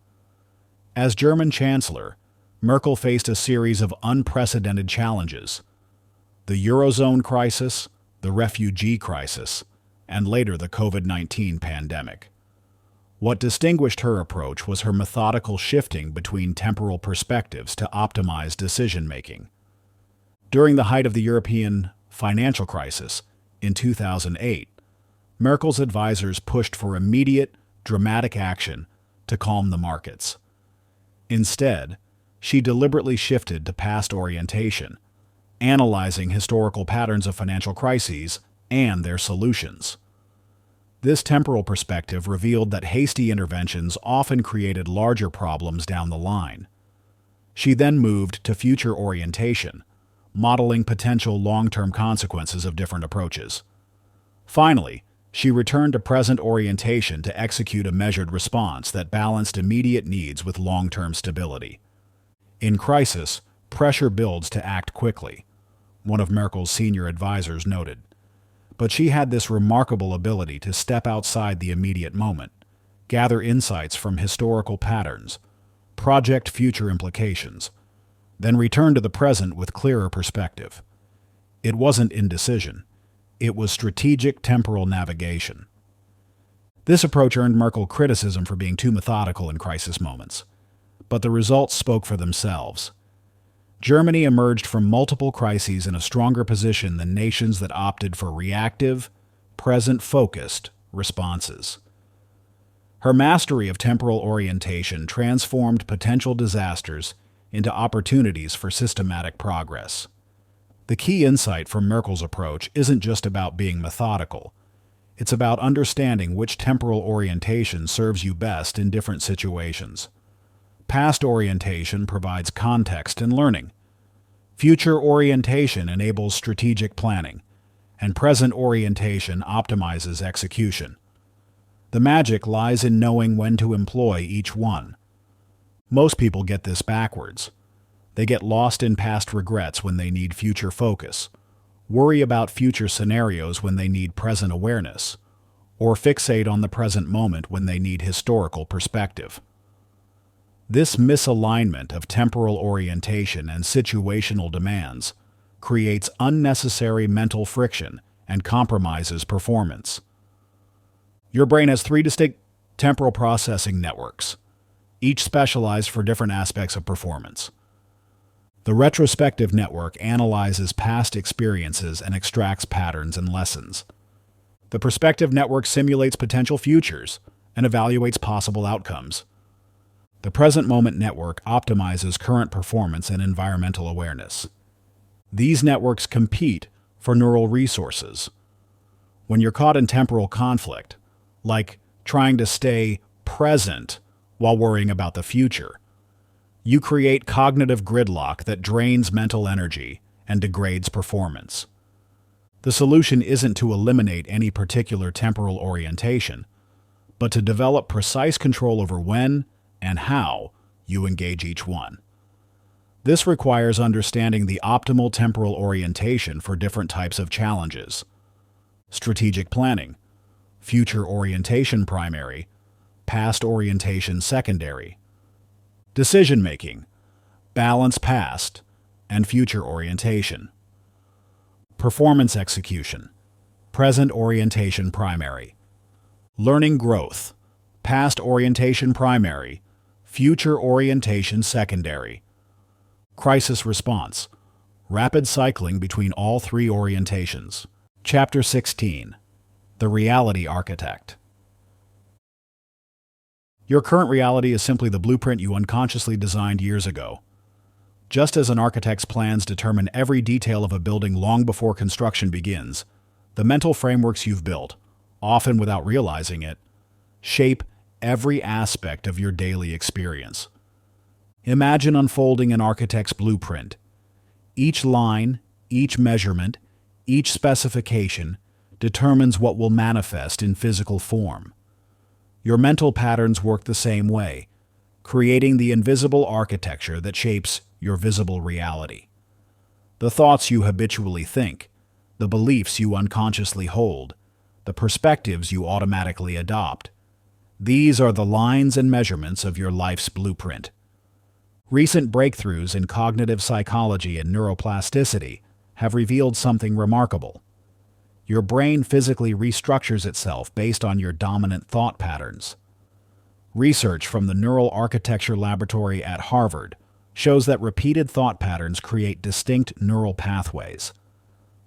Speaker 1: As German Chancellor, Merkel faced a series of unprecedented challenges: the Eurozone crisis, the refugee crisis, and later the COVID-19 pandemic. What distinguished her approach was her methodical shifting between temporal perspectives to optimize decision-making. During the height of the European financial crisis in 2008, Merkel's advisors pushed for immediate, dramatic action to calm the markets. Instead, she deliberately shifted to past orientation, analyzing historical patterns of financial crises and their solutions. This temporal perspective revealed that hasty interventions often created larger problems down the line. She then moved to future orientation, modeling potential long-term consequences of different approaches. Finally, she returned to present orientation to execute a measured response that balanced immediate needs with long-term stability. In crisis, Pressure builds to act quickly, one of Merkel's senior advisors noted. But she had this remarkable ability to step outside the immediate moment, gather insights from historical patterns, project future implications, then return to the present with clearer perspective. It wasn't indecision. It was strategic temporal navigation. This approach earned Merkel criticism for being too methodical in crisis moments, but the results spoke for themselves. Germany emerged from multiple crises in a stronger position than nations that opted for reactive, present-focused responses. Her mastery of temporal orientation transformed potential disasters into opportunities for systematic progress. The key insight from Merkel's approach isn't just about being methodical. It's about understanding which temporal orientation serves you best in different situations. Past orientation provides context and learning. Future orientation enables strategic planning, and present orientation optimizes execution. The magic lies in knowing when to employ each one. Most people get this backwards. They get lost in past regrets when they need future focus, worry about future scenarios when they need present awareness, or fixate on the present moment when they need historical perspective. This misalignment of temporal orientation and situational demands creates unnecessary mental friction and compromises performance. Your brain has 3 distinct temporal processing networks, each specialized for different aspects of performance. The retrospective network analyzes past experiences and extracts patterns and lessons. The perspective network simulates potential futures and evaluates possible outcomes. The present moment network optimizes current performance and environmental awareness. These networks compete for neural resources. When you're caught in temporal conflict, like trying to stay present while worrying about the future, you create cognitive gridlock that drains mental energy and degrades performance. The solution isn't to eliminate any particular temporal orientation, but to develop precise control over when and how you engage each one. This requires understanding the optimal temporal orientation for different types of challenges. Strategic planning, future orientation primary, past orientation secondary. Decision-making, balance past and future orientation. Performance execution, present orientation primary. Learning growth, past orientation primary, future orientation secondary. Crisis response, rapid cycling between all 3 orientations. Chapter 16, The Reality Architect. Your current reality is simply the blueprint you unconsciously designed years ago. Just as an architect's plans determine every detail of a building long before construction begins, the mental frameworks you've built, often without realizing it, shape every aspect of your daily experience. Imagine unfolding an architect's blueprint. Each line, each measurement, each specification determines what will manifest in physical form. Your mental patterns work the same way, creating the invisible architecture that shapes your visible reality. The thoughts you habitually think, the beliefs you unconsciously hold, the perspectives you automatically adopt. These are the lines and measurements of your life's blueprint. Recent breakthroughs in cognitive psychology and neuroplasticity have revealed something remarkable. Your brain physically restructures itself based on your dominant thought patterns. Research from the Neural Architecture Laboratory at Harvard shows that repeated thought patterns create distinct neural pathways,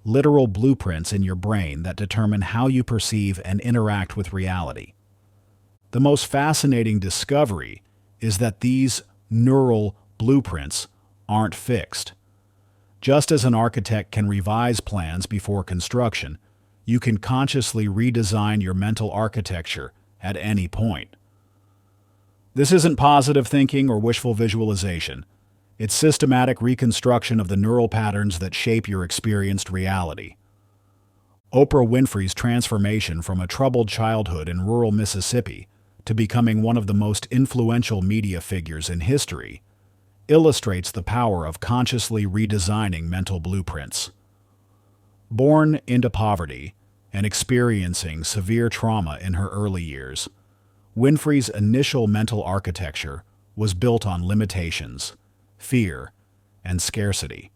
Speaker 1: literal blueprints in your brain that determine how you perceive and interact with reality. The most fascinating discovery is that these neural blueprints aren't fixed. Just as an architect can revise plans before construction, you can consciously redesign your mental architecture at any point. This isn't positive thinking or wishful visualization. It's systematic reconstruction of the neural patterns that shape your experienced reality. Oprah Winfrey's transformation from a troubled childhood in rural Mississippi to becoming one of the most influential media figures in history illustrates the power of consciously redesigning mental blueprints. Born into poverty and experiencing severe trauma in her early years, Winfrey's initial mental architecture was built on limitations, fear, and scarcity.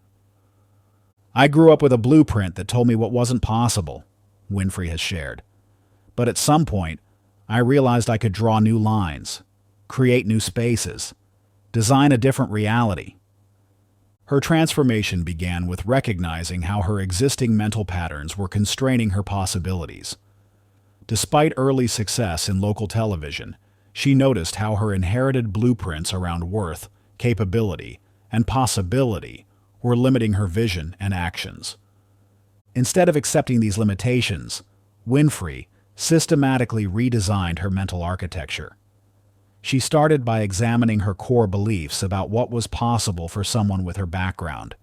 Speaker 1: "I grew up with a blueprint that told me what wasn't possible," Winfrey has shared. "But at some point, I realized I could draw new lines, create new spaces, design a different reality." Her transformation began with recognizing how her existing mental patterns were constraining her possibilities. Despite early success in local television, she noticed how her inherited blueprints around worth, capability, and possibility were limiting her vision and actions. Instead of accepting these limitations, Winfrey systematically redesigned her mental architecture. She started by examining her core beliefs about what was possible for someone with her background.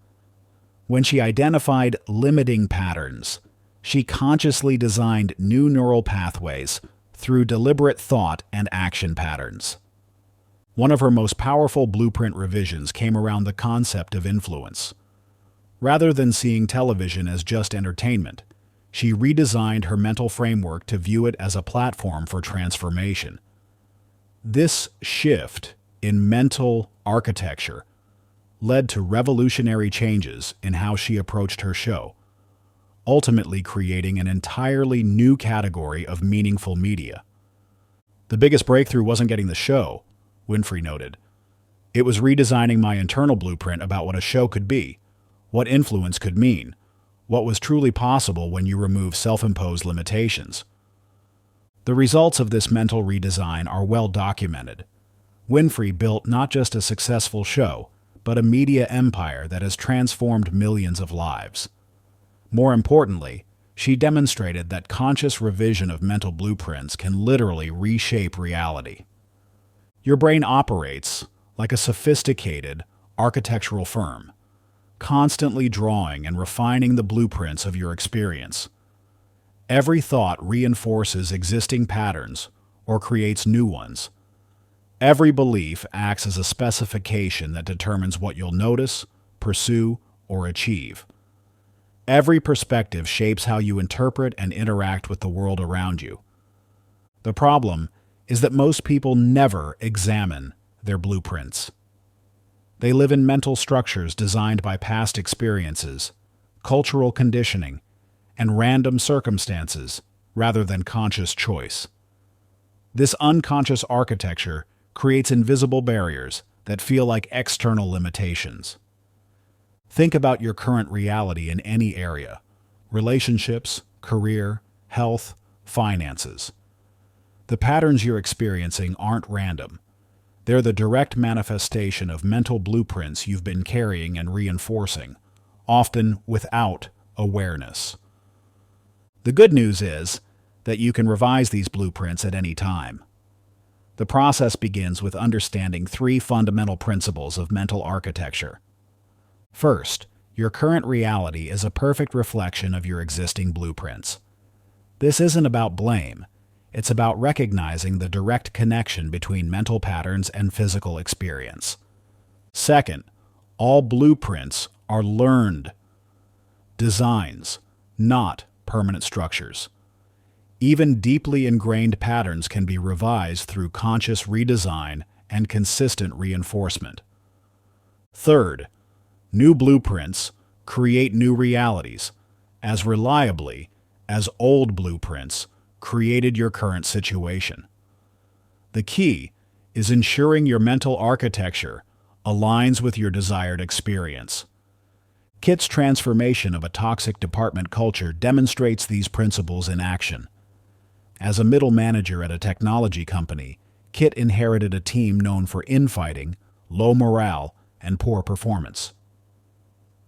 Speaker 1: When she identified limiting patterns, she consciously designed new neural pathways through deliberate thought and action patterns. One of her most powerful blueprint revisions came around the concept of influence. Rather than seeing television as just entertainment, she redesigned her mental framework to view it as a platform for transformation. This shift in mental architecture led to revolutionary changes in how she approached her show, ultimately creating an entirely new category of meaningful media. "The biggest breakthrough wasn't getting the show," Winfrey noted. "It was redesigning my internal blueprint about what a show could be, what influence could mean, what was truly possible when you remove self-imposed limitations." The results of this mental redesign are well documented. Winfrey built not just a successful show, but a media empire that has transformed millions of lives. More importantly, she demonstrated that conscious revision of mental blueprints can literally reshape reality. Your brain operates like a sophisticated architectural firm, constantly drawing and refining the blueprints of your experience. Every thought reinforces existing patterns or creates new ones. Every belief acts as a specification that determines what you'll notice, pursue, or achieve. Every perspective shapes how you interpret and interact with the world around you. The problem is that most people never examine their blueprints. They live in mental structures designed by past experiences, cultural conditioning, and random circumstances rather than conscious choice. This unconscious architecture creates invisible barriers that feel like external limitations. Think about your current reality in any area: relationships, career, health, finances. The patterns you're experiencing aren't random. They're the direct manifestation of mental blueprints you've been carrying and reinforcing, often without awareness. The good news is that you can revise these blueprints at any time. The process begins with understanding three fundamental principles of mental architecture. First, your current reality is a perfect reflection of your existing blueprints. This isn't about blame. It's about recognizing the direct connection between mental patterns and physical experience. Second, all blueprints are learned designs, not permanent structures. Even deeply ingrained patterns can be revised through conscious redesign and consistent reinforcement. Third, new blueprints create new realities as reliably as old blueprints created your current situation. The key is ensuring your mental architecture aligns with your desired experience. Kit's transformation of a toxic department culture demonstrates these principles in action. As a middle manager at a technology company, Kit inherited a team known for infighting, low morale, and poor performance.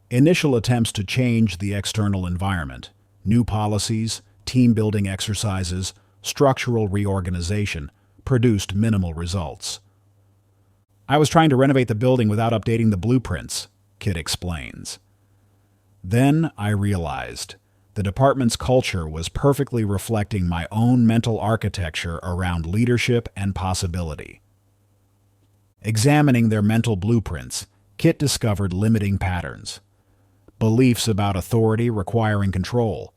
Speaker 1: Initial attempts to change the external environment, new policies, team-building exercises, structural reorganization, produced minimal results. "I was trying to renovate the building without updating the blueprints," Kit explains. "Then I realized the department's culture was perfectly reflecting my own mental architecture around leadership and possibility." Examining their mental blueprints Kit discovered limiting patterns, beliefs about authority requiring control,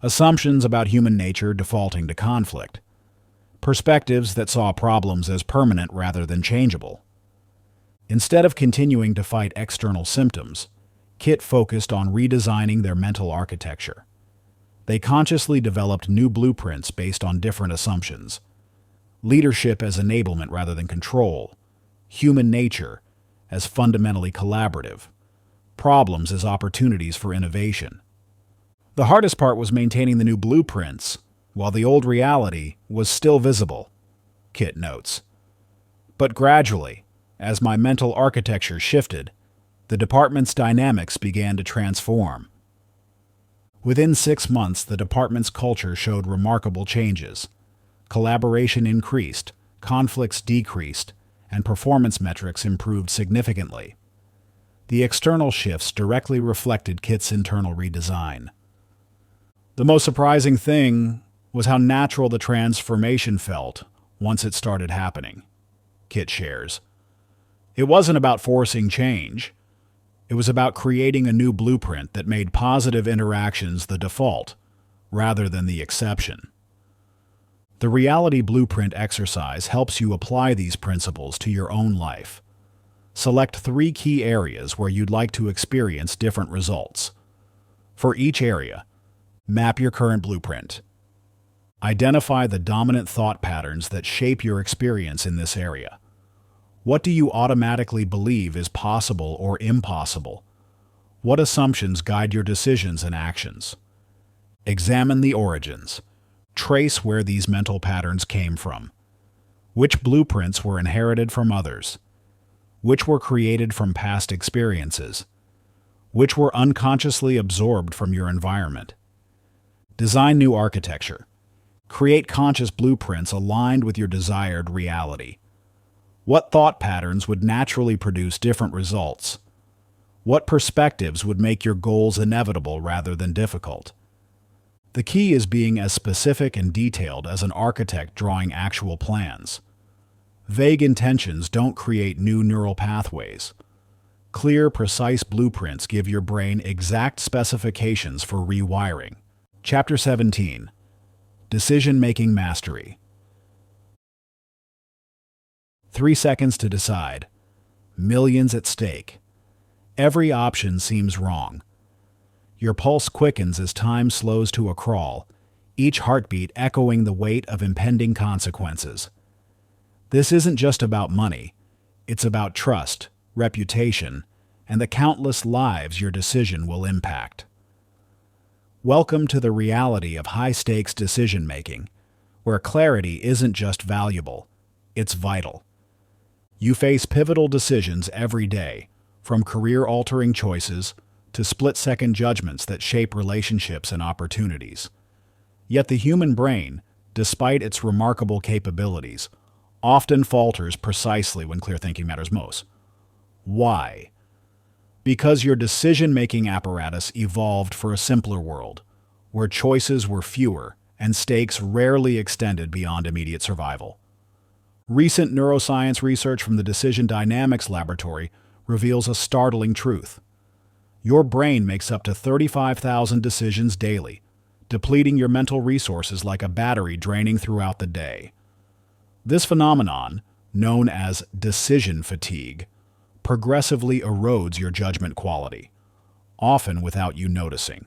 Speaker 1: assumptions about human nature defaulting to conflict, perspectives that saw problems as permanent rather than changeable. Instead of continuing to fight external symptoms, Kit focused on redesigning their mental architecture. They consciously developed new blueprints based on different assumptions: leadership as enablement rather than control, human nature as fundamentally collaborative, problems as opportunities for innovation. The hardest part was maintaining the new blueprints, while the old reality was still visible, Kit notes. But gradually, as my mental architecture shifted, the department's dynamics began to transform. Within 6 months, the department's culture showed remarkable changes. Collaboration increased, conflicts decreased, and performance metrics improved significantly. The external shifts directly reflected Kit's internal redesign. The most surprising thing was how natural the transformation felt once it started happening, Kit shares. It wasn't about forcing change. It was about creating a new blueprint that made positive interactions the default, rather than the exception. The Reality Blueprint exercise helps you apply these principles to your own life. Select 3 key areas where you'd like to experience different results. For each area, map your current blueprint. Identify the dominant thought patterns that shape your experience in this area. What do you automatically believe is possible or impossible? What assumptions guide your decisions and actions? Examine the origins. Trace where these mental patterns came from. Which blueprints were inherited from others? Which were created from past experiences? Which were unconsciously absorbed from your environment? Design new architecture. Create conscious blueprints aligned with your desired reality. What thought patterns would naturally produce different results? What perspectives would make your goals inevitable rather than difficult? The key is being as specific and detailed as an architect drawing actual plans. Vague intentions don't create new neural pathways. Clear, precise blueprints give your brain exact specifications for rewiring. Chapter 17. Decision-Making Mastery. 3 seconds to decide. Millions at stake. Every option seems wrong. Your pulse quickens as time slows to a crawl, each heartbeat echoing the weight of impending consequences. This isn't just about money. It's about trust, reputation, and the countless lives your decision will impact. Welcome to the reality of high-stakes decision-making, where clarity isn't just valuable, it's vital. You face pivotal decisions every day, from career-altering choices to split-second judgments that shape relationships and opportunities. Yet the human brain, despite its remarkable capabilities, often falters precisely when clear thinking matters most. Why? Because your decision-making apparatus evolved for a simpler world, where choices were fewer and stakes rarely extended beyond immediate survival. Recent neuroscience research from the Decision Dynamics Laboratory reveals a startling truth. Your brain makes up to 35,000 decisions daily, depleting your mental resources like a battery draining throughout the day. This phenomenon, known as decision fatigue, progressively erodes your judgment quality, often without you noticing.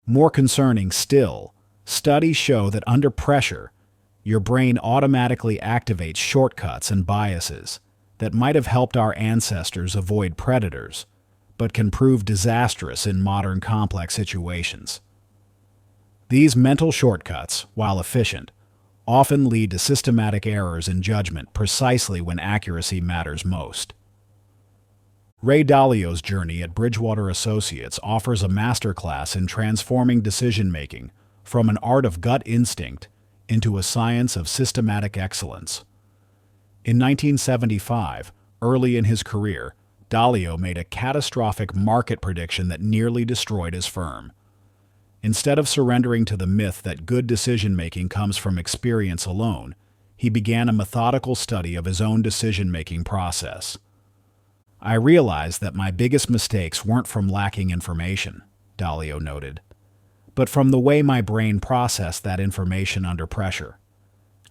Speaker 1: More concerning still, studies show that under pressure, your brain automatically activates shortcuts and biases that might have helped our ancestors avoid predators, but can prove disastrous in modern complex situations. These mental shortcuts, while efficient, often lead to systematic errors in judgment precisely when accuracy matters most. Ray Dalio's journey at Bridgewater Associates offers a masterclass in transforming decision-making from an art of gut instinct into a science of systematic excellence. In 1975, early in his career, Dalio made a catastrophic market prediction that nearly destroyed his firm. Instead of surrendering to the myth that good decision-making comes from experience alone, he began a methodical study of his own decision-making process. I realized that my biggest mistakes weren't from lacking information, Dalio noted, but from the way my brain processed that information under pressure.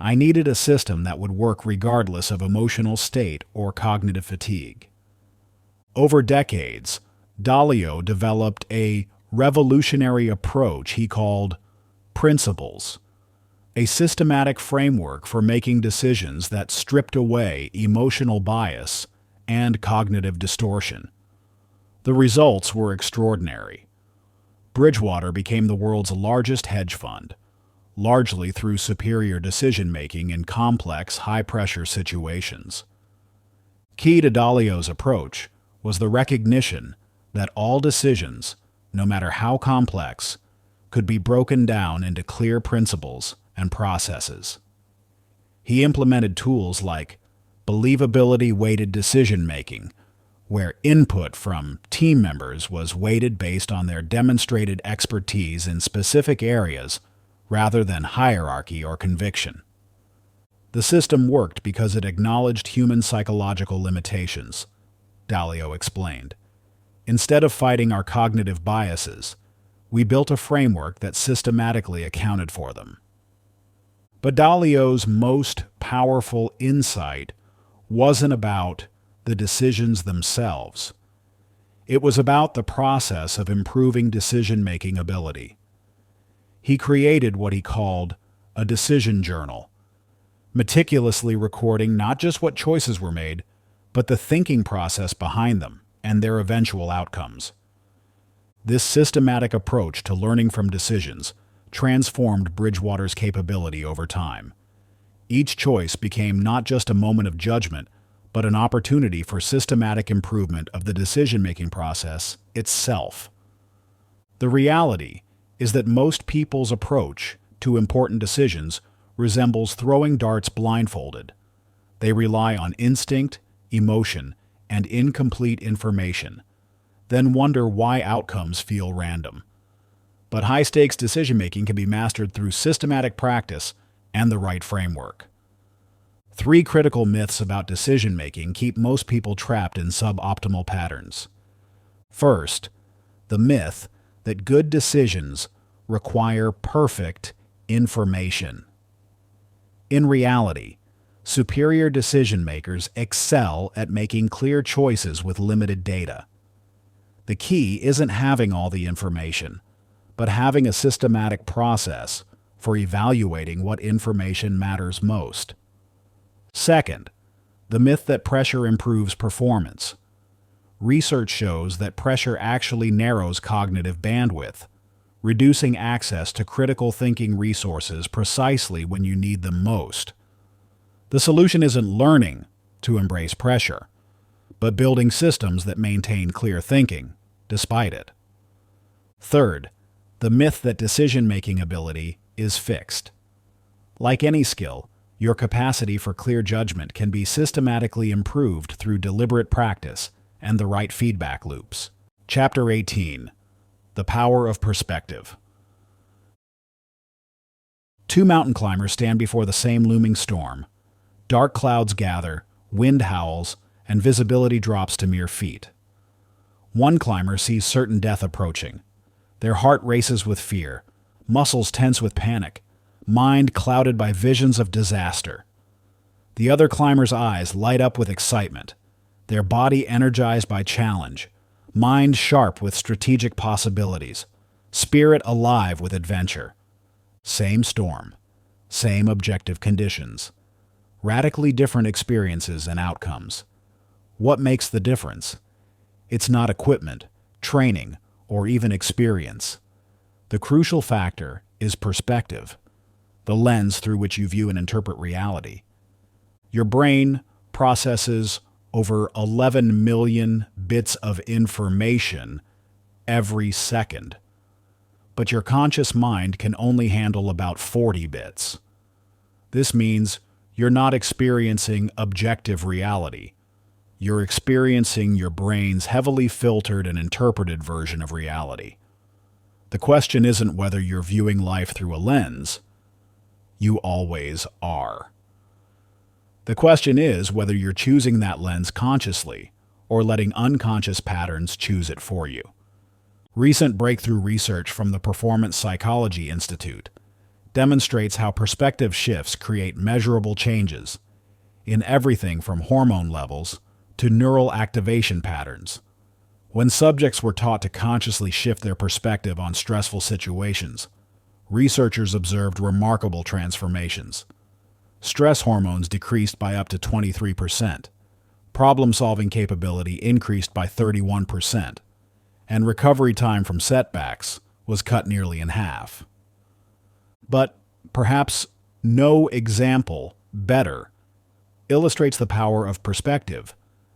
Speaker 1: I needed a system that would work regardless of emotional state or cognitive fatigue. Over decades, Dalio developed a revolutionary approach he called principles, a systematic framework for making decisions that stripped away emotional bias and cognitive distortion. The results were extraordinary. Bridgewater became the world's largest hedge fund, largely through superior decision-making in complex, high-pressure situations. Key to Dalio's approach was the recognition that all decisions, no matter how complex, could be broken down into clear principles and processes. He implemented tools like believability-weighted decision-making, where input from team members was weighted based on their demonstrated expertise in specific areas rather than hierarchy or conviction. The system worked because it acknowledged human psychological limitations, Dalio explained. Instead of fighting our cognitive biases, we built a framework that systematically accounted for them. But Dalio's most powerful insight wasn't about the decisions themselves. It was about the process of improving decision-making ability. He created what he called a decision journal, meticulously recording not just what choices were made, but the thinking process behind them and their eventual outcomes. This systematic approach to learning from decisions transformed Bridgewater's capability over time. Each choice became not just a moment of judgment, but an opportunity for systematic improvement of the decision-making process itself. The reality is that most people's approach to important decisions resembles throwing darts blindfolded. They rely on instinct, emotion, and incomplete information, then wonder why outcomes feel random. But high-stakes decision-making can be mastered through systematic practice and the right framework. 3 critical myths about decision-making keep most people trapped in suboptimal patterns. First, the myth that good decisions require perfect information. In reality, superior decision-makers excel at making clear choices with limited data. The key isn't having all the information, but having a systematic process for evaluating what information matters most. Second, the myth that pressure improves performance. Research shows that pressure actually narrows cognitive bandwidth, reducing access to critical thinking resources precisely when you need them most. The solution isn't learning to embrace pressure, but building systems that maintain clear thinking despite it. Third, the myth that decision-making ability is fixed. Like any skill, your capacity for clear judgment can be systematically improved through deliberate practice and the right feedback loops. Chapter 18. The Power of Perspective. 2 mountain climbers stand before the same looming storm. Dark clouds gather, wind howls, and visibility drops to mere feet. One climber sees certain death approaching. Their heart races with fear, muscles tense with panic, mind clouded by visions of disaster. The other climber's eyes light up with excitement, their body energized by challenge, mind sharp with strategic possibilities, spirit alive with adventure. Same storm, same objective conditions, radically different experiences and outcomes. What makes the difference? It's not equipment, training, or even experience. The crucial factor is perspective, the lens through which you view and interpret reality. Your brain processes over 11 million bits of information every second, but your conscious mind can only handle about 40 bits. This means you're not experiencing objective reality. You're experiencing your brain's heavily filtered and interpreted version of reality. The question isn't whether you're viewing life through a lens. You always are. The question is whether you're choosing that lens consciously or letting unconscious patterns choose it for you. Recent breakthrough research from the Performance Psychology Institute demonstrates how perspective shifts create measurable changes in everything from hormone levels to neural activation patterns. When subjects were taught to consciously shift their perspective on stressful situations, researchers observed remarkable transformations. Stress hormones decreased by up to 23%, problem-solving capability increased by 31%, and recovery time from setbacks was cut nearly in half. But perhaps no example better illustrates the power of perspective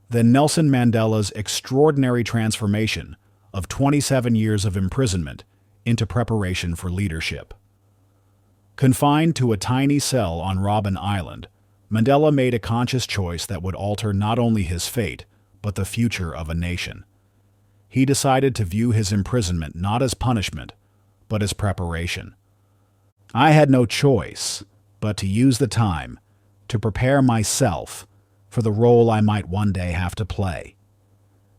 Speaker 1: than Nelson Mandela's extraordinary transformation of 27 years of imprisonment into preparation for leadership. Confined to a tiny cell on Robben Island, Mandela made a conscious choice that would alter not only his fate, but the future of a nation. He decided to view his imprisonment not as punishment, but as preparation. I had no choice but to use the time to prepare myself for the role I might one day have to play.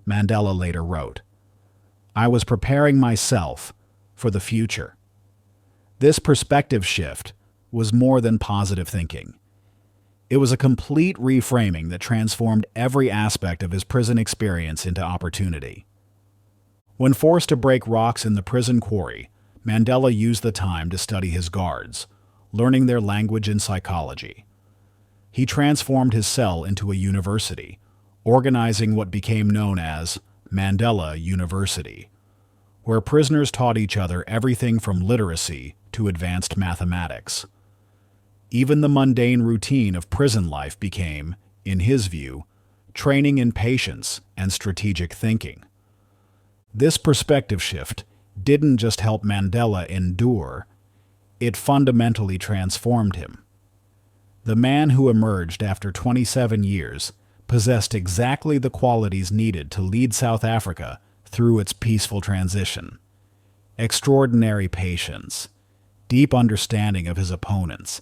Speaker 1: Mandela later wrote, "I was preparing myself for the future." This perspective shift was more than positive thinking. It was a complete reframing that transformed every aspect of his prison experience into opportunity. When forced to break rocks in the prison quarry, Mandela used the time to study his guards, learning their language and psychology. He transformed his cell into a university, organizing what became known as Mandela University, where prisoners taught each other everything from literacy to advanced mathematics. Even the mundane routine of prison life became, in his view, training in patience and strategic thinking. This perspective shift didn't just help Mandela endure, it fundamentally transformed him. The man who emerged after 27 years possessed exactly the qualities needed to lead South Africa through its peaceful transition. Extraordinary patience, deep understanding of his opponents,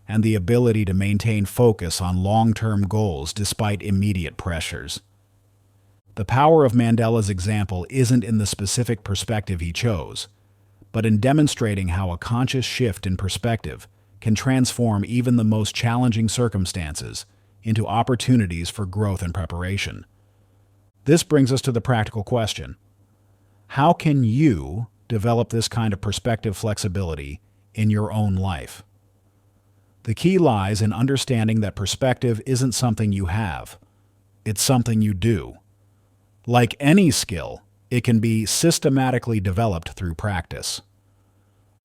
Speaker 1: and the ability to maintain focus on long-term goals despite immediate pressures. The power of Mandela's example isn't in the specific perspective he chose, but in demonstrating how a conscious shift in perspective can transform even the most challenging circumstances into opportunities for growth and preparation. This brings us to the practical question: how can you develop this kind of perspective flexibility in your own life? The key lies in understanding that perspective isn't something you have, it's something you do. Like any skill, it can be systematically developed through practice.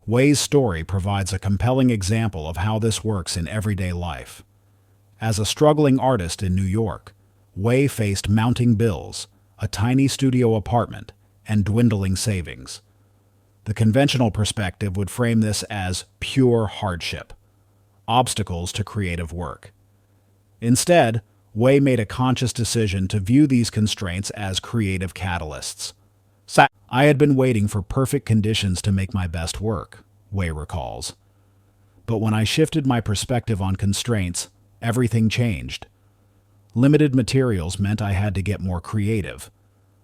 Speaker 1: Wei's story provides a compelling example of how this works in everyday life. As a struggling artist in New York, Wei faced mounting bills, a tiny studio apartment, and dwindling savings. The conventional perspective would frame this as pure hardship, obstacles to creative work. Instead, Wei made a conscious decision to view these constraints as creative catalysts. I had been waiting for perfect conditions to make my best work, Wei recalls. But when I shifted my perspective on constraints, everything changed. Limited materials meant I had to get more creative.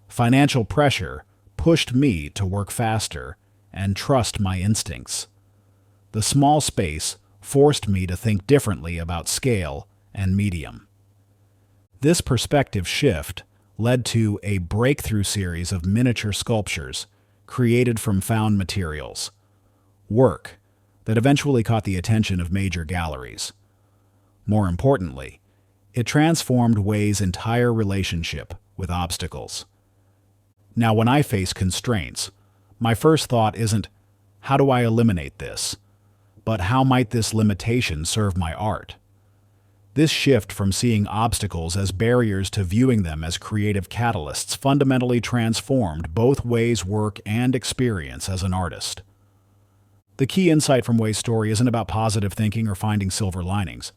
Speaker 1: Financial pressure pushed me to work faster and trust my instincts. The small space forced me to think differently about scale and medium. This perspective shift led to a breakthrough series of miniature sculptures created from found materials, work that eventually caught the attention of major galleries. More importantly, it transformed Wei's entire relationship with obstacles. Now, when I face constraints, my first thought isn't, how do I eliminate this? But how might this limitation serve my art? This shift from seeing obstacles as barriers to viewing them as creative catalysts fundamentally transformed both Wei's work and experience as an artist. The key insight from Wei's story isn't about positive thinking or finding silver linings.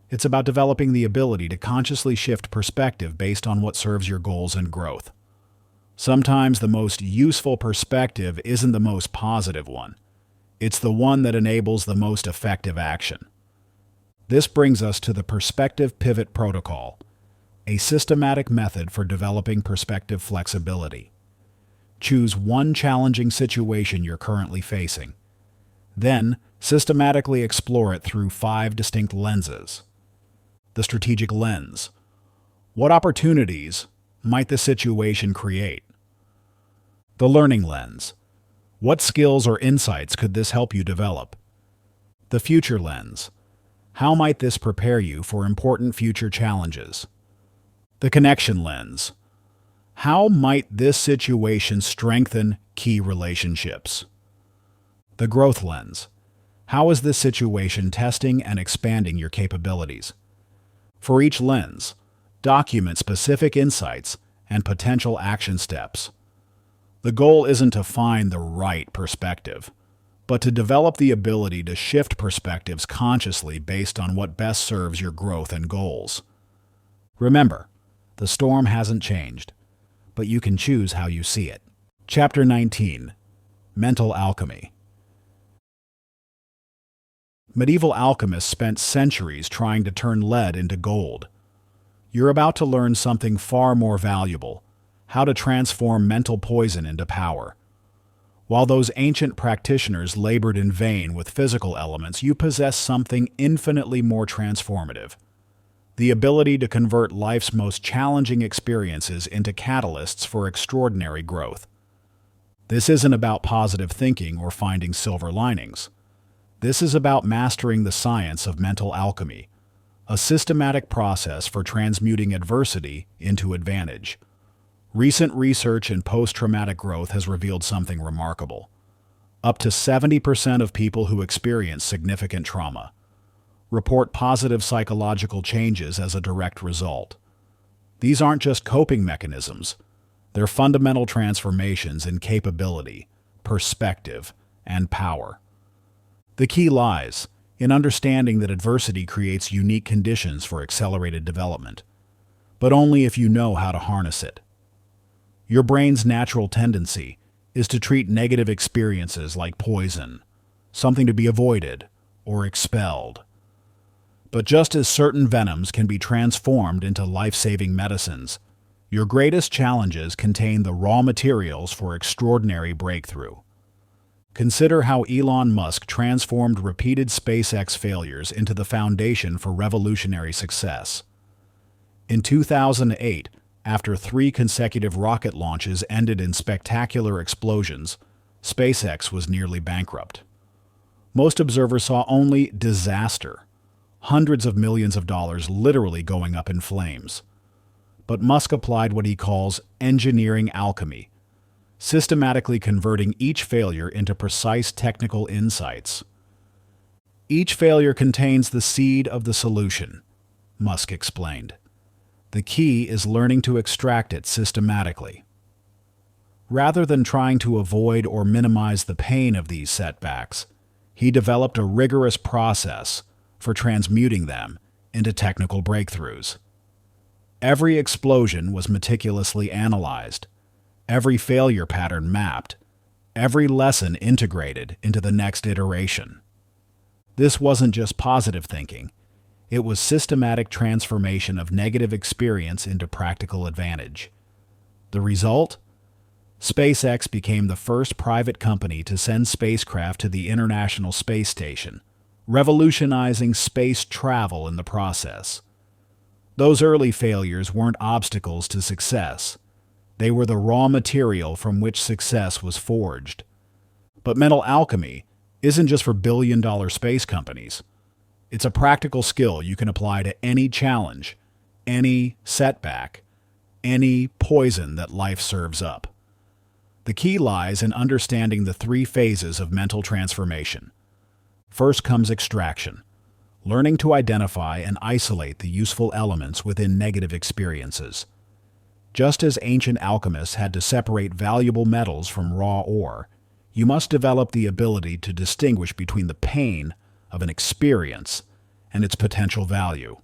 Speaker 1: It's about developing the ability to consciously shift perspective based on what serves your goals and growth. Sometimes the most useful perspective isn't the most positive one. It's the one that enables the most effective action. This brings us to the Perspective Pivot Protocol, a systematic method for developing perspective flexibility. Choose one challenging situation you're currently facing. Then, systematically explore it through 5 distinct lenses. The strategic lens. What opportunities might the situation create? The learning lens. What skills or insights could this help you develop? The future lens. How might this prepare you for important future challenges? The connection lens. How might this situation strengthen key relationships? The growth lens. How is this situation testing and expanding your capabilities? For each lens, document specific insights and potential action steps. The goal isn't to find the right perspective, but to develop the ability to shift perspectives consciously based on what best serves your growth and goals. Remember, the storm hasn't changed, but you can choose how you see it. Chapter 19. Mental Alchemy. Medieval alchemists spent centuries trying to turn lead into gold. You're about to learn something far more valuable: how to transform mental poison into power. While those ancient practitioners labored in vain with physical elements, you possess something infinitely more transformative: the ability to convert life's most challenging experiences into catalysts for extraordinary growth. This isn't about positive thinking or finding silver linings. This is about mastering the science of mental alchemy, a systematic process for transmuting adversity into advantage. Recent research in post-traumatic growth has revealed something remarkable. Up to 70% of people who experience significant trauma report positive psychological changes as a direct result. These aren't just coping mechanisms. They're fundamental transformations in capability, perspective, and power. The key lies in understanding that adversity creates unique conditions for accelerated development, but only if you know how to harness it. Your brain's natural tendency is to treat negative experiences like poison, something to be avoided or expelled. But just as certain venoms can be transformed into life-saving medicines, your greatest challenges contain the raw materials for extraordinary breakthrough. Consider how Elon Musk transformed repeated SpaceX failures into the foundation for revolutionary success. In 2008, after 3 consecutive rocket launches ended in spectacular explosions, SpaceX was nearly bankrupt. Most observers saw only disaster, hundreds of millions of dollars literally going up in flames. But Musk applied what he calls engineering alchemy, systematically converting each failure into precise technical insights. Each failure contains the seed of the solution, Musk explained. The key is learning to extract it systematically. Rather than trying to avoid or minimize the pain of these setbacks, he developed a rigorous process for transmuting them into technical breakthroughs. Every explosion was meticulously analyzed, every failure pattern mapped, every lesson integrated into the next iteration. This wasn't just positive thinking. It was systematic transformation of negative experience into practical advantage. The result? SpaceX became the first private company to send spacecraft to the International Space Station, revolutionizing space travel in the process. Those early failures weren't obstacles to success. They were the raw material from which success was forged. But mental alchemy isn't just for billion-dollar space companies. It's a practical skill you can apply to any challenge, any setback, any poison that life serves up. The key lies in understanding the 3 phases of mental transformation. First comes extraction, learning to identify and isolate the useful elements within negative experiences. Just as ancient alchemists had to separate valuable metals from raw ore, you must develop the ability to distinguish between the pain of an experience and its potential value.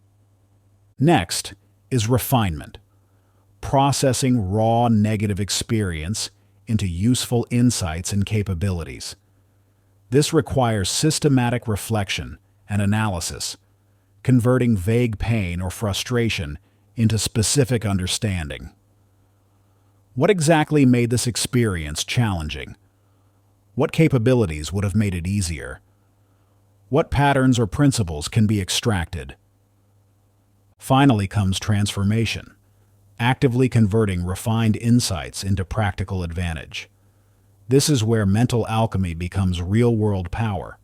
Speaker 1: Next is refinement, processing raw negative experience into useful insights and capabilities. This requires systematic reflection and analysis, converting vague pain or frustration into specific understanding. What exactly made this experience challenging? What capabilities would have made it easier? What patterns or principles can be extracted? Finally comes transformation, actively converting refined insights into practical advantage. This is where mental alchemy becomes real-world power.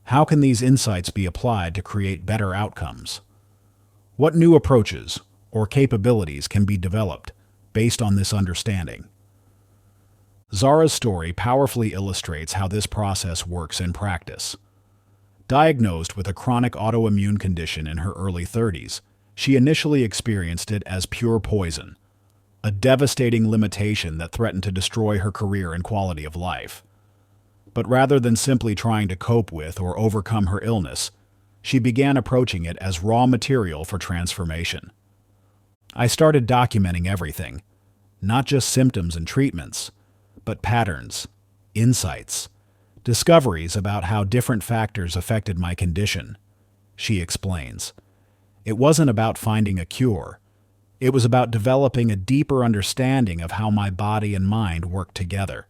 Speaker 1: How can these insights be applied to create better outcomes? What new approaches or capabilities can be developed based on this understanding? Zara's story powerfully illustrates how this process works in practice. Diagnosed with a chronic autoimmune condition in her early 30s, she initially experienced it as pure poison, a devastating limitation that threatened to destroy her career and quality of life. But rather than simply trying to cope with or overcome her illness, she began approaching it as raw material for transformation. I started documenting everything, not just symptoms and treatments, but patterns, insights, discoveries about how different factors affected my condition, she explains. It wasn't about finding a cure. It was about developing a deeper understanding of how my body and mind work together.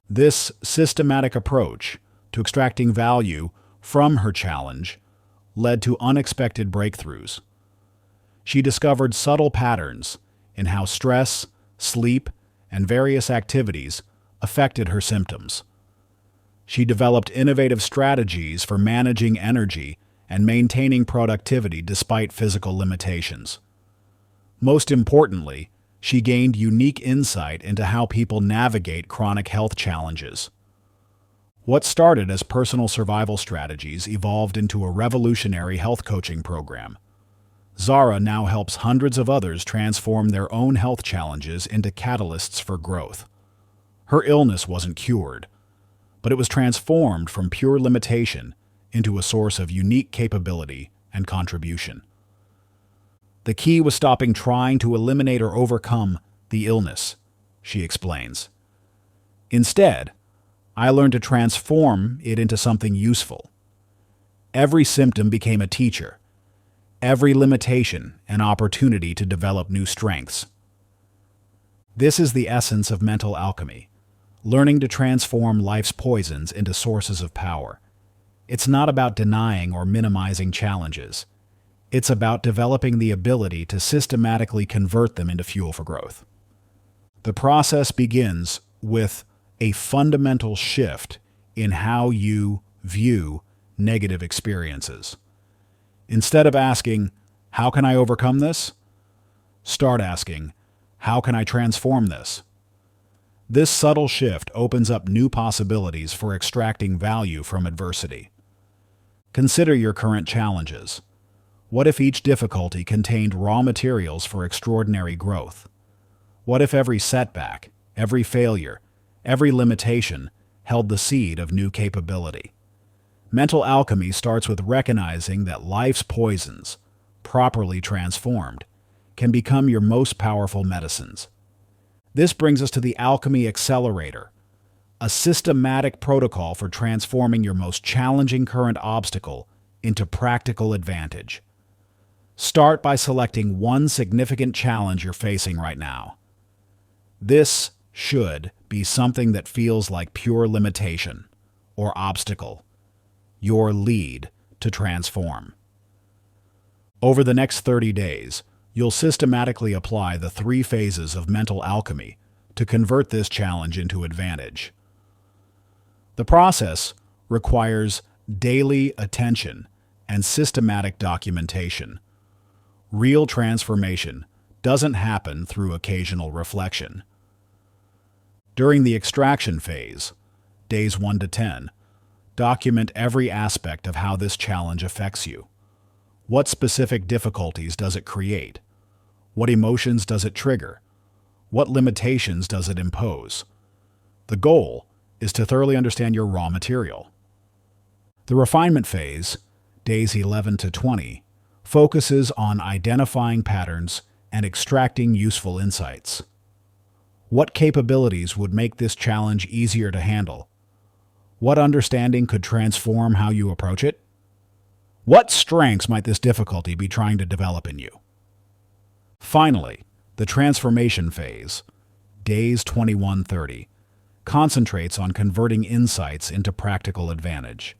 Speaker 1: This systematic approach to extracting value from her challenge led to unexpected breakthroughs. She discovered subtle patterns in how stress, sleep, and various activities affected her symptoms. She developed innovative strategies for managing energy and maintaining productivity despite physical limitations. Most importantly, she gained unique insight into how people navigate chronic health challenges. What started as personal survival strategies evolved into a revolutionary health coaching program. Zara now helps hundreds of others transform their own health challenges into catalysts for growth. Her illness wasn't cured, but it was transformed from pure limitation into a source of unique capability and contribution. The key was stopping trying to eliminate or overcome the illness, she explains. Instead, I learned to transform it into something useful. Every symptom became a teacher, every limitation an opportunity to develop new strengths. This is the essence of mental alchemy, learning to transform life's poisons into sources of power. It's not about denying or minimizing challenges. It's about developing the ability to systematically convert them into fuel for growth. The process begins with a fundamental shift in how you view negative experiences. Instead of asking, "How can I overcome this?" start asking, "How can I transform this?" This subtle shift opens up new possibilities for extracting value from adversity. Consider your current challenges. What if each difficulty contained raw materials for extraordinary growth? What if every setback, every failure, every limitation held the seed of new capability? Mental alchemy starts with recognizing that life's poisons, properly transformed, can become your most powerful medicines. This brings us to the Alchemy Accelerator, a systematic protocol for transforming your most challenging current obstacle into practical advantage. Start by selecting one significant challenge you're facing right now. This should be something that feels like pure limitation or obstacle, your lead to transform. Over the next 30 days, you'll systematically apply the 3 phases of mental alchemy to convert this challenge into advantage. The process requires daily attention and systematic documentation. Real transformation doesn't happen through occasional reflection. During the extraction phase, days 1 to 10, document every aspect of how this challenge affects you. What specific difficulties does it create? What emotions does it trigger? What limitations does it impose? The goal is to thoroughly understand your raw material. The refinement phase, days 11 to 20, focuses on identifying patterns and extracting useful insights. What capabilities would make this challenge easier to handle? What understanding could transform how you approach it? What strengths might this difficulty be trying to develop in you? Finally, the transformation phase, days 21-30, concentrates on converting insights into practical advantage.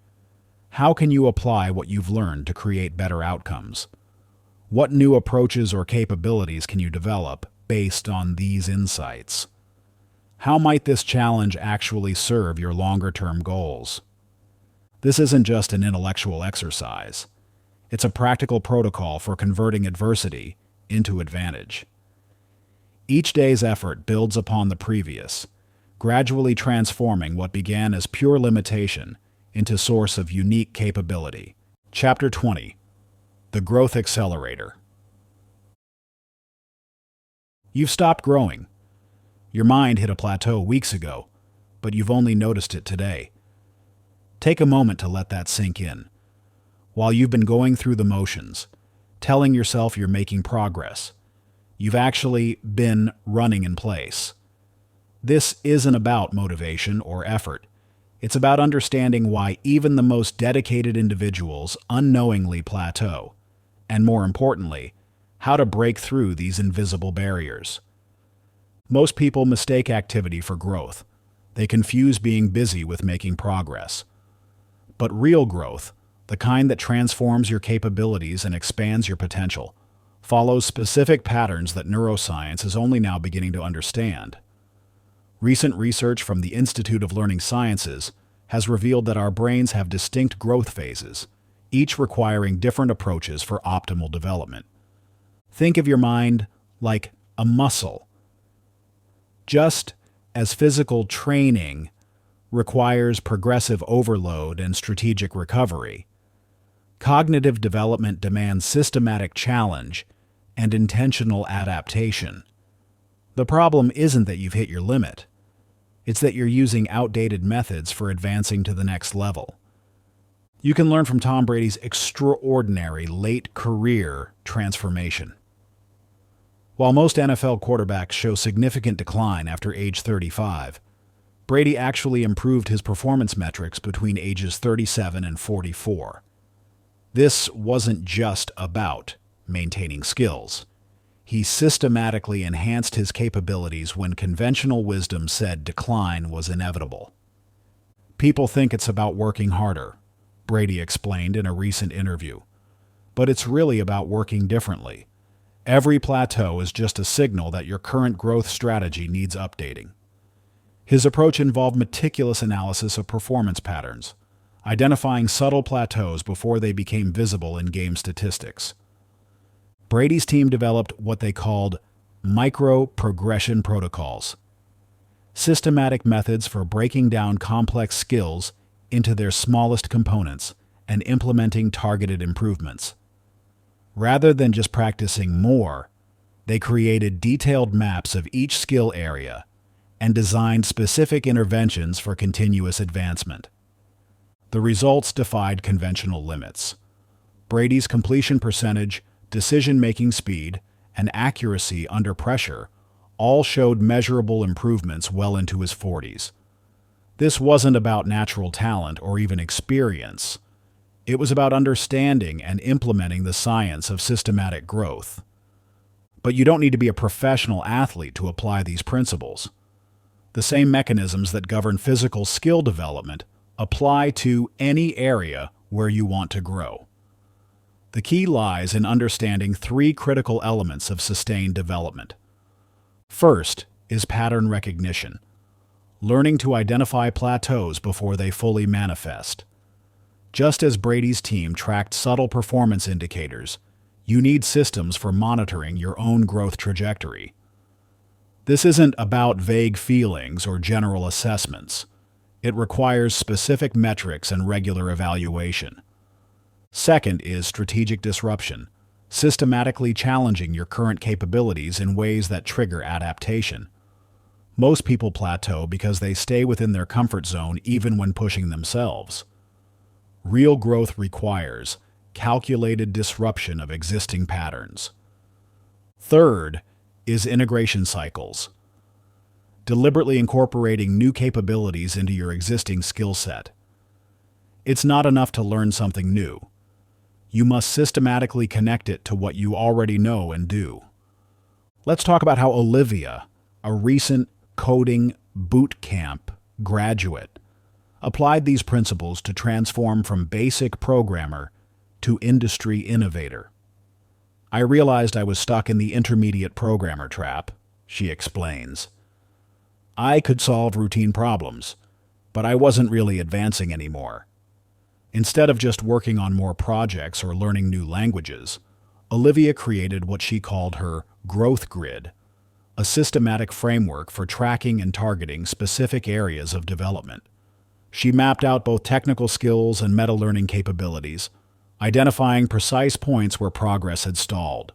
Speaker 1: How can you apply what you've learned to create better outcomes? What new approaches or capabilities can you develop based on these insights? How might this challenge actually serve your longer-term goals? This isn't just an intellectual exercise. It's a practical protocol for converting adversity into advantage. Each day's effort builds upon the previous, gradually transforming what began as pure limitation into source of unique capability. Chapter 20. The Growth Accelerator. You've stopped growing. Your mind hit a plateau weeks ago, but you've only noticed it today. Take a moment to let that sink in. While you've been going through the motions, telling yourself you're making progress, you've actually been running in place. This isn't about motivation or effort. It's about understanding why even the most dedicated individuals unknowingly plateau, and more importantly, how to break through these invisible barriers. Most people mistake activity for growth. They confuse being busy with making progress. But real growth, the kind that transforms your capabilities and expands your potential, follows specific patterns that neuroscience is only now beginning to understand. Recent research from the Institute of Learning Sciences has revealed that our brains have distinct growth phases, each requiring different approaches for optimal development. Think of your mind like a muscle. Just as physical training requires progressive overload and strategic recovery, cognitive development demands systematic challenge and intentional adaptation. The problem isn't that you've hit your limit. It's that you're using outdated methods for advancing to the next level. You can learn from Tom Brady's extraordinary late career transformation. While most NFL quarterbacks show significant decline after age 35, Brady actually improved his performance metrics between ages 37 and 44. This wasn't just about maintaining skills. He systematically enhanced his capabilities when conventional wisdom said decline was inevitable. People think it's about working harder, Brady explained in a recent interview. But it's really about working differently. Every plateau is just a signal that your current growth strategy needs updating. His approach involved meticulous analysis of performance patterns, identifying subtle plateaus before they became visible in game statistics. Brady's team developed what they called micro-progression protocols, systematic methods for breaking down complex skills into their smallest components and implementing targeted improvements. Rather than just practicing more, they created detailed maps of each skill area and designed specific interventions for continuous advancement. The results defied conventional limits. Brady's completion percentage, decision-making speed, and accuracy under pressure all showed measurable improvements well into his 40s. This wasn't about natural talent or even experience. It was about understanding and implementing the science of systematic growth. But you don't need to be a professional athlete to apply these principles. The same mechanisms that govern physical skill development apply to any area where you want to grow. The key lies in understanding three critical elements of sustained development. First is pattern recognition, learning to identify plateaus before they fully manifest. Just as Brady's team tracked subtle performance indicators, you need systems for monitoring your own growth trajectory. This isn't about vague feelings or general assessments. It requires specific metrics and regular evaluation. Second is strategic disruption, systematically challenging your current capabilities in ways that trigger adaptation. Most people plateau because they stay within their comfort zone even when pushing themselves. Real growth requires calculated disruption of existing patterns. Third is integration cycles, deliberately incorporating new capabilities into your existing skill set. It's not enough to learn something new. You must systematically connect it to what you already know and do. Let's talk about how Olivia, a recent coding boot camp graduate, applied these principles to transform from basic programmer to industry innovator. I realized I was stuck in the intermediate programmer trap, she explains. I could solve routine problems, but I wasn't really advancing anymore. Instead of just working on more projects or learning new languages, Olivia created what she called her growth grid, a systematic framework for tracking and targeting specific areas of development. She mapped out both technical skills and meta-learning capabilities, identifying precise points where progress had stalled.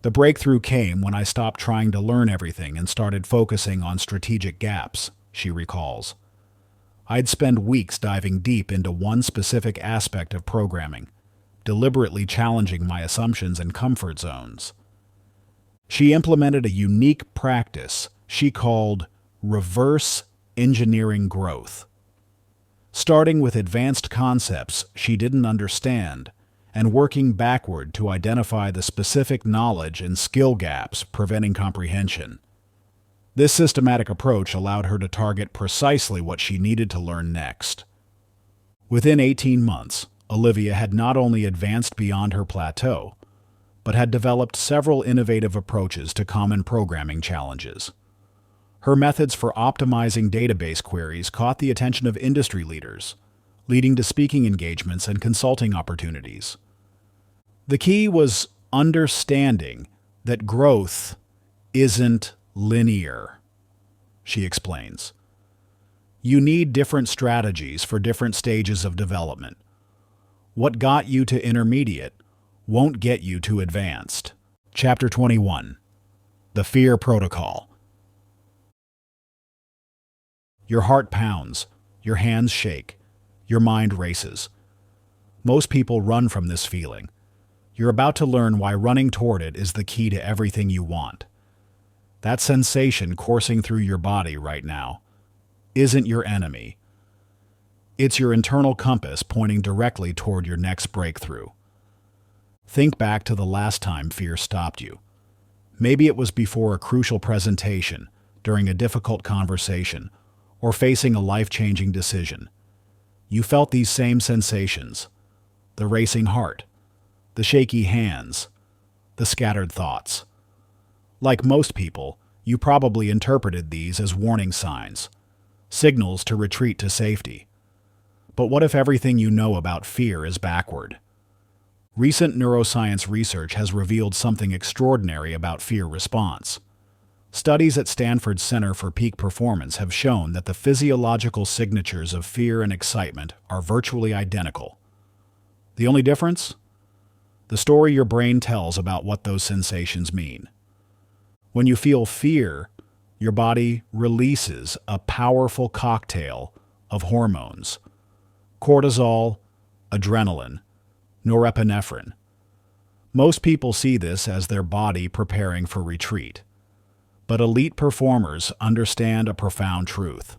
Speaker 1: The breakthrough came when I stopped trying to learn everything and started focusing on strategic gaps, she recalls. I'd spend weeks diving deep into one specific aspect of programming, deliberately challenging my assumptions and comfort zones. She implemented a unique practice she called reverse engineering growth. Starting with advanced concepts she didn't understand, and working backward to identify the specific knowledge and skill gaps preventing comprehension. This systematic approach allowed her to target precisely what she needed to learn next. Within 18 months, Olivia had not only advanced beyond her plateau, but had developed several innovative approaches to common programming challenges. Her methods for optimizing database queries caught the attention of industry leaders, leading to speaking engagements and consulting opportunities. The key was understanding that growth isn't linear, she explains. You need different strategies for different stages of development. What got you to intermediate won't get you to advanced. Chapter 21. The Fear Protocol. Your heart pounds, your hands shake, your mind races. Most people run from this feeling. You're about to learn why running toward it is the key to everything you want. That sensation coursing through your body right now isn't your enemy. It's your internal compass pointing directly toward your next breakthrough. Think back to the last time fear stopped you. Maybe it was before a crucial presentation, during a difficult conversation, or facing a life-changing decision. You felt these same sensations: the racing heart, the shaky hands, the scattered thoughts. Like most people, you probably interpreted these as warning signs, signals to retreat to safety. But what if everything you know about fear is backward? Recent neuroscience research has revealed something extraordinary about fear response. Studies at Stanford's Center for Peak Performance have shown that the physiological signatures of fear and excitement are virtually identical. The only difference? The story your brain tells about what those sensations mean. When you feel fear, your body releases a powerful cocktail of hormones: cortisol, adrenaline, norepinephrine. Most people see this as their body preparing for retreat. But elite performers understand a profound truth.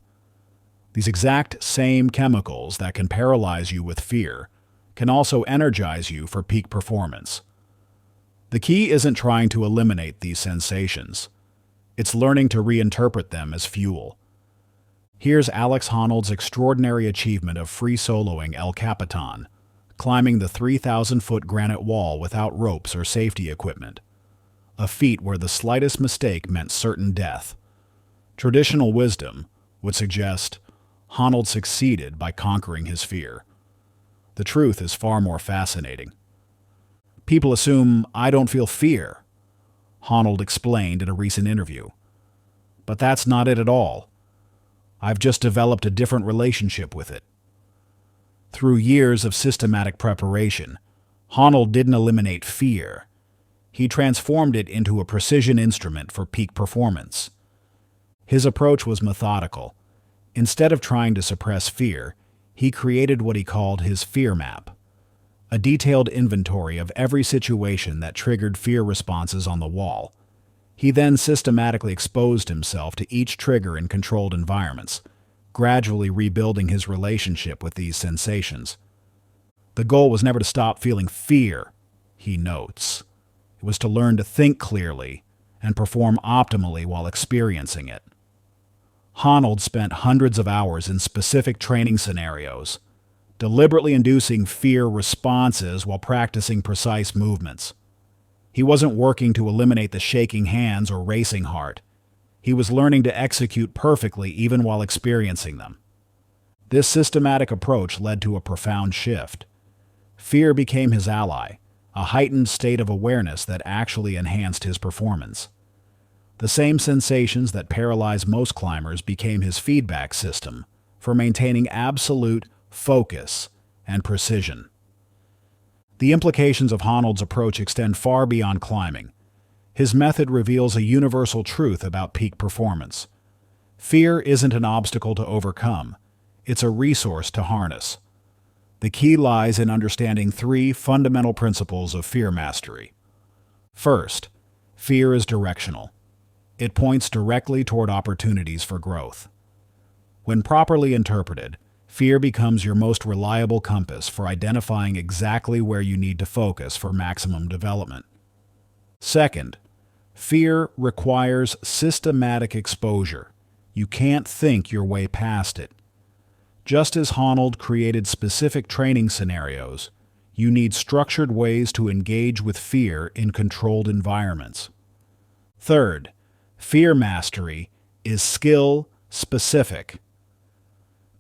Speaker 1: These exact same chemicals that can paralyze you with fear can also energize you for peak performance. The key isn't trying to eliminate these sensations. It's learning to reinterpret them as fuel. Here's Alex Honnold's extraordinary achievement of free soloing El Capitan, climbing the 3,000-foot granite wall without ropes or safety equipment. A feat where the slightest mistake meant certain death. Traditional wisdom would suggest Honnold succeeded by conquering his fear. The truth is far more fascinating. People assume I don't feel fear, Honnold explained in a recent interview. But that's not it at all. I've just developed a different relationship with it. Through years of systematic preparation, Honnold didn't eliminate fear. He transformed it into a precision instrument for peak performance. His approach was methodical. Instead of trying to suppress fear, he created what he called his fear map, a detailed inventory of every situation that triggered fear responses on the wall. He then systematically exposed himself to each trigger in controlled environments, gradually rebuilding his relationship with these sensations. The goal was never to stop feeling fear, he notes. It was to learn to think clearly and perform optimally while experiencing it. Honnold spent hundreds of hours in specific training scenarios, deliberately inducing fear responses while practicing precise movements. He wasn't working to eliminate the shaking hands or racing heart. He was learning to execute perfectly even while experiencing them. This systematic approach led to a profound shift. Fear became his ally, a heightened state of awareness that actually enhanced his performance. The same sensations that paralyze most climbers became his feedback system for maintaining absolute focus and precision. The implications of Honnold's approach extend far beyond climbing. His method reveals a universal truth about peak performance. Fear isn't an obstacle to overcome, it's a resource to harness. The key lies in understanding three fundamental principles of fear mastery. First, fear is directional. It points directly toward opportunities for growth. When properly interpreted, fear becomes your most reliable compass for identifying exactly where you need to focus for maximum development. Second, fear requires systematic exposure. You can't think your way past it. Just as Honnold created specific training scenarios, you need structured ways to engage with fear in controlled environments. Third, fear mastery is skill-specific.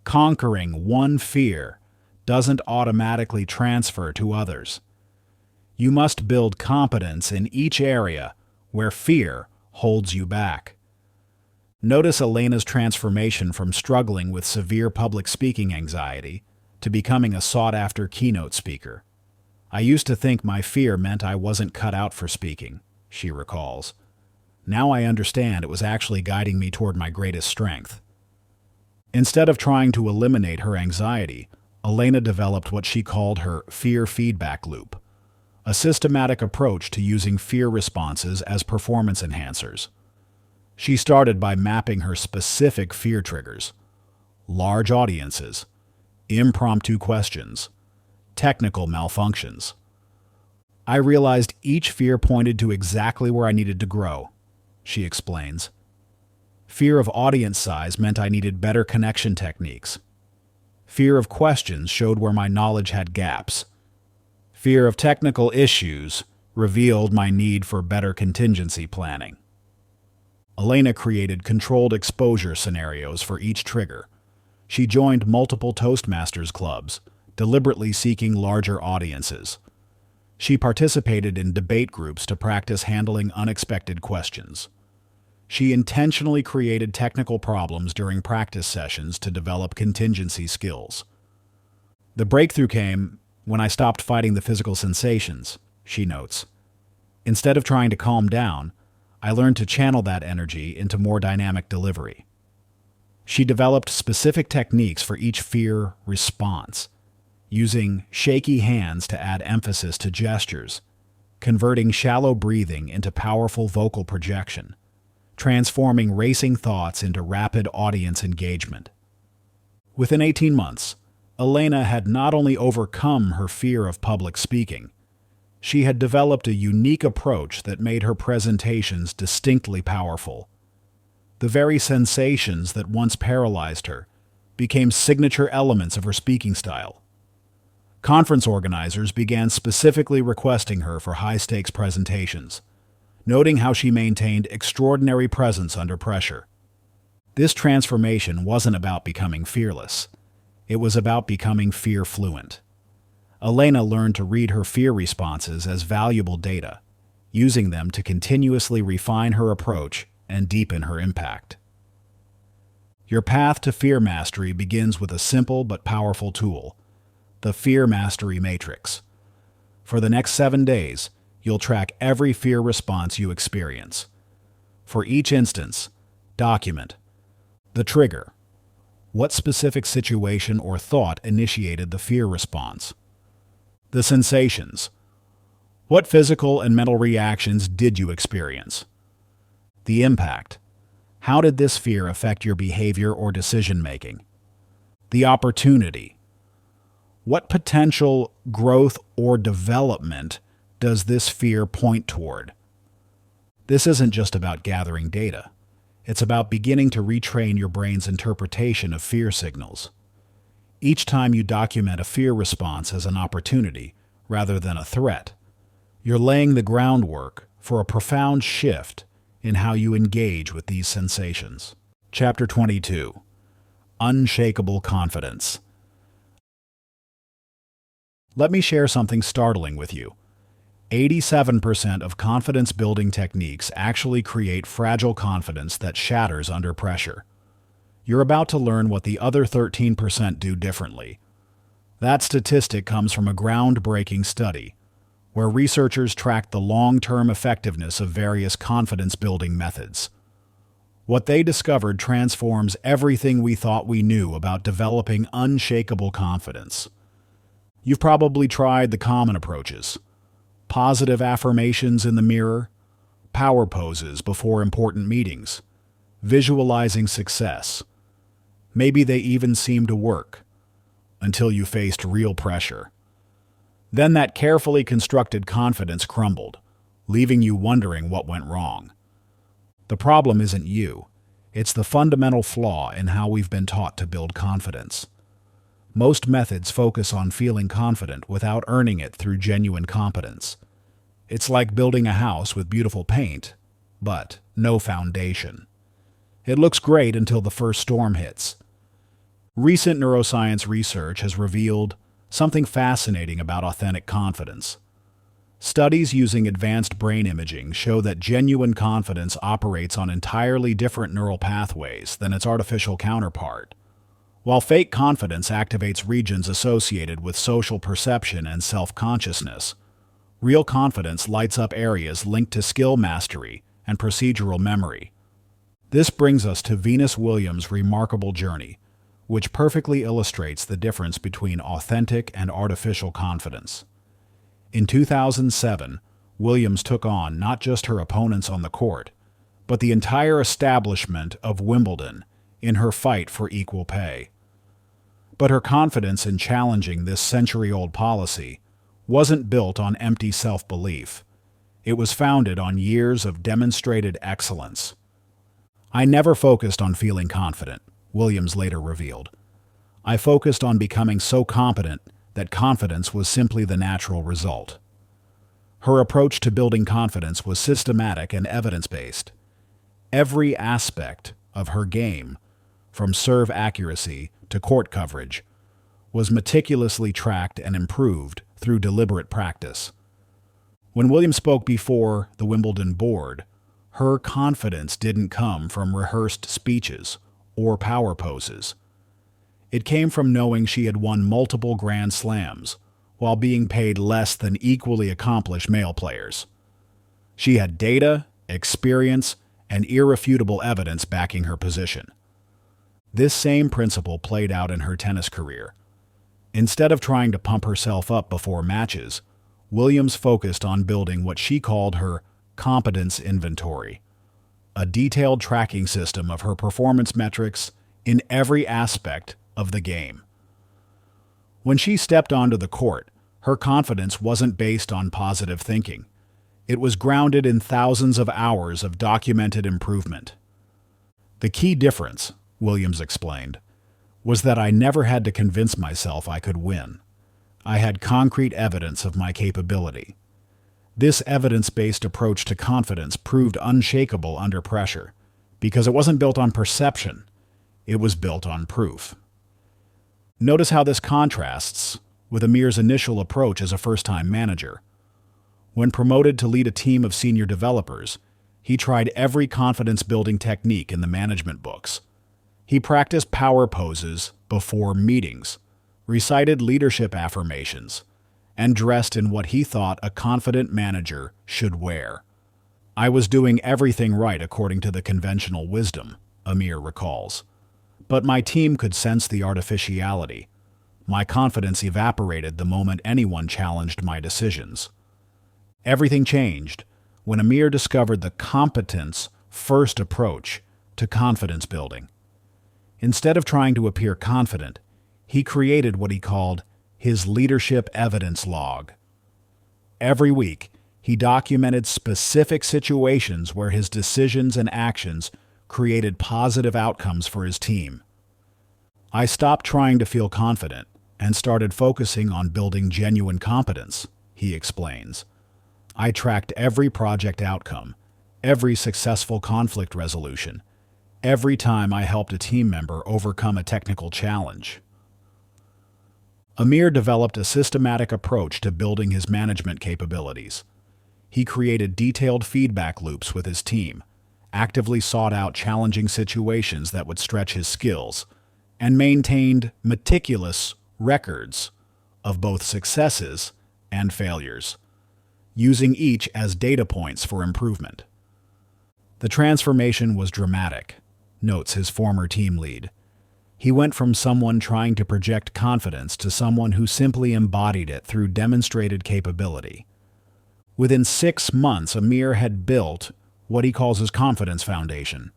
Speaker 1: Conquering one fear doesn't automatically transfer to others. You must build competence in each area where fear holds you back. Notice Elena's transformation from struggling with severe public speaking anxiety to becoming a sought-after keynote speaker. "I used to think my fear meant I wasn't cut out for speaking," she recalls. "Now I understand it was actually guiding me toward my greatest strength." Instead of trying to eliminate her anxiety, Elena developed what she called her fear feedback loop, a systematic approach to using fear responses as performance enhancers. She started by mapping her specific fear triggers: large audiences, impromptu questions, technical malfunctions. "I realized each fear pointed to exactly where I needed to grow," she explains. Fear of audience size meant I needed better connection techniques. Fear of questions showed where my knowledge had gaps. Fear of technical issues revealed my need for better contingency planning. Elena created controlled exposure scenarios for each trigger. She joined multiple Toastmasters clubs, deliberately seeking larger audiences. She participated in debate groups to practice handling unexpected questions. She intentionally created technical problems during practice sessions to develop contingency skills. "The breakthrough came when I stopped fighting the physical sensations," she notes. "Instead of trying to calm down, I learned to channel that energy into more dynamic delivery." She developed specific techniques for each fear response, using shaky hands to add emphasis to gestures, converting shallow breathing into powerful vocal projection, transforming racing thoughts into rapid audience engagement. Within 18 months, Elena had not only overcome her fear of public speaking, she had developed a unique approach that made her presentations distinctly powerful. The very sensations that once paralyzed her became signature elements of her speaking style. Conference organizers began specifically requesting her for high-stakes presentations, noting how she maintained extraordinary presence under pressure. This transformation wasn't about becoming fearless. It was about becoming fear-fluent. Elena learned to read her fear responses as valuable data, using them to continuously refine her approach and deepen her impact. Your path to fear mastery begins with a simple but powerful tool, the Fear Mastery Matrix. For the next 7 days, you'll track every fear response you experience. For each instance, document the trigger. What specific situation or thought initiated the fear response? The sensations. What physical and mental reactions did you experience? The impact. How did this fear affect your behavior or decision-making? The opportunity. What potential growth or development does this fear point toward? This isn't just about gathering data. It's about beginning to retrain your brain's interpretation of fear signals. Each time you document a fear response as an opportunity rather than a threat, you're laying the groundwork for a profound shift in how you engage with these sensations. Chapter 22. Unshakable Confidence. Let me share something startling with you. 87% of confidence-building techniques actually create fragile confidence that shatters under pressure. You're about to learn what the other 13% do differently. That statistic comes from a groundbreaking study where researchers tracked the long-term effectiveness of various confidence-building methods. What they discovered transforms everything we thought we knew about developing unshakable confidence. You've probably tried the common approaches: positive affirmations in the mirror, power poses before important meetings, visualizing success. Maybe they even seemed to work, until you faced real pressure. Then that carefully constructed confidence crumbled, leaving you wondering what went wrong. The problem isn't you. It's the fundamental flaw in how we've been taught to build confidence. Most methods focus on feeling confident without earning it through genuine competence. It's like building a house with beautiful paint, but no foundation. It looks great until the first storm hits. Recent neuroscience research has revealed something fascinating about authentic confidence. Studies using advanced brain imaging show that genuine confidence operates on entirely different neural pathways than its artificial counterpart. While fake confidence activates regions associated with social perception and self-consciousness, real confidence lights up areas linked to skill mastery and procedural memory. This brings us to Venus Williams' remarkable journey, which perfectly illustrates the difference between authentic and artificial confidence. In 2007, Williams took on not just her opponents on the court, but the entire establishment of Wimbledon in her fight for equal pay. But her confidence in challenging this century-old policy wasn't built on empty self-belief. It was founded on years of demonstrated excellence. "I never focused on feeling confident," Williams later revealed. "I focused on becoming so competent that confidence was simply the natural result." Her approach to building confidence was systematic and evidence-based. Every aspect of her game, from serve accuracy to court coverage, was meticulously tracked and improved through deliberate practice. When Williams spoke before the Wimbledon board, her confidence didn't come from rehearsed speeches or power poses. It came from knowing she had won multiple Grand Slams while being paid less than equally accomplished male players. She had data, experience, and irrefutable evidence backing her position. This same principle played out in her tennis career. Instead of trying to pump herself up before matches, Williams focused on building what she called her competence inventory, a detailed tracking system of her performance metrics in every aspect of the game. When she stepped onto the court, her confidence wasn't based on positive thinking. It was grounded in thousands of hours of documented improvement. "The key difference," Williams explained, "was that I never had to convince myself I could win. I had concrete evidence of my capability." This evidence-based approach to confidence proved unshakable under pressure because it wasn't built on perception, it was built on proof. Notice how this contrasts with Amir's initial approach as a first-time manager. When promoted to lead a team of senior developers, he tried every confidence-building technique in the management books. He practiced power poses before meetings, recited leadership affirmations, and dressed in what he thought a confident manager should wear. "I was doing everything right according to the conventional wisdom," Amir recalls. "But my team could sense the artificiality. My confidence evaporated the moment anyone challenged my decisions." Everything changed when Amir discovered the competence-first approach to confidence building. Instead of trying to appear confident, he created what he called his leadership evidence log. Every week, He documented specific situations where his decisions and actions created positive outcomes for his team. I stopped trying to feel confident and started focusing on building genuine competence, he explains. I tracked every project outcome, every successful conflict resolution, every time I helped a team member overcome a technical challenge. Amir developed a systematic approach to building his management capabilities. He created detailed feedback loops with his team, actively sought out challenging situations that would stretch his skills, and maintained meticulous records of both successes and failures, using each as data points for improvement. The transformation was dramatic, notes his former team lead. He went from someone trying to project confidence to someone who simply embodied it through demonstrated capability. Within 6 months, Amir had built what he calls his confidence foundation,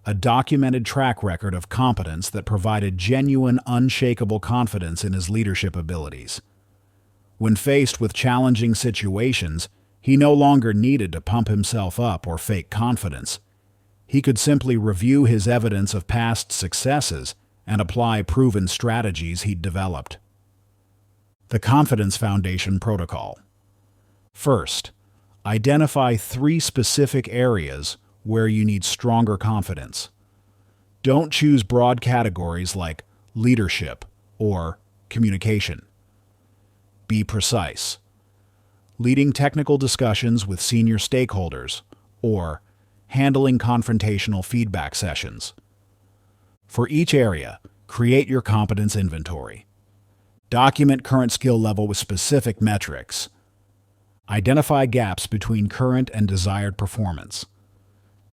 Speaker 1: a documented track record of competence that provided genuine, unshakable confidence in his leadership abilities. When faced with challenging situations, he no longer needed to pump himself up or fake confidence. He could simply review his evidence of past successes and apply proven strategies he'd developed. The Confidence Foundation Protocol. First, identify 3 specific areas where you need stronger confidence. Don't choose broad categories like leadership or communication. Be precise. Leading technical discussions with senior stakeholders or handling confrontational feedback sessions. For each area, create your competence inventory. Document current skill level with specific metrics. Identify gaps between current and desired performance.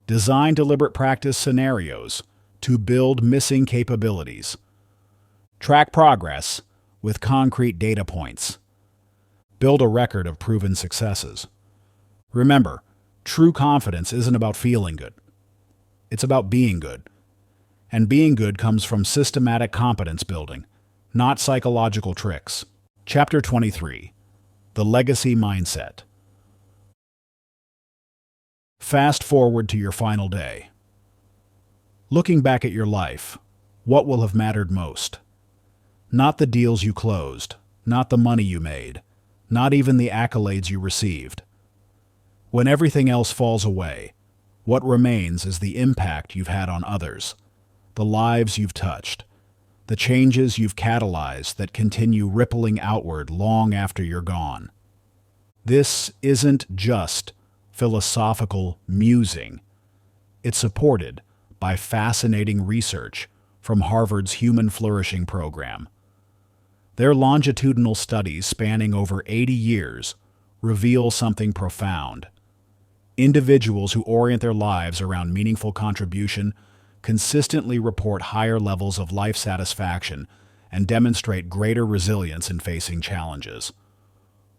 Speaker 1: Design deliberate practice scenarios to build missing capabilities. Track progress with concrete data points. Build a record of proven successes. Remember, true confidence isn't about feeling good. It's about being good. And being good comes from systematic competence building, not psychological tricks. Chapter 23. The Legacy Mindset. Fast forward to your final day. Looking back at your life, what will have mattered most? Not the deals you closed, not the money you made, not even the accolades you received. When everything else falls away, what remains is the impact you've had on others, the lives you've touched, the changes you've catalyzed that continue rippling outward long after you're gone. This isn't just philosophical musing. It's supported by fascinating research from Harvard's Human Flourishing Program. Their longitudinal studies spanning over 80 years reveal something profound. Individuals who orient their lives around meaningful contribution consistently report higher levels of life satisfaction and demonstrate greater resilience in facing challenges.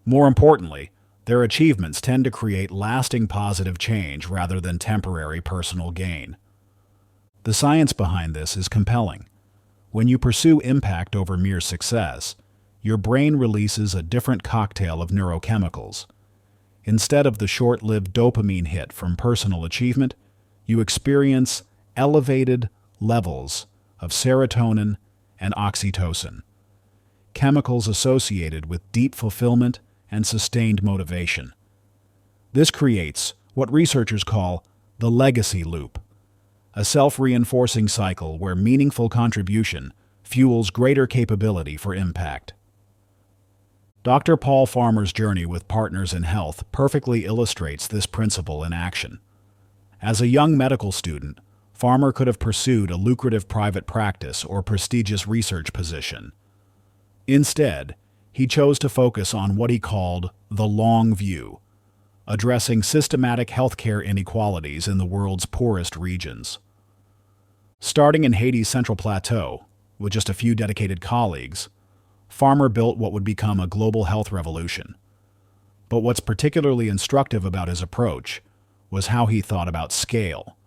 Speaker 1: More importantly, their achievements tend to create lasting positive change rather than temporary personal gain. The science behind this is compelling. When you pursue impact over mere success, your brain releases a different cocktail of neurochemicals. Instead of the short-lived dopamine hit from personal achievement, you experience elevated levels of serotonin and oxytocin, chemicals associated with deep fulfillment and sustained motivation. This creates what researchers call the legacy loop, a self-reinforcing cycle where meaningful contribution fuels greater capability for impact. Dr. Paul Farmer's journey with Partners in Health perfectly illustrates this principle in action. As a young medical student, Farmer could have pursued a lucrative private practice or prestigious research position. Instead, he chose to focus on what he called the long view, addressing systematic healthcare inequalities in the world's poorest regions. Starting in Haiti's Central Plateau, with just a few dedicated colleagues, Farmer built what would become a global health revolution. But what's particularly instructive about his approach was how he thought about scale.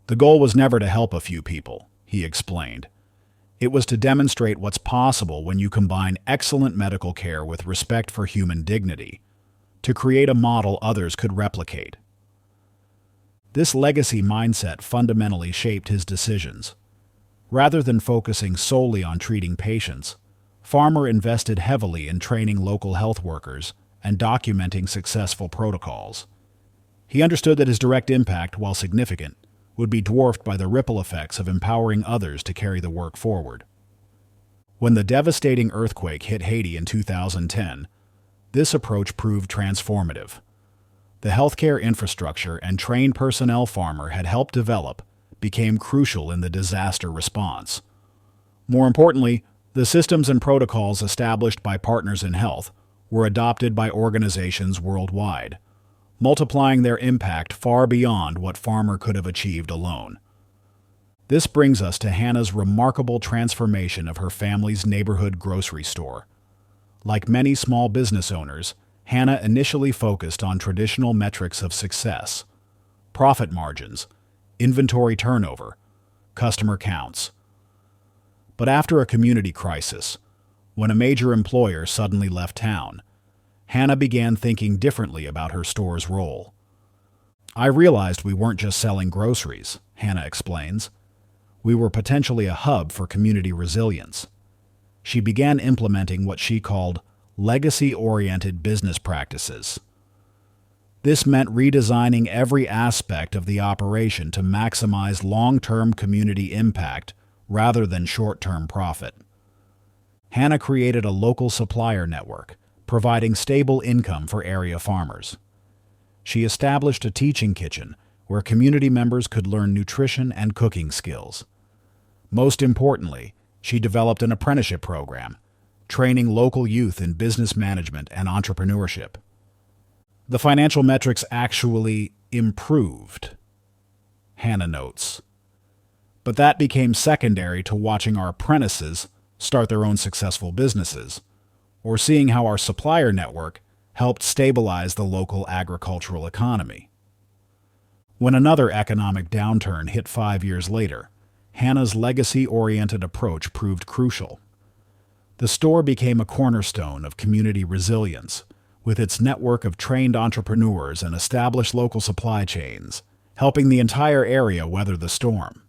Speaker 1: The goal was never to help a few people, he explained. It was to demonstrate what's possible when you combine excellent medical care with respect for human dignity, to create a model others could replicate. This legacy mindset fundamentally shaped his decisions. Rather than focusing solely on treating patients, Farmer invested heavily in training local health workers and documenting successful protocols. He understood that his direct impact, while significant, would be dwarfed by the ripple effects of empowering others to carry the work forward. When the devastating earthquake hit Haiti in 2010, this approach proved transformative. The healthcare infrastructure and trained personnel Farmer had helped develop became crucial in the disaster response. More importantly, the systems and protocols established by Partners in Health were adopted by organizations worldwide, multiplying their impact far beyond what Farmer could have achieved alone. This brings us to Hannah's remarkable transformation of her family's neighborhood grocery store. Like many small business owners, Hannah initially focused on traditional metrics of success: profit margins, inventory turnover, customer counts. But after a community crisis, when a major employer suddenly left town, Hannah began thinking differently about her store's role. "I realized we weren't just selling groceries," Hannah explains. "We were potentially a hub for community resilience." She began implementing what she called legacy-oriented business practices. This meant redesigning every aspect of the operation to maximize long-term community impact rather than short-term profit. Hannah created a local supplier network, providing stable income for area farmers. She established a teaching kitchen where community members could learn nutrition and cooking skills. Most importantly, she developed an apprenticeship program, training local youth in business management and entrepreneurship. The financial metrics actually improved, Hannah notes. But that became secondary to watching our apprentices start their own successful businesses, or seeing how our supplier network helped stabilize the local agricultural economy. When another economic downturn hit 5 years later, Hannah's legacy-oriented approach proved crucial. The store became a cornerstone of community resilience, with its network of trained entrepreneurs and established local supply chains, helping the entire area weather the storm.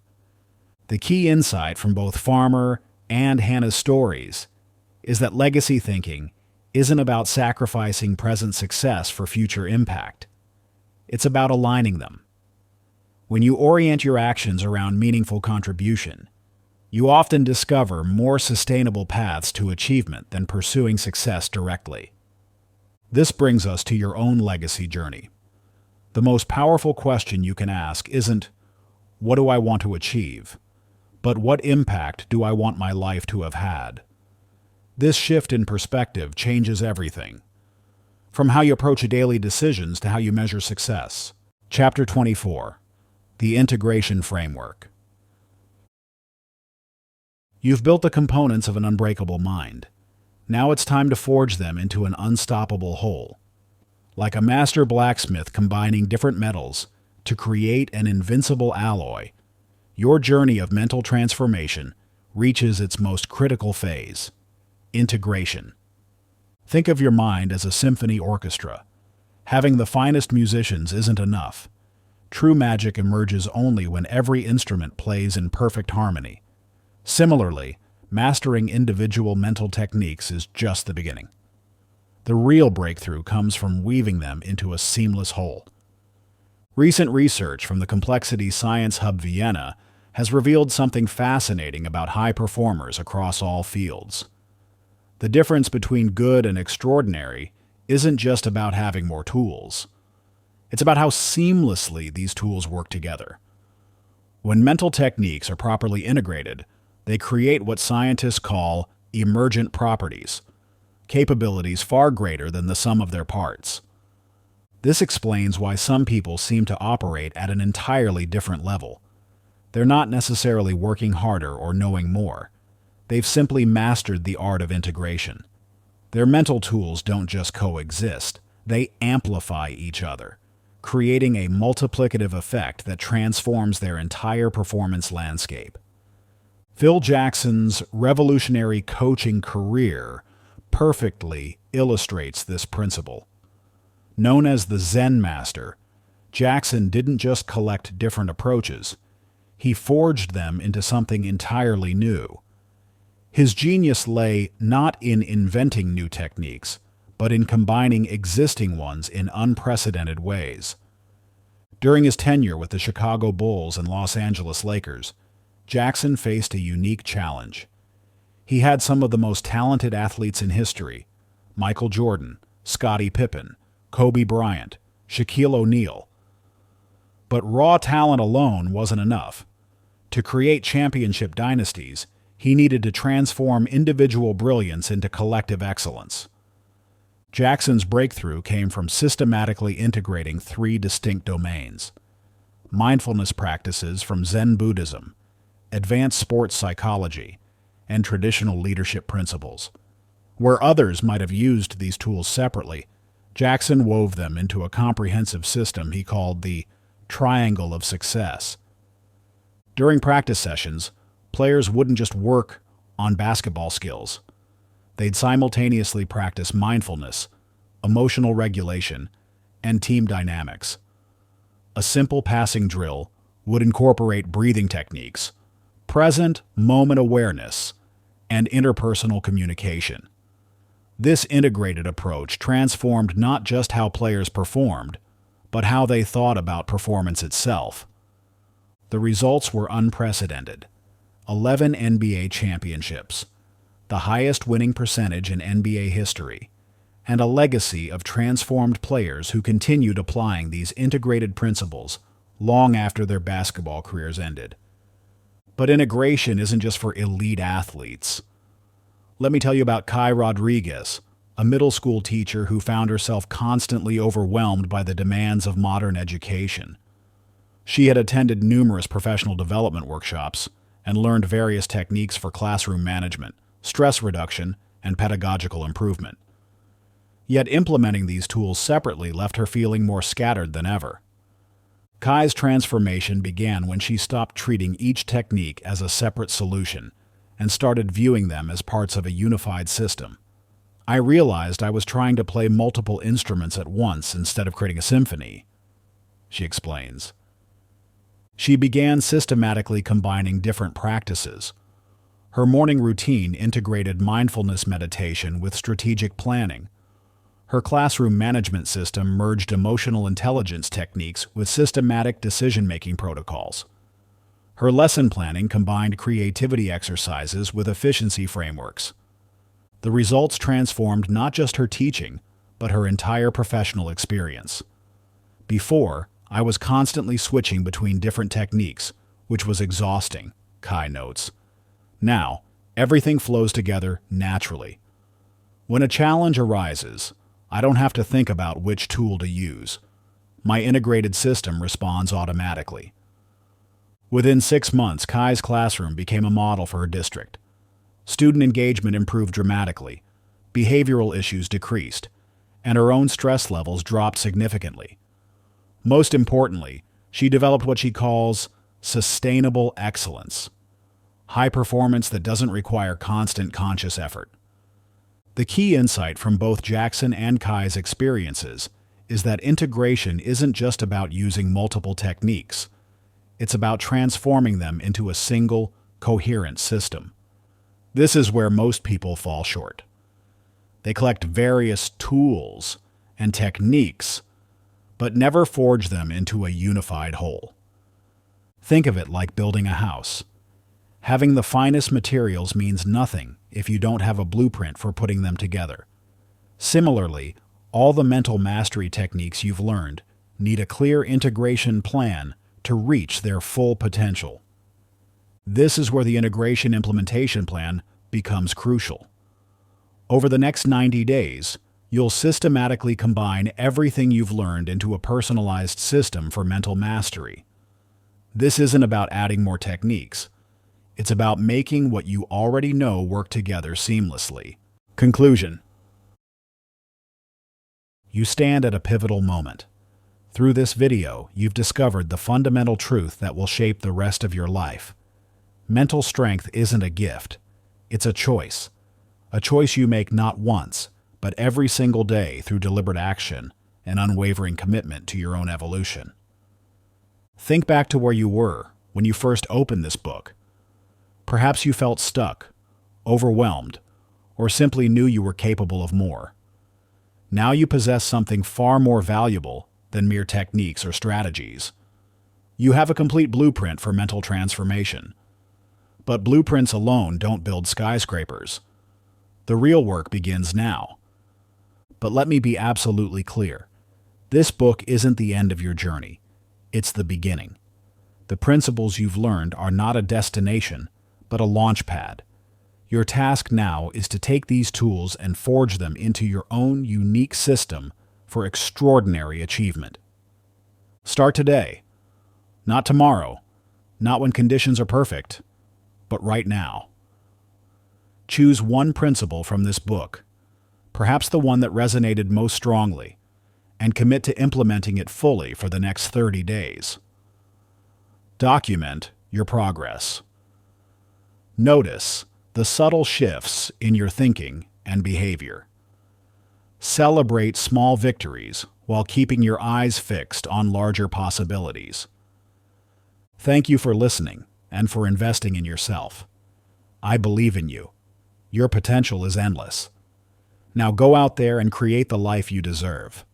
Speaker 1: The key insight from both Farmer and Hannah's stories is that legacy thinking isn't about sacrificing present success for future impact. It's about aligning them. When you orient your actions around meaningful contribution, you often discover more sustainable paths to achievement than pursuing success directly. This brings us to your own legacy journey. The most powerful question you can ask isn't, "What do I want to achieve?" but "What impact do I want my life to have had?" This shift in perspective changes everything, from how you approach daily decisions to how you measure success. Chapter 24. The Integration Framework. You've built the components of an unbreakable mind. Now it's time to forge them into an unstoppable whole. Like a master blacksmith combining different metals to create an invincible alloy, your journey of mental transformation reaches its most critical phase: integration. Think of your mind as a symphony orchestra. Having the finest musicians isn't enough. True magic emerges only when every instrument plays in perfect harmony. Similarly, mastering individual mental techniques is just the beginning. The real breakthrough comes from weaving them into a seamless whole. Recent research from the Complexity Science Hub Vienna has revealed something fascinating about high performers across all fields. The difference between good and extraordinary isn't just about having more tools. It's about how seamlessly these tools work together. When mental techniques are properly integrated, they create what scientists call emergent properties, capabilities far greater than the sum of their parts. This explains why some people seem to operate at an entirely different level. They're not necessarily working harder or knowing more. They've simply mastered the art of integration. Their mental tools don't just coexist, they amplify each other, creating a multiplicative effect that transforms their entire performance landscape. Phil Jackson's revolutionary coaching career perfectly illustrates this principle. Known as the Zen Master, Jackson didn't just collect different approaches. He forged them into something entirely new. His genius lay not in inventing new techniques, but in combining existing ones in unprecedented ways. During his tenure with the Chicago Bulls and Los Angeles Lakers, Jackson faced a unique challenge. He had some of the most talented athletes in history: Michael Jordan, Scottie Pippen, Kobe Bryant, Shaquille O'Neal. But raw talent alone wasn't enough. To create championship dynasties, he needed to transform individual brilliance into collective excellence. Jackson's breakthrough came from systematically integrating three distinct domains: mindfulness practices from Zen Buddhism, advanced sports psychology, and traditional leadership principles. Where others might have used these tools separately, Jackson wove them into a comprehensive system he called the Triangle of Success. During practice sessions, players wouldn't just work on basketball skills. They'd simultaneously practice mindfulness, emotional regulation, and team dynamics. A simple passing drill would incorporate breathing techniques, present moment awareness, and interpersonal communication. This integrated approach transformed not just how players performed, but how they thought about performance itself. The results were unprecedented: 11 NBA championships, the highest winning percentage in NBA history, and a legacy of transformed players who continued applying these integrated principles long after their basketball careers ended. But integration isn't just for elite athletes. Let me tell you about Kai Rodriguez, a middle school teacher who found herself constantly overwhelmed by the demands of modern education. She had attended numerous professional development workshops and learned various techniques for classroom management, stress reduction, and pedagogical improvement. Yet implementing these tools separately left her feeling more scattered than ever. Kai's transformation began when she stopped treating each technique as a separate solution and started viewing them as parts of a unified system. "I realized I was trying to play multiple instruments at once instead of creating a symphony," she explains. She began systematically combining different practices. Her morning routine integrated mindfulness meditation with strategic planning. Her classroom management system merged emotional intelligence techniques with systematic decision-making protocols. Her lesson planning combined creativity exercises with efficiency frameworks. The results transformed not just her teaching, but her entire professional experience. "Before, I was constantly switching between different techniques, which was exhausting," Kai notes. "Now, everything flows together naturally. When a challenge arises, I don't have to think about which tool to use. My integrated system responds automatically." Within 6 months, Kai's classroom became a model for her district. Student engagement improved dramatically, behavioral issues decreased, and her own stress levels dropped significantly. Most importantly, she developed what she calls sustainable excellence, high performance that doesn't require constant conscious effort. The key insight from both Jackson and Kai's experiences is that integration isn't just about using multiple techniques. It's about transforming them into a single, coherent system. This is where most people fall short. They collect various tools and techniques, but never forge them into a unified whole. Think of it like building a house. Having the finest materials means nothing if you don't have a blueprint for putting them together. Similarly, all the mental mastery techniques you've learned need a clear integration plan to reach their full potential. This is where the integration implementation plan becomes crucial. Over the next 90 days, you'll systematically combine everything you've learned into a personalized system for mental mastery. This isn't about adding more techniques. It's about making what you already know work together seamlessly. Conclusion. You stand at a pivotal moment. Through this video, you've discovered the fundamental truth that will shape the rest of your life. Mental strength isn't a gift. It's a choice. A choice you make not once, but every single day through deliberate action, an unwavering commitment to your own evolution. Think back to where you were when you first opened this book. Perhaps you felt stuck, overwhelmed, or simply knew you were capable of more. Now you possess something far more valuable than mere techniques or strategies. You have a complete blueprint for mental transformation. But blueprints alone don't build skyscrapers. The real work begins now. But let me be absolutely clear. This book isn't the end of your journey. It's the beginning. The principles you've learned are not a destination, but a launch pad. Your task now is to take these tools and forge them into your own unique system for extraordinary achievement. Start today. Not tomorrow. Not when conditions are perfect. But right now. Choose one principle from this book, perhaps the one that resonated most strongly, and commit to implementing it fully for the next 30 days. Document your progress. Notice the subtle shifts in your thinking and behavior. Celebrate small victories while keeping your eyes fixed on larger possibilities. Thank you for listening and for investing in yourself. I believe in you. Your potential is endless. Now go out there and create the life you deserve.